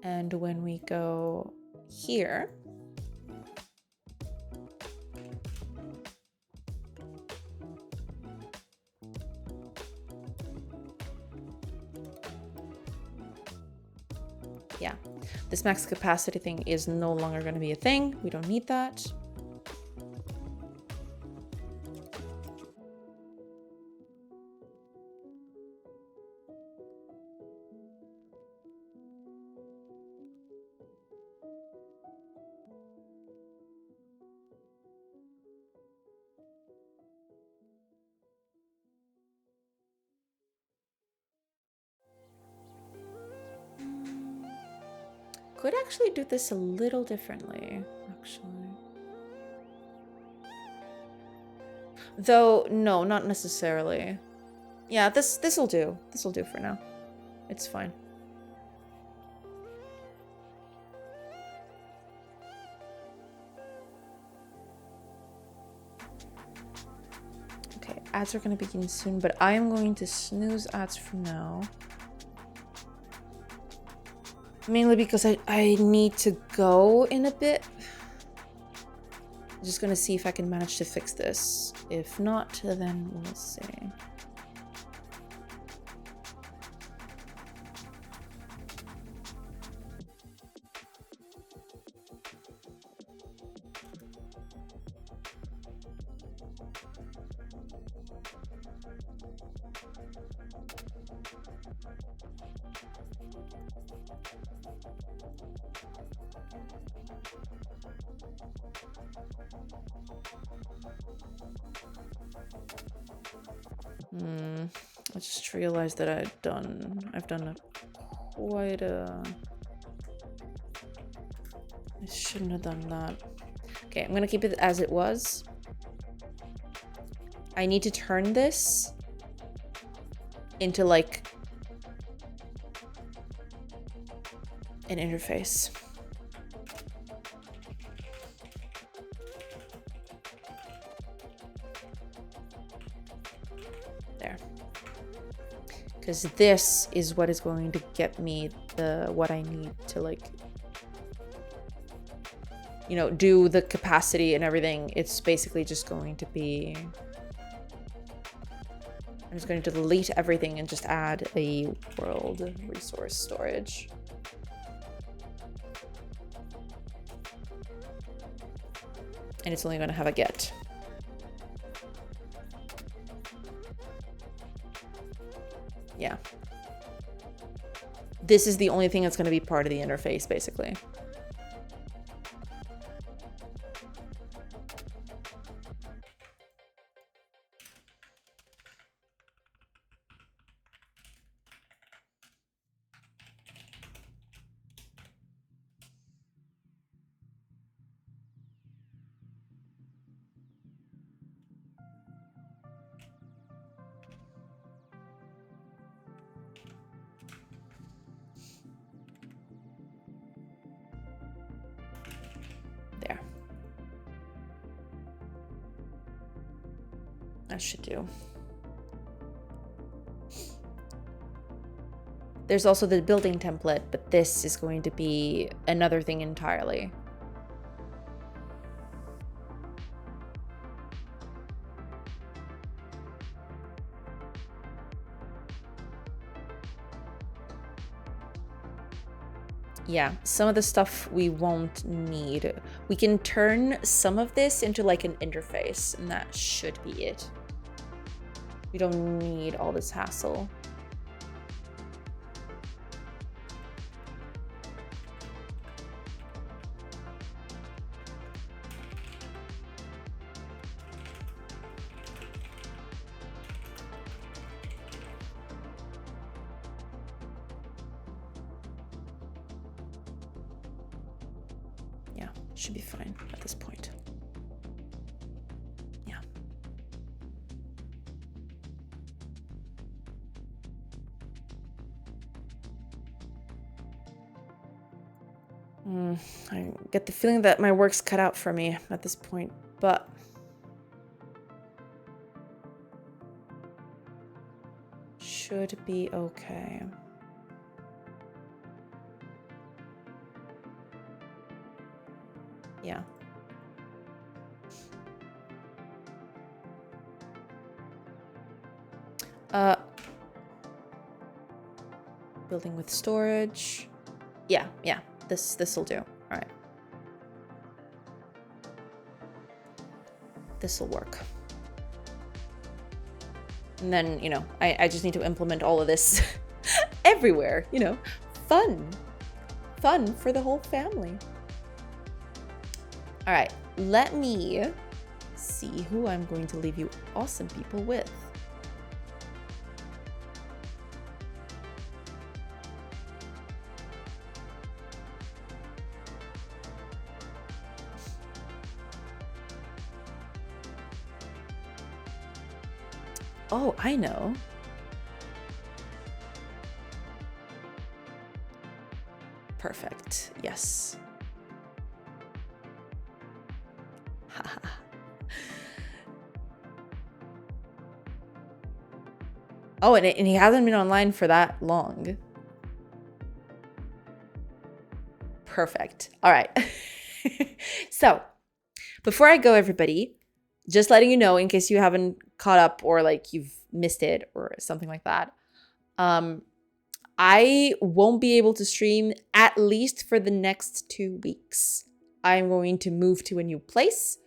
And when we go here, yeah, this max capacity thing is no longer going to be a thing. We don't need that. Could actually do this a little differently, actually. Though, no, not necessarily. Yeah, this'll do. This'll do for now. It's fine. Okay, ads are going to begin soon, but I am going to snooze ads for now. Mainly because I need to go in a bit. I'm just gonna see if I can manage to fix this. If not, then we'll see. I just realized that I've done quite a... I shouldn't have done that. Okay, I'm gonna keep it as it was. I need to turn this into like an interface. There. Because this is what is going to get me what I need to like you know, do the capacity and everything. It's basically just going to be, I'm just going to delete everything and just add a world resource storage. And it's only going to have a get. Yeah. This is the only thing that's going to be part of the interface, basically. There. That should do. There's also the building template, but this is going to be another thing entirely. Yeah, some of the stuff we won't need. We can turn some of this into like an interface, and that should be it. We don't need all this hassle. Should be fine at this point. Yeah. I get the feeling that my work's cut out for me at this point, but should be okay. Yeah. Building with storage. Yeah. This'll do. All right. This'll work. And then, you know, I just need to implement all of this everywhere, you know. Fun for the whole family. All right, let me see who I'm going to leave you awesome people with. Oh, I know. Perfect, yes. Oh, and he hasn't been online for that long. Perfect. All right. So, before I go, everybody, just letting you know in case you haven't caught up or like you've missed it or something like that. I won't be able to stream at least for the next 2 weeks. I'm going to move to a new place.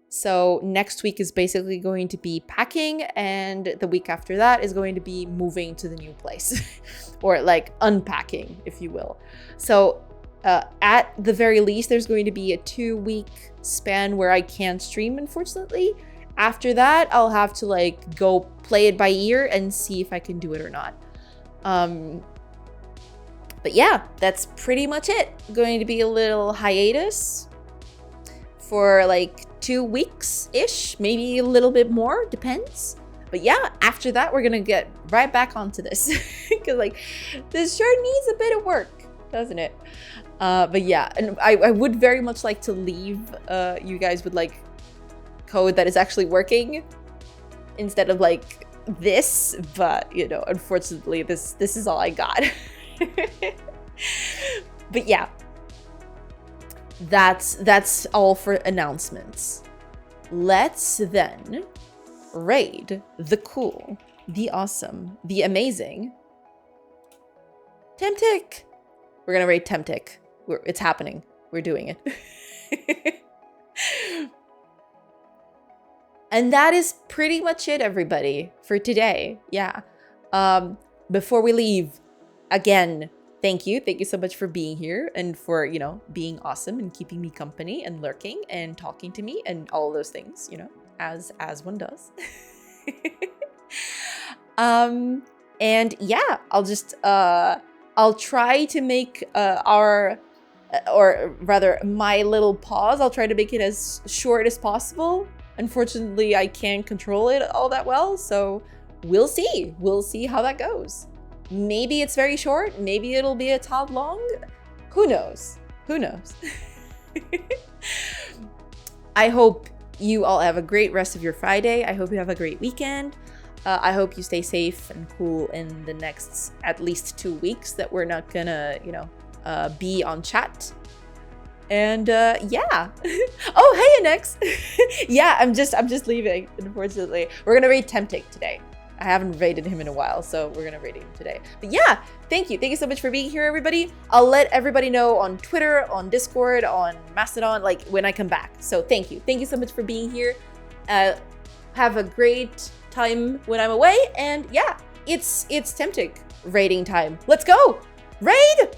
So next week is basically going to be packing, and the week after that is going to be moving to the new place or like unpacking, if you will. So at the very least, there's going to be a 2-week span where I can't stream, unfortunately. After that, I'll have to like go play it by ear and see if I can do it or not. But yeah, that's pretty much it. Going to be a little hiatus for like 2 weeks-ish, maybe a little bit more, depends. But yeah, after that, we're gonna get right back onto this because like this sure needs a bit of work, doesn't it? But yeah, and I would very much like to leave you guys with like code that is actually working instead of like this, but you know, unfortunately, this is all I got. But yeah. that's all for announcements. Let's then raid the cool, the awesome, the amazing Temtic. We're gonna raid Temtic. It's happening. We're doing it. And that is pretty much it, everybody, for today. Yeah. Before we leave, again, thank you. Thank you so much for being here and for, you know, being awesome and keeping me company and lurking and talking to me and all those things, you know, as one does. And yeah, I'll just I'll try to make or rather my little pause, I'll try to make it as short as possible. Unfortunately, I can't control it all that well, so we'll see. We'll see how that goes. Maybe it's very short, maybe it'll be a tad long. Who knows? Who knows? I hope you all have a great rest of your Friday. I hope you have a great weekend. I hope you stay safe and cool in the next at least 2 weeks that we're not gonna, you know, be on chat. And yeah. Oh, hey, Annex. Yeah, I'm just leaving, unfortunately. We're gonna raid Temtic today. I haven't raided him in a while, so we're gonna raid him today. But yeah, thank you. Thank you so much for being here, everybody. I'll let everybody know on Twitter, on Discord, on Mastodon, like when I come back. So thank you. Thank you so much for being here. Have a great time when I'm away. And yeah, it's Temtic raiding time. Let's go. Raid!